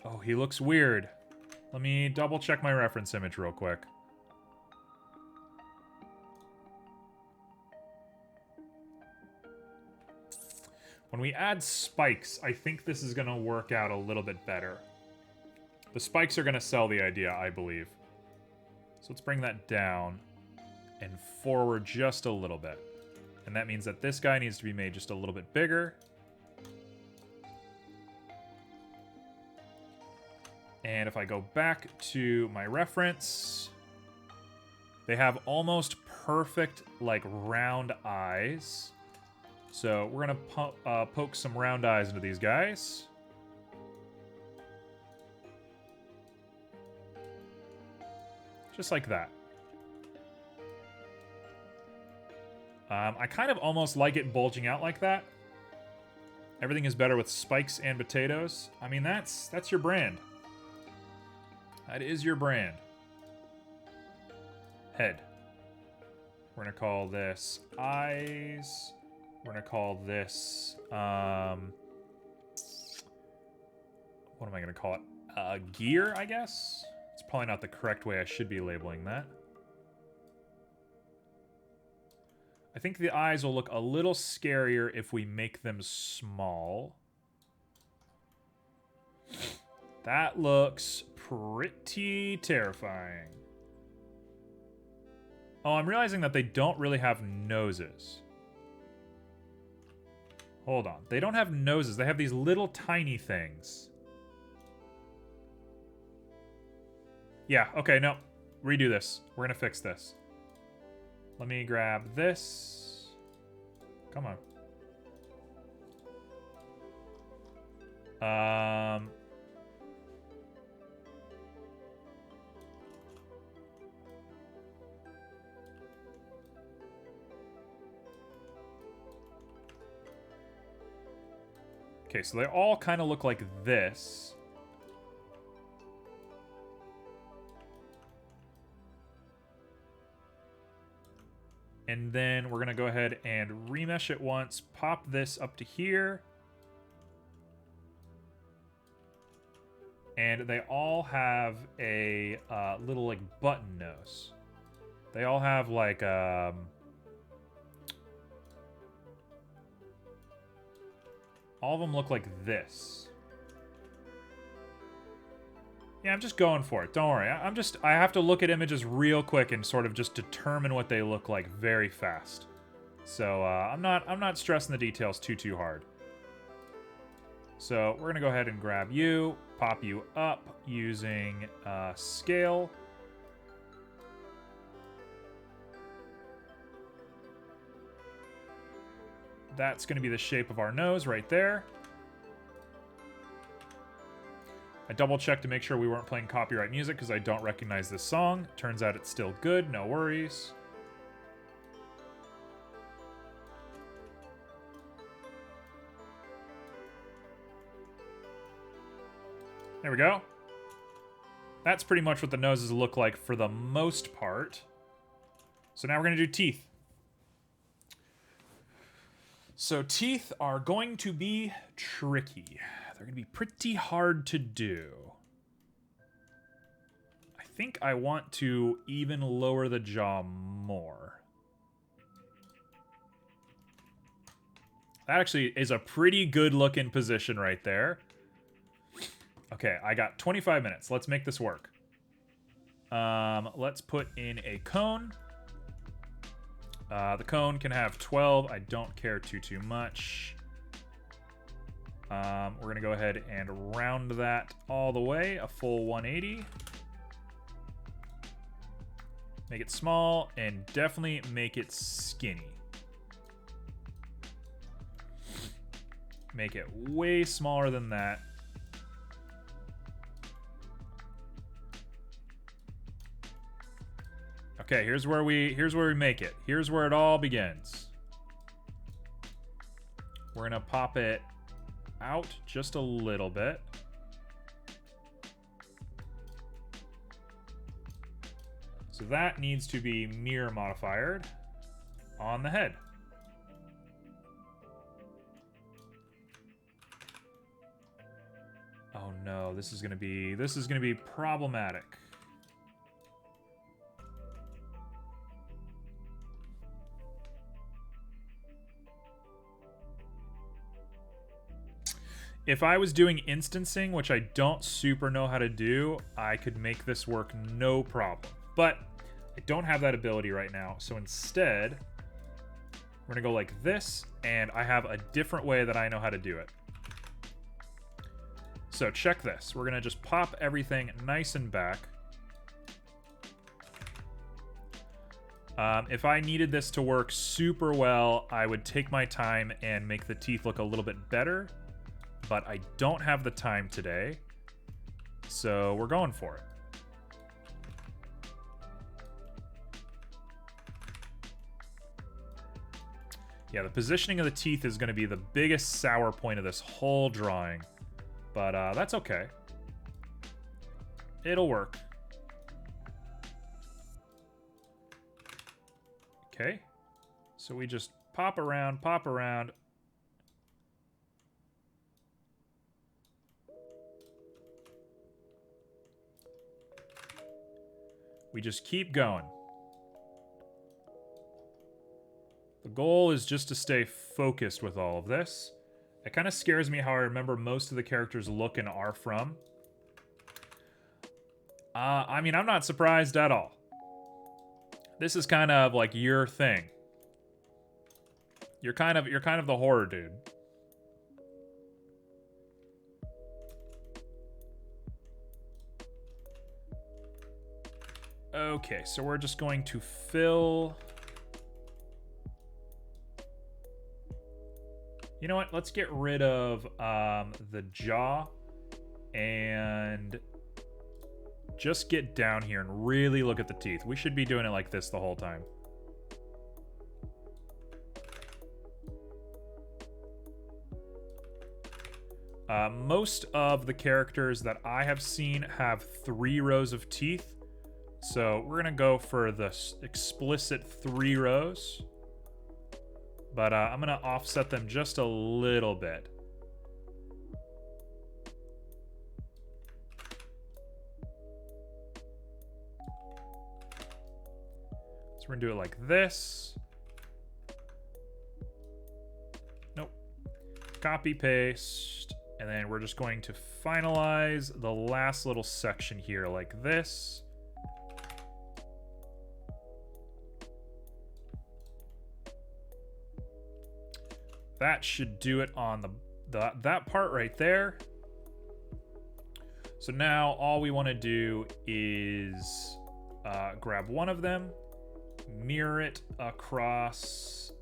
Oh, he looks weird. Let me double check my reference image real quick. When we add spikes, I think this is going to work out a little bit better. The spikes are going to sell the idea, I believe. So let's bring that down and forward just a little bit. And that means that this guy needs to be made just a little bit bigger. And if I go back to my reference, they have almost perfect, like, round eyes. So we're going to poke some round eyes into these guys. Just like that. I kind of almost like it bulging out like that. Everything is better with spikes and potatoes. I mean, that's your brand. That is your brand. Head. We're going to call this eyes. We're going to call this, what am I going to call it? Gear, I guess? It's probably not the correct way I should be labeling that. I think the eyes will look a little scarier if we make them small. That looks pretty terrifying. Oh, I'm realizing that they don't really have noses. Hold on. They don't have noses. They have these little tiny things. Yeah, okay, no. Redo this. We're gonna fix this. Let me grab this. Come on. Okay, so they all kind of look like this. And then we're going to go ahead and remesh it once, pop this up to here. And they all have a little, like, button nose. They all have, like, all of them look like this. Yeah, I'm just going for it. Don't worry. I have to look at images real quick and sort of just determine what they look like very fast. So I'm not stressing the details too hard. So we're gonna go ahead and grab you, pop you up using scale. That's gonna be the shape of our nose right there. I double-checked to make sure we weren't playing copyright music because I don't recognize this song. Turns out it's still good, no worries. There we go. That's pretty much what the noses look like for the most part. So now we're going to do teeth. So teeth are going to be tricky. They're going to be pretty hard to do. I think I want to even lower the jaw more. That actually is a pretty good looking position right there. Okay, I got 25 minutes. Let's make this work. Let's put in a cone. The cone can have 12. I don't care too much. We're going to go ahead and round that all the way, a full 180. Make it small, and definitely make it skinny. Make it way smaller than that. Okay, here's where we make it. Here's where it all begins. We're going to pop it out just a little bit. So that needs to be mirror modified on the head. Oh no, this is gonna be problematic. If I was doing instancing, which I don't super know how to do, I could make this work no problem. But I don't have that ability right now, so instead, we're gonna go like this, and I have a different way that I know how to do it. So check this. We're gonna just pop everything nice and back. If I needed this to work super well, I would take my time and make the teeth look a little bit better. But I don't have the time today, so we're going for it. Yeah, the positioning of the teeth is going to be the biggest sour point of this whole drawing. But that's okay. It'll work. Okay. So we just pop around, pop around. We just keep going. The goal is just to stay focused with all of this. It kind of scares me how I remember most of the characters look and are from. I mean, I'm not surprised at all. This is kind of like your thing. You're kind of the horror dude. Okay, so we're just going to fill... You know what? Let's get rid of the jaw and just get down here and really look at the teeth. We should be doing it like this the whole time. Most of the characters that I have seen have 3 rows of teeth. So we're going to go for the explicit 3 rows. But I'm going to offset them just a little bit. So we're going to do it like this. Nope. Copy, paste. And then we're just going to finalize the last little section here like this. That should do it on that part right there. So now all we want to do is grab one of them, mirror it across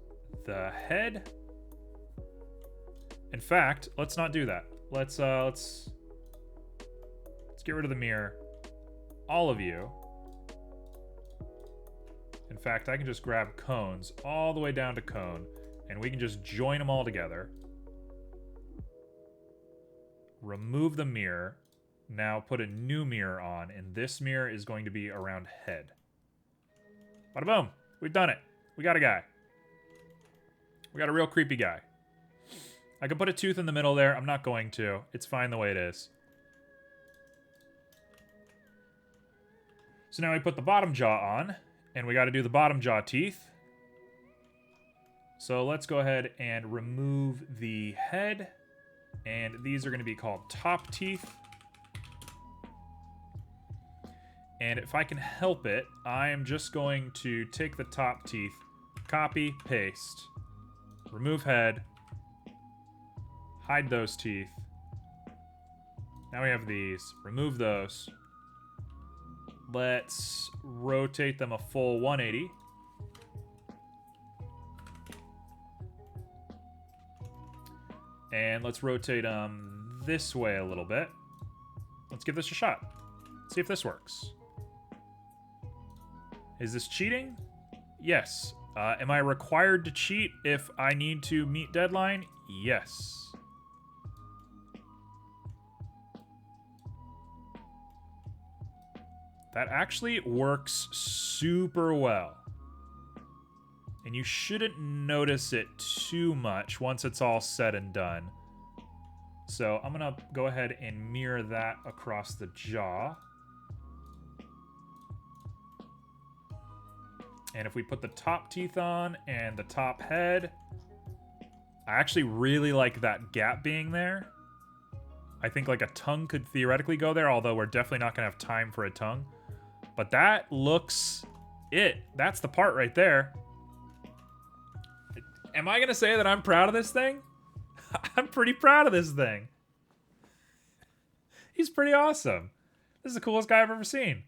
the head. In fact, let's not do that. Let's get rid of the mirror. All of you. In fact, I can just grab cones all the way down to cone. And we can just join them all together. Remove the mirror. Now put a new mirror on. And this mirror is going to be around head. Bada boom. We've done it. We got a guy. We got a real creepy guy. I could put a tooth in the middle there. I'm not going to. It's fine the way it is. So now we put the bottom jaw on. And we got to do the bottom jaw teeth. So let's go ahead and remove the head. And these are going to be called top teeth. And if I can help it, I am just going to take the top teeth, copy, paste, remove head, hide those teeth. Now we have these. Remove those. Let's rotate them a full 180. And let's rotate them this way a little bit. Let's give this a shot. See if this works. Is this cheating? Yes. Am I required to cheat if I need to meet deadline? Yes. That actually works super well. And you shouldn't notice it too much once it's all said and done. So I'm going to go ahead and mirror that across the jaw. And if we put the top teeth on and the top head, I actually really like that gap being there. I think like a tongue could theoretically go there, although we're definitely not going to have time for a tongue. But that looks it. That's the part right there. Am I going to say that I'm proud of this thing? I'm pretty proud of this thing. He's pretty awesome. This is the coolest guy I've ever seen.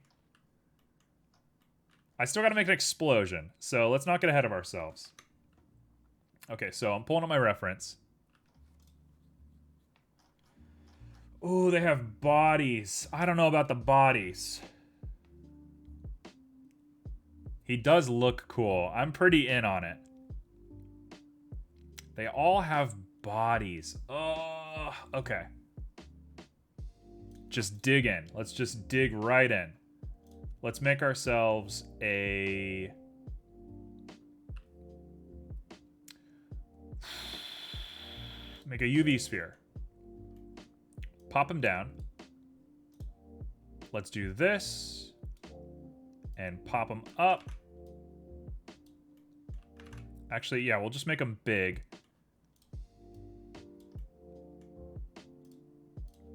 I still got to make an explosion, so let's not get ahead of ourselves. Okay, so I'm pulling up my reference. Ooh, they have bodies. I don't know about the bodies. He does look cool. I'm pretty in on it. They all have bodies. Oh, okay. Just dig in. Let's just dig right in. Let's make ourselves a... Make a UV sphere. Pop them down. Let's do this. And pop them up. Actually, yeah, we'll just make them big.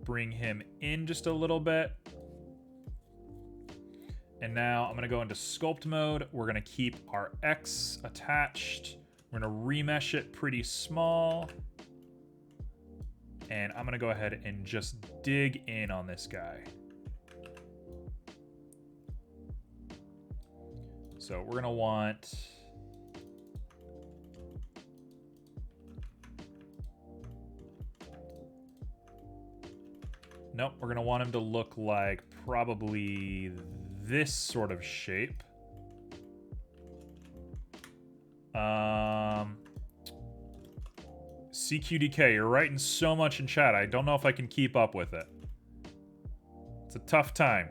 Bring him in just a little bit. And now I'm going to go into sculpt mode. We're going to keep our X attached. We're going to remesh it pretty small. And I'm going to go ahead and just dig in on this guy. So we're going to want... Nope, we're going to want him to look like probably this sort of shape. CQDK, you're writing so much in chat. I don't know if I can keep up with it. It's a tough time.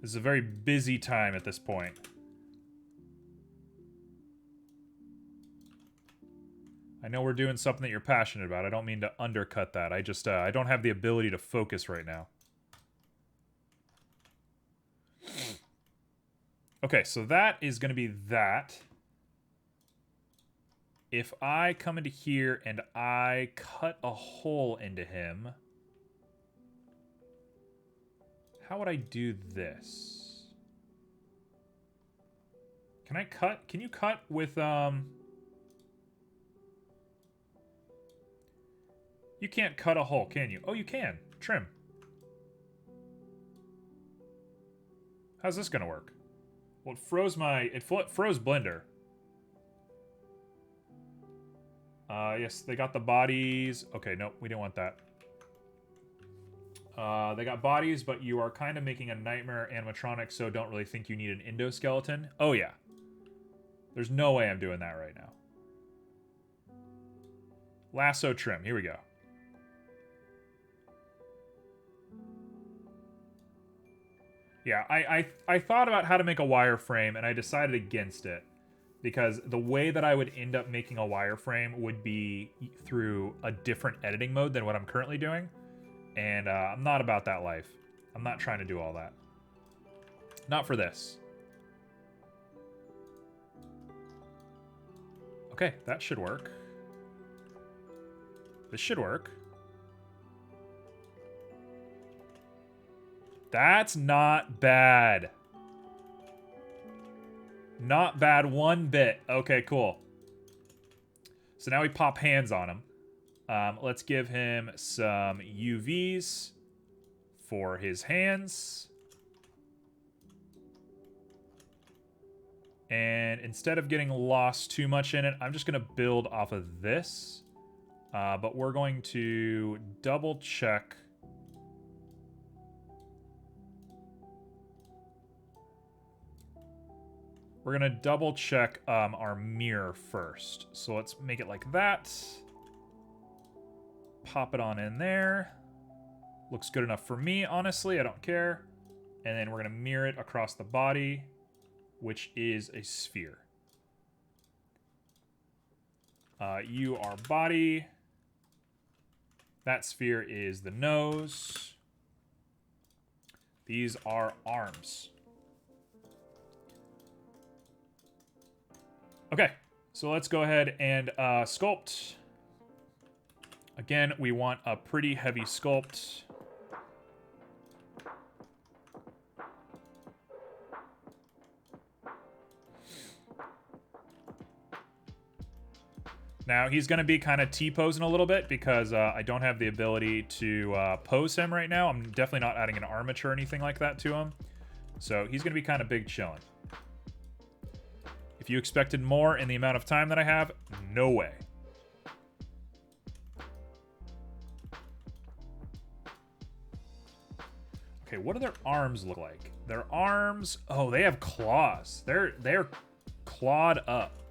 This is a very busy time at this point. I know we're doing something that you're passionate about. I don't mean to undercut that. I just, I don't have the ability to focus right now. Okay, so that is going to be that. If I come into here and I cut a hole into him, how would I do this? Can I cut? Can you cut with, You can't cut a hole, can you? Oh, you can. Trim. How's this gonna work? Well, it froze my... It froze Blender. Yes, they got the bodies. Okay, no, we didn't want that. They got bodies, but you are kind of making a nightmare animatronic, so don't really think you need an endoskeleton. Oh, yeah. There's no way I'm doing that right now. Lasso trim. Here we go. Yeah, I thought about how to make a wireframe, and I decided against it. Because the way that I would end up making a wireframe would be through a different editing mode than what I'm currently doing. And I'm not about that life. I'm not trying to do all that. Not for this. Okay, that should work. This should work. That's not bad. Not bad one bit. Okay, cool. So now we pop hands on him. Let's give him some UVs for his hands. And instead of getting lost too much in it, I'm just going to build off of this. But we're going to double check. We're going to double check our mirror first. So let's make it like that. Pop it on in there. Looks good enough for me, honestly. I don't care. And then we're going to mirror it across the body, which is a sphere. You are body. That sphere is the nose. These are arms. Okay, so let's go ahead and sculpt. Again, we want a pretty heavy sculpt. Now, he's going to be kind of T-posing a little bit because I don't have the ability to pose him right now. I'm definitely not adding an armature or anything like that to him. So he's going to be kind of big chilling. If you expected more in the amount of time that I have, no way. Okay, what do their arms look like? Their arms... Oh, they have claws. They're clawed up.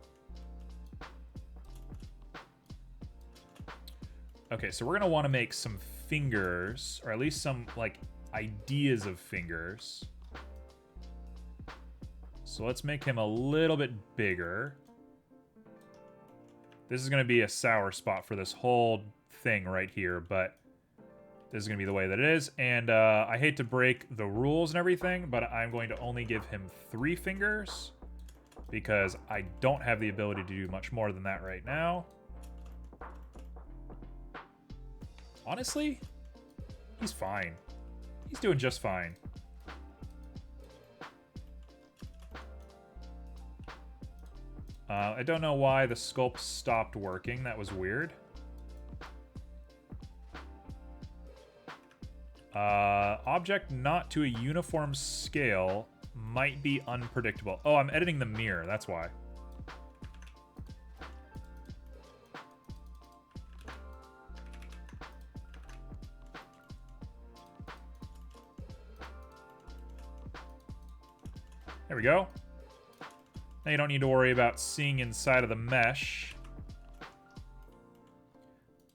Okay, so we're going to want to make some fingers, or at least some, like, ideas of fingers. So let's make him a little bit bigger. This is going to be a sour spot for this whole thing right here, but this is going to be the way that it is. And I hate to break the rules and everything, but I'm going to only give him 3 fingers because I don't have the ability to do much more than that right now. Honestly, he's fine. He's doing just fine. I don't know why the sculpt stopped working. That was weird. Object not to a uniform scale might be unpredictable. Oh, I'm editing the mirror. That's why. There we go. Now you don't need to worry about seeing inside of the mesh.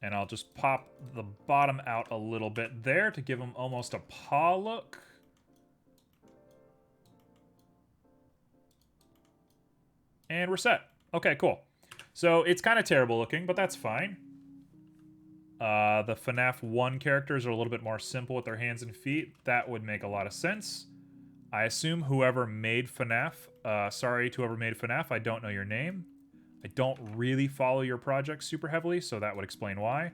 And I'll just pop the bottom out a little bit there to give him almost a paw look. And we're set. Okay, cool. So it's kind of terrible looking, but that's fine. The FNAF 1 characters are a little bit more simple with their hands and feet. That would make a lot of sense. I assume whoever made FNAF, sorry to whoever made FNAF, I don't know your name. I don't really follow your project super heavily, so that would explain why.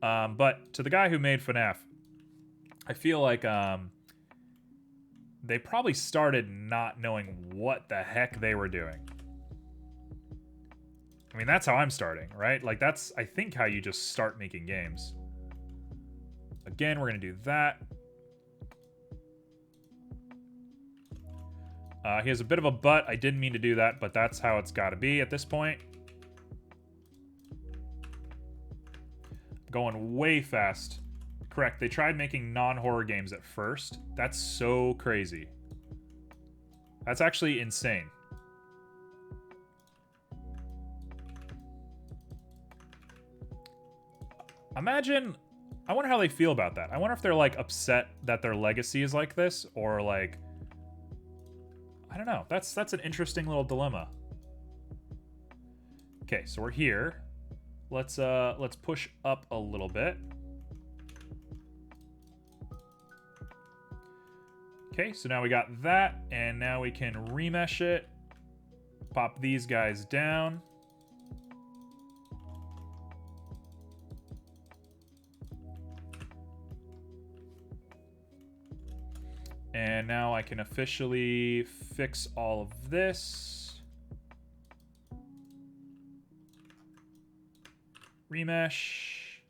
But to the guy who made FNAF, I feel like they probably started not knowing what the heck they were doing. I mean, that's how I'm starting, right? Like, that's, I think, how you just start making games. Again, we're going to do that. He has a bit of a butt. I didn't mean to do that, but that's how it's got to be at this point. Going way fast. Correct, they tried making non-horror games at first. That's so crazy. That's actually insane. Imagine... I wonder how they feel about that. I wonder if they're, like, upset that their legacy is like this, or, like... I don't know. That's an interesting little dilemma. Okay, so we're here. Let's push up a little bit. Okay, so now we got that, and now we can remesh it. Pop these guys down. And now I can officially fix all of this. Remesh.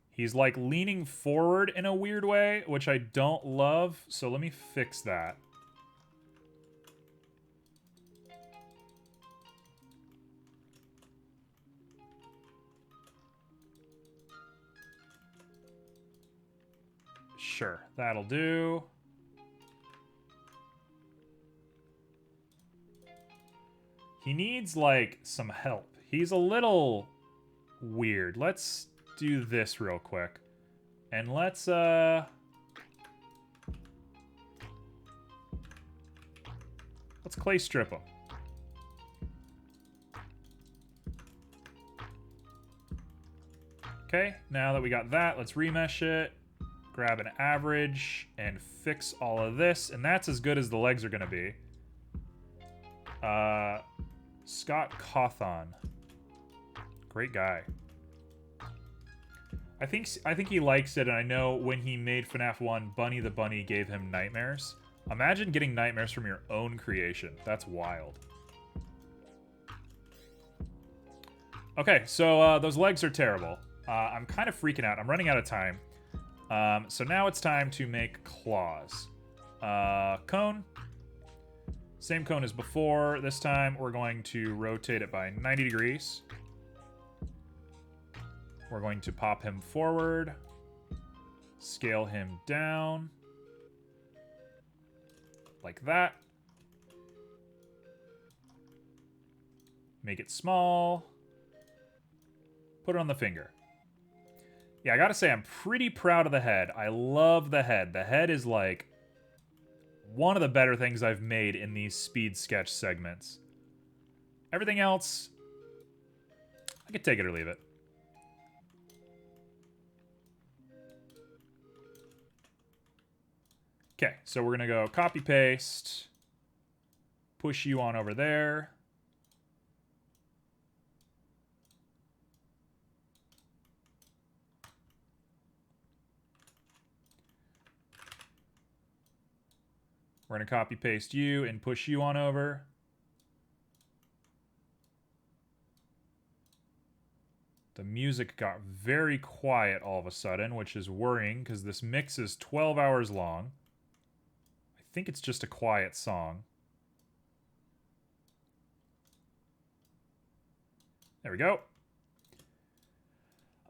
He's like leaning forward in a weird way, which I don't love. So let me fix that. Sure, that'll do. He needs, like, some help. He's a little weird. Let's do this real quick. And let's clay strip him. Okay, now that we got that, let's remesh it. Grab an average and fix all of this, and that's as good as the legs are going to be. Scott Cawthon. Great guy. I think he likes it, and I know when he made FNAF 1, Bunny the Bunny gave him nightmares. Imagine getting nightmares from your own creation. That's wild. Okay, so those legs are terrible. I'm kind of freaking out. I'm running out of time. So now it's time to make claws. Cone. Same cone as before. This time we're going to rotate it by 90 degrees. We're going to pop him forward. Scale him down. Like that. Make it small. Put it on the finger. Yeah, I gotta say, I'm pretty proud of the head. I love the head. The head is like one of the better things I've made in these speed sketch segments. Everything else, I could take it or leave it. Okay, so we're gonna go copy paste, push you on over there. We're going to copy paste you and push you on over. The music got very quiet all of a sudden, which is worrying because this mix is 12 hours long. I think it's just a quiet song. There we go.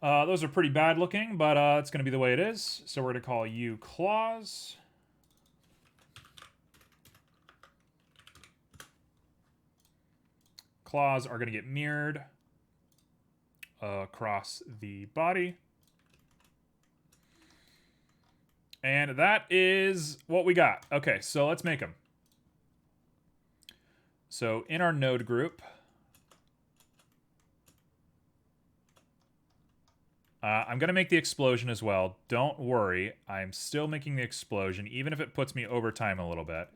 Those are pretty bad looking, but it's going to be the way it is. So we're going to call you Claws. Claws are going to get mirrored across the body. And that is what we got. Okay, so let's make them. So in our node group, I'm going to make the explosion as well. Don't worry, I'm still making the explosion, even if it puts me over time a little bit,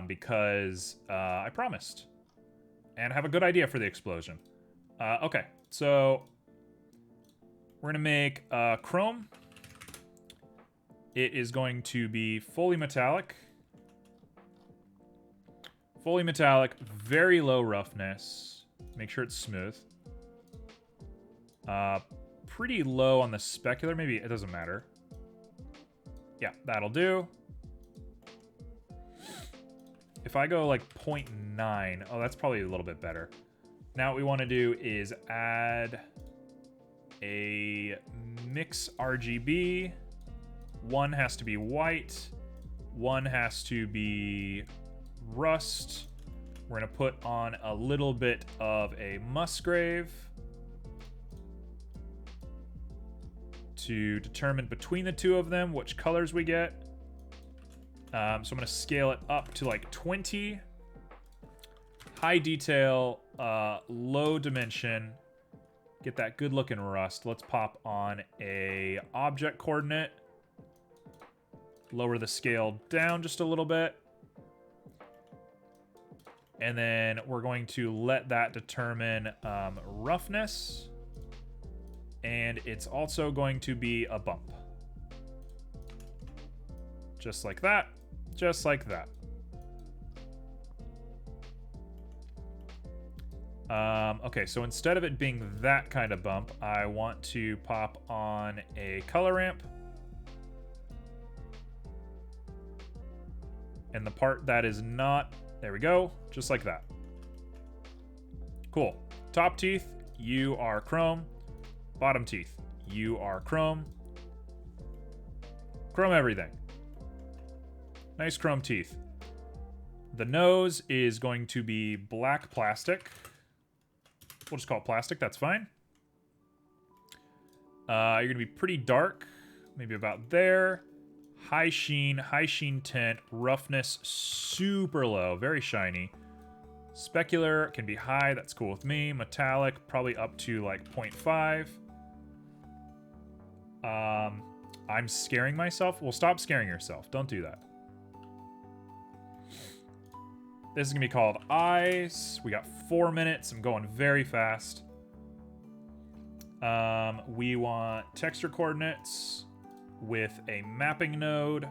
because I promised. And have a good idea for the explosion. Okay, so we're going to make chrome. It is going to be fully metallic. Fully metallic, very low roughness. Make sure it's smooth. Pretty low on the specular. Maybe it doesn't matter. Yeah, that'll do. If I go like 0.9, oh, that's probably a little bit better. Now what we want to do is add a mix RGB. One has to be white. One has to be rust. We're going to put on a little bit of a Musgrave to determine between the two of them which colors we get. So I'm going to scale it up to like 20. High detail, low dimension. Get that good looking rust. Let's pop on a object coordinate. Lower the scale down just a little bit. And then we're going to let that determine roughness. And it's also going to be a bump. Just like that. Just like that. Okay, so instead of it being that kind of bump, I want to pop on a color ramp. And the part that is not, there we go, just like that. Cool. Top teeth, you are chrome. Bottom teeth, you are chrome. Chrome everything. Nice chrome teeth. The nose is going to be black plastic. We'll just call it plastic, that's fine. You're going to be pretty dark, maybe about there. High sheen tint, roughness super low, very shiny. Specular can be high, that's cool with me. Metallic, probably up to like 0.5. I'm scaring myself. Well, stop scaring yourself. Don't do that. This is going to be called eyes. We got 4 minutes. I'm going very fast. We want texture coordinates with a mapping node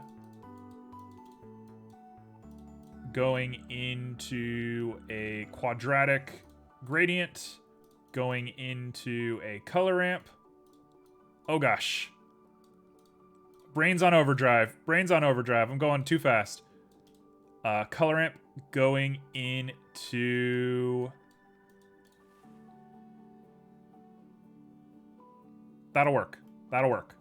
going into a quadratic gradient, going into a color ramp. Oh gosh. Brains on overdrive. Brains on overdrive. I'm going too fast. Color ramp going into That'll work. That'll work.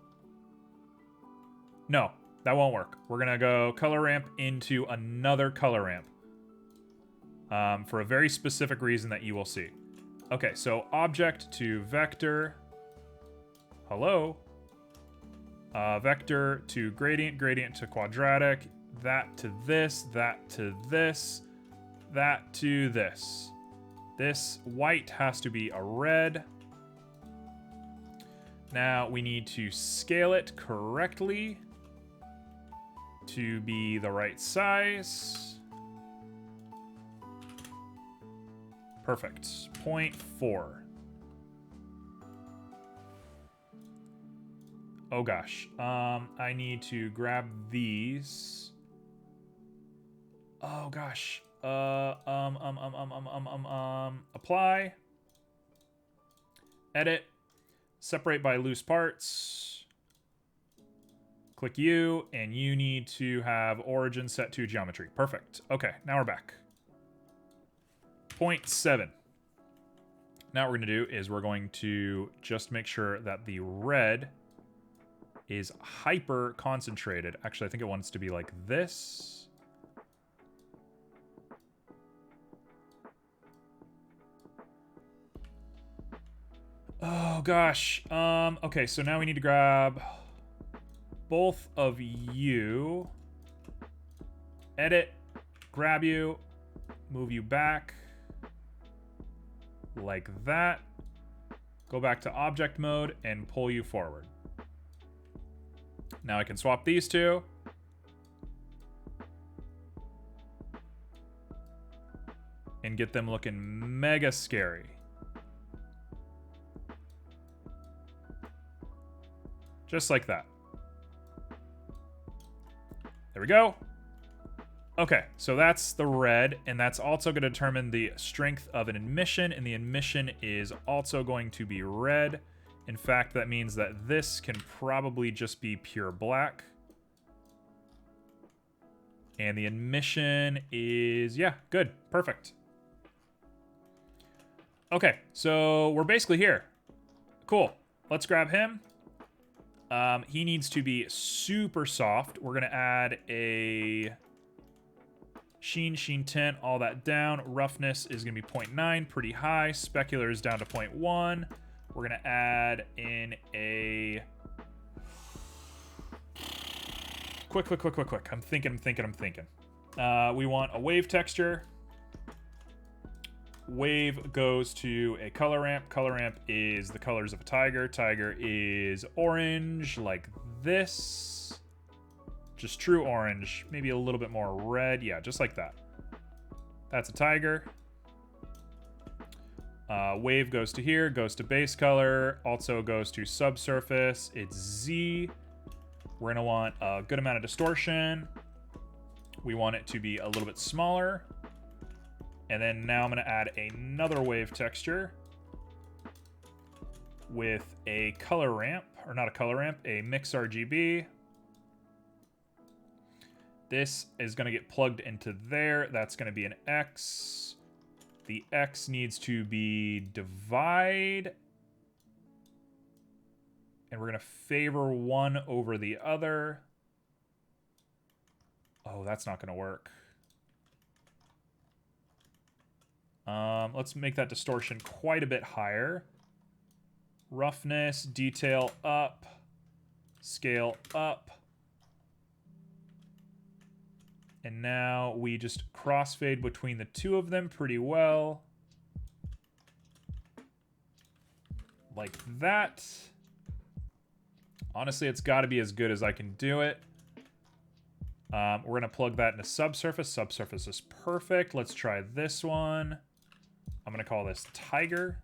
No, that won't work. We're going to go color ramp into another color ramp. For a very specific reason that you will see. Okay, so object to vector. Hello. Vector to gradient, gradient to quadratic. That to this, that to this, that to this. This white has to be a red. Now we need to scale it correctly to be the right size. Perfect. 0.4. Oh gosh. I need to grab these. Oh gosh. Apply. Edit. Separate by loose parts. Click U, and you need to have origin set to geometry. Perfect. Okay, now we're back. 0.7. Now what we're going to do is we're going to just make sure that the red is hyper concentrated. Actually, I think it wants to be like this. Oh gosh. Okay, so now we need to grab both of you. Edit, grab you, move you back like that. Go back to object mode and pull you forward. Now I can swap these two. And get them looking mega scary. Just like that. There we go. Okay, so that's the red, and that's also going to determine the strength of an emission, and the emission is also going to be red. In fact, that means that this can probably just be pure black. And the emission is, yeah, good, perfect. Okay, so we're basically here. Cool, let's grab him. He needs to be super soft. We're going to add a sheen, sheen tint, all that down. Roughness is going to be 0.9, pretty high. Specular is down to 0.1. We're going to add in a... Quick. I'm thinking. We want a wave texture. Wave goes to a color ramp. Color ramp is the colors of a tiger. Tiger is orange, like this. Just true orange. Maybe a little bit more red. Yeah, just like that. That's a tiger. Wave goes to here, goes to base color, also goes to subsurface. It's Z. We're going to want a good amount of distortion. We want it to be a little bit smaller. And then now I'm going to add another wave texture with a color ramp, or not a color ramp, a mix RGB. This is going to get plugged into there. That's going to be an X. The X needs to be divide. And we're going to favor one over the other. Oh, that's not going to work. Let's make that distortion quite a bit higher. Roughness, detail up, scale up. And now we just crossfade between the two of them pretty well. Like that. Honestly, it's got to be as good as I can do it. We're going to plug that into subsurface. Subsurface is perfect. Let's try this one. I'm going to call this Tiger.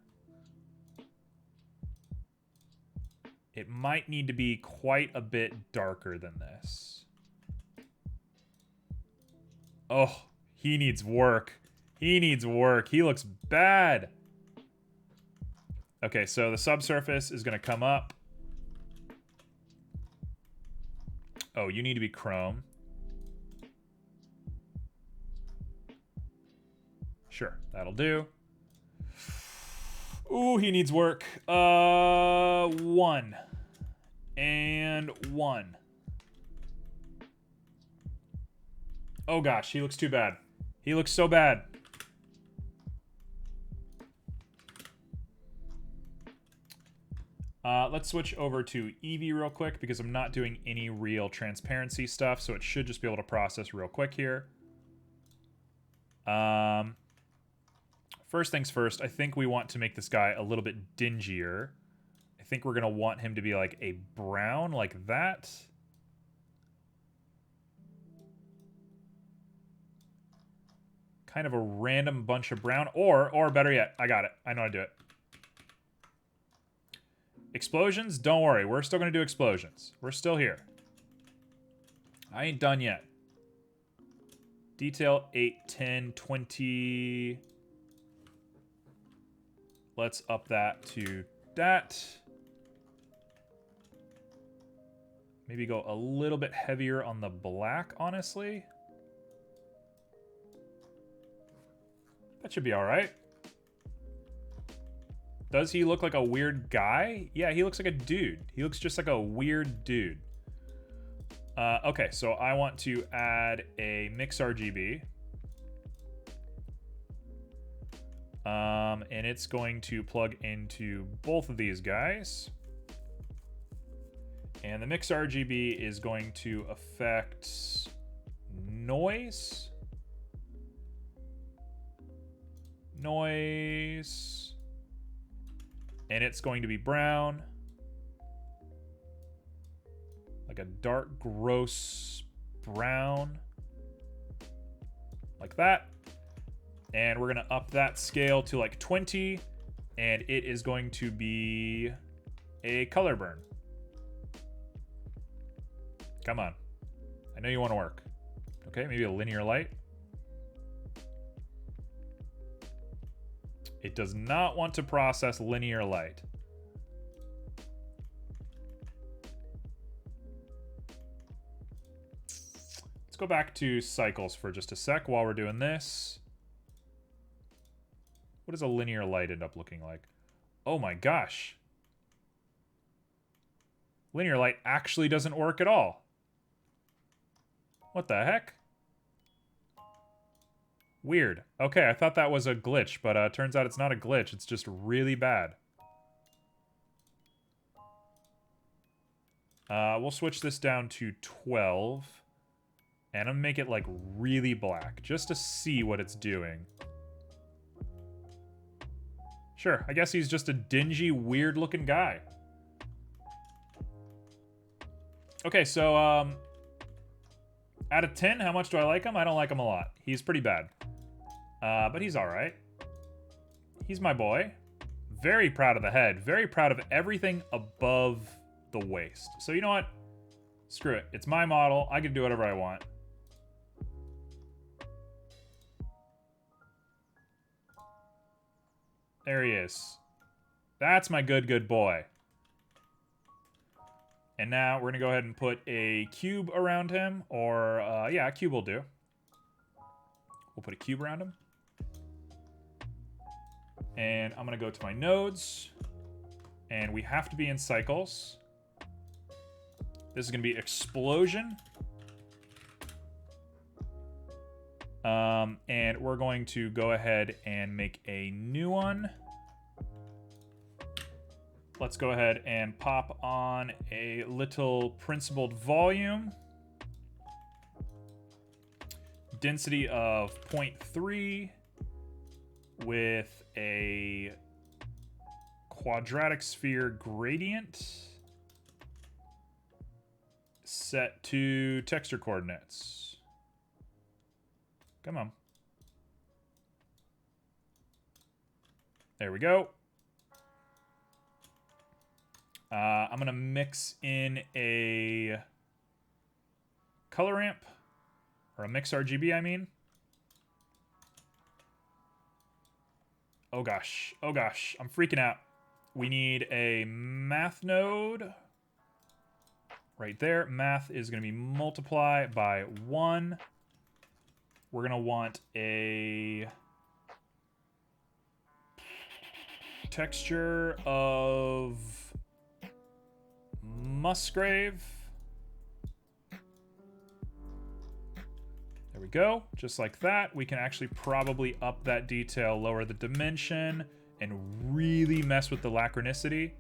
It might need to be quite a bit darker than this. Oh, he needs work. He needs work. He looks bad. Okay, so the subsurface is going to come up. Oh, you need to be chrome. Sure, that'll do. Ooh, he needs work. 1. And 1. Oh gosh, he looks too bad. He looks so bad. Let's switch over to Eevee real quick because I'm not doing any real transparency stuff, so it should just be able to process real quick here. First things first, I think we want to make this guy a little bit dingier. I think we're going to want him to be like a brown, like that. Kind of a random bunch of brown, or better yet, I got it. I know how to do it. Explosions? Don't worry, we're still going to do explosions. We're still here. I ain't done yet. Detail 8, 10, 20. Let's up that to that. Maybe go a little bit heavier on the black, honestly. That should be all right. Does he look like a weird guy? Yeah, he looks like a dude. He looks just like a weird dude. Okay, so I want to add a mix RGB. And it's going to plug into both of these guys. And the mix RGB is going to affect noise. Noise. And it's going to be brown. Like a dark, gross brown. Like that. And we're going to up that scale to like 20. And it is going to be a color burn. Come on. I know you want to work. Okay, maybe a linear light. It does not want to process linear light. Let's go back to cycles for just a sec while we're doing this. What does a linear light end up looking like? Oh my gosh. Linear light actually doesn't work at all. What the heck? Weird. Okay, I thought that was a glitch, but turns out it's not a glitch. It's just really bad. We'll switch this down to 12. And I'm gonna make it like really black, just to see what it's doing. Sure, I guess he's just a dingy, weird-looking guy. Okay, so, out of 10, how much do I like him? I don't like him a lot. He's pretty bad. But he's alright. He's my boy. Very proud of the head. Very proud of everything above the waist. So you know what? Screw it. It's my model. I can do whatever I want. There he is. That's my good boy. And now we're going to go ahead and put a cube around him. Or, yeah, a cube will do. We'll put a cube around him. And I'm going to go to my nodes. And we have to be in cycles. This is going to be explosion. And we're going to go ahead and make a new one. Let's go ahead and pop on a little principled volume. Density of 0.3 with a quadratic sphere gradient set to texture coordinates. Come on. There we go. I'm going to mix in a color ramp, or a mix RGB, I mean. Oh gosh, I'm freaking out. We need a math node right there. Math is going to be multiply by 1. We're going to want a texture of Musgrave. There we go. Just like that. We can actually probably up that detail, lower the dimension, and really mess with the lachronicity.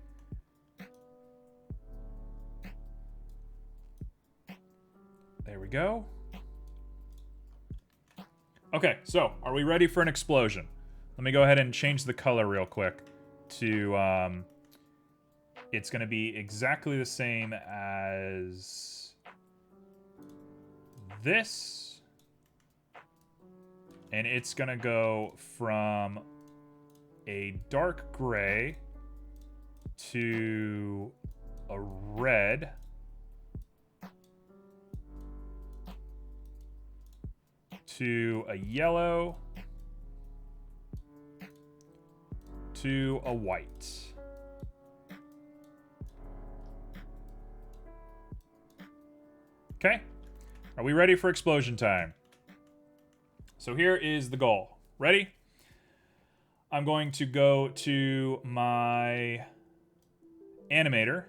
There we go. Okay, so are we ready for an explosion? Let me go ahead and change the color real quick to, it's going to be exactly the same as this. And it's going to go from a dark gray to a red. To a yellow, to a white. Okay, are we ready for explosion time? So here is the goal. Ready? I'm going to go to my animator.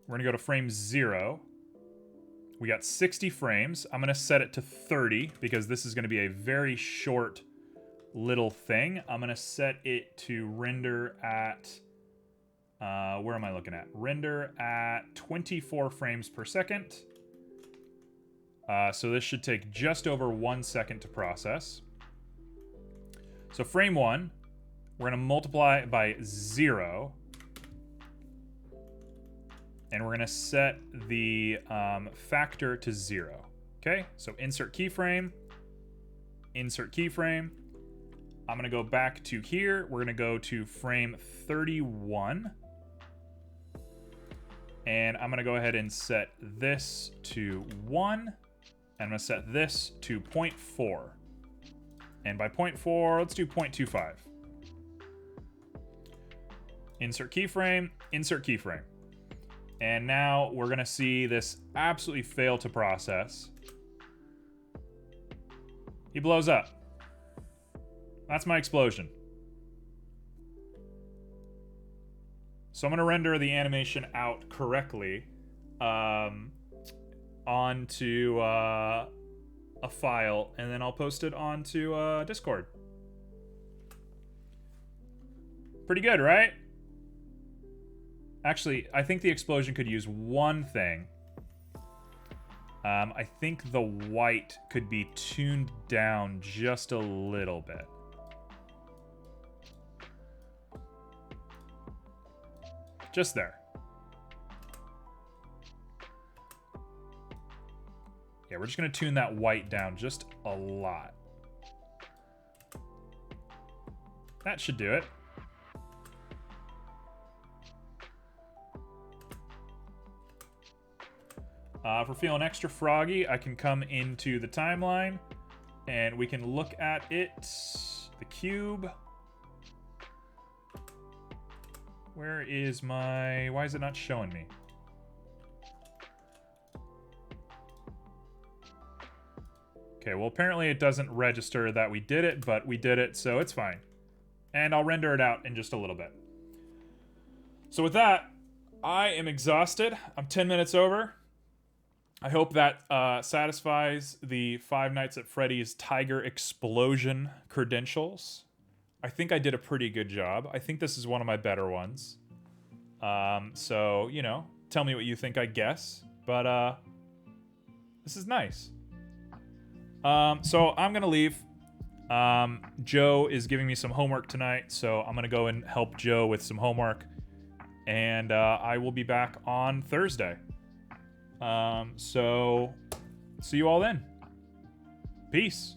We're gonna go to frame 0. We got 60 frames. I'm going to set it to 30 because this is going to be a very short little thing. I'm going to set it to render at, where am I looking at? Render at 24 frames per second. So this should take just over 1 second to process. So frame 1, we're going to multiply it by 0. And we're going to set the factor to 0. Okay, so insert keyframe. Insert keyframe. I'm going to go back to here. We're going to go to frame 31. And I'm going to go ahead and set this to 1. And I'm going to set this to 0.4. And by 0.4, let's do 0.25. Insert keyframe. Insert keyframe. And now we're going to see this absolutely fail to process. He blows up. That's my explosion. So I'm going to render the animation out correctly onto a file, and then I'll post it onto Discord. Pretty good, right? Actually, I think the explosion could use one thing. I think the white could be tuned down just a little bit. Just there. Yeah, we're just going to tune that white down just a lot. That should do it. If we're feeling extra froggy, I can come into the timeline and we can look at it, the cube. Where is my, why is it not showing me? Okay, well apparently it doesn't register that we did it, but we did it, so it's fine. And I'll render it out in just a little bit. So with that, I am exhausted. I'm 10 minutes over. I hope that satisfies the Five Nights at Freddy's Tiger Explosion credentials. I think I did a pretty good job. I think this is one of my better ones. So, you know, tell me what you think, I guess. But this is nice. So I'm going to leave. Joe is giving me some homework tonight, so I'm going to go and help Joe with some homework. And I will be back on Thursday. So see you all then. Peace.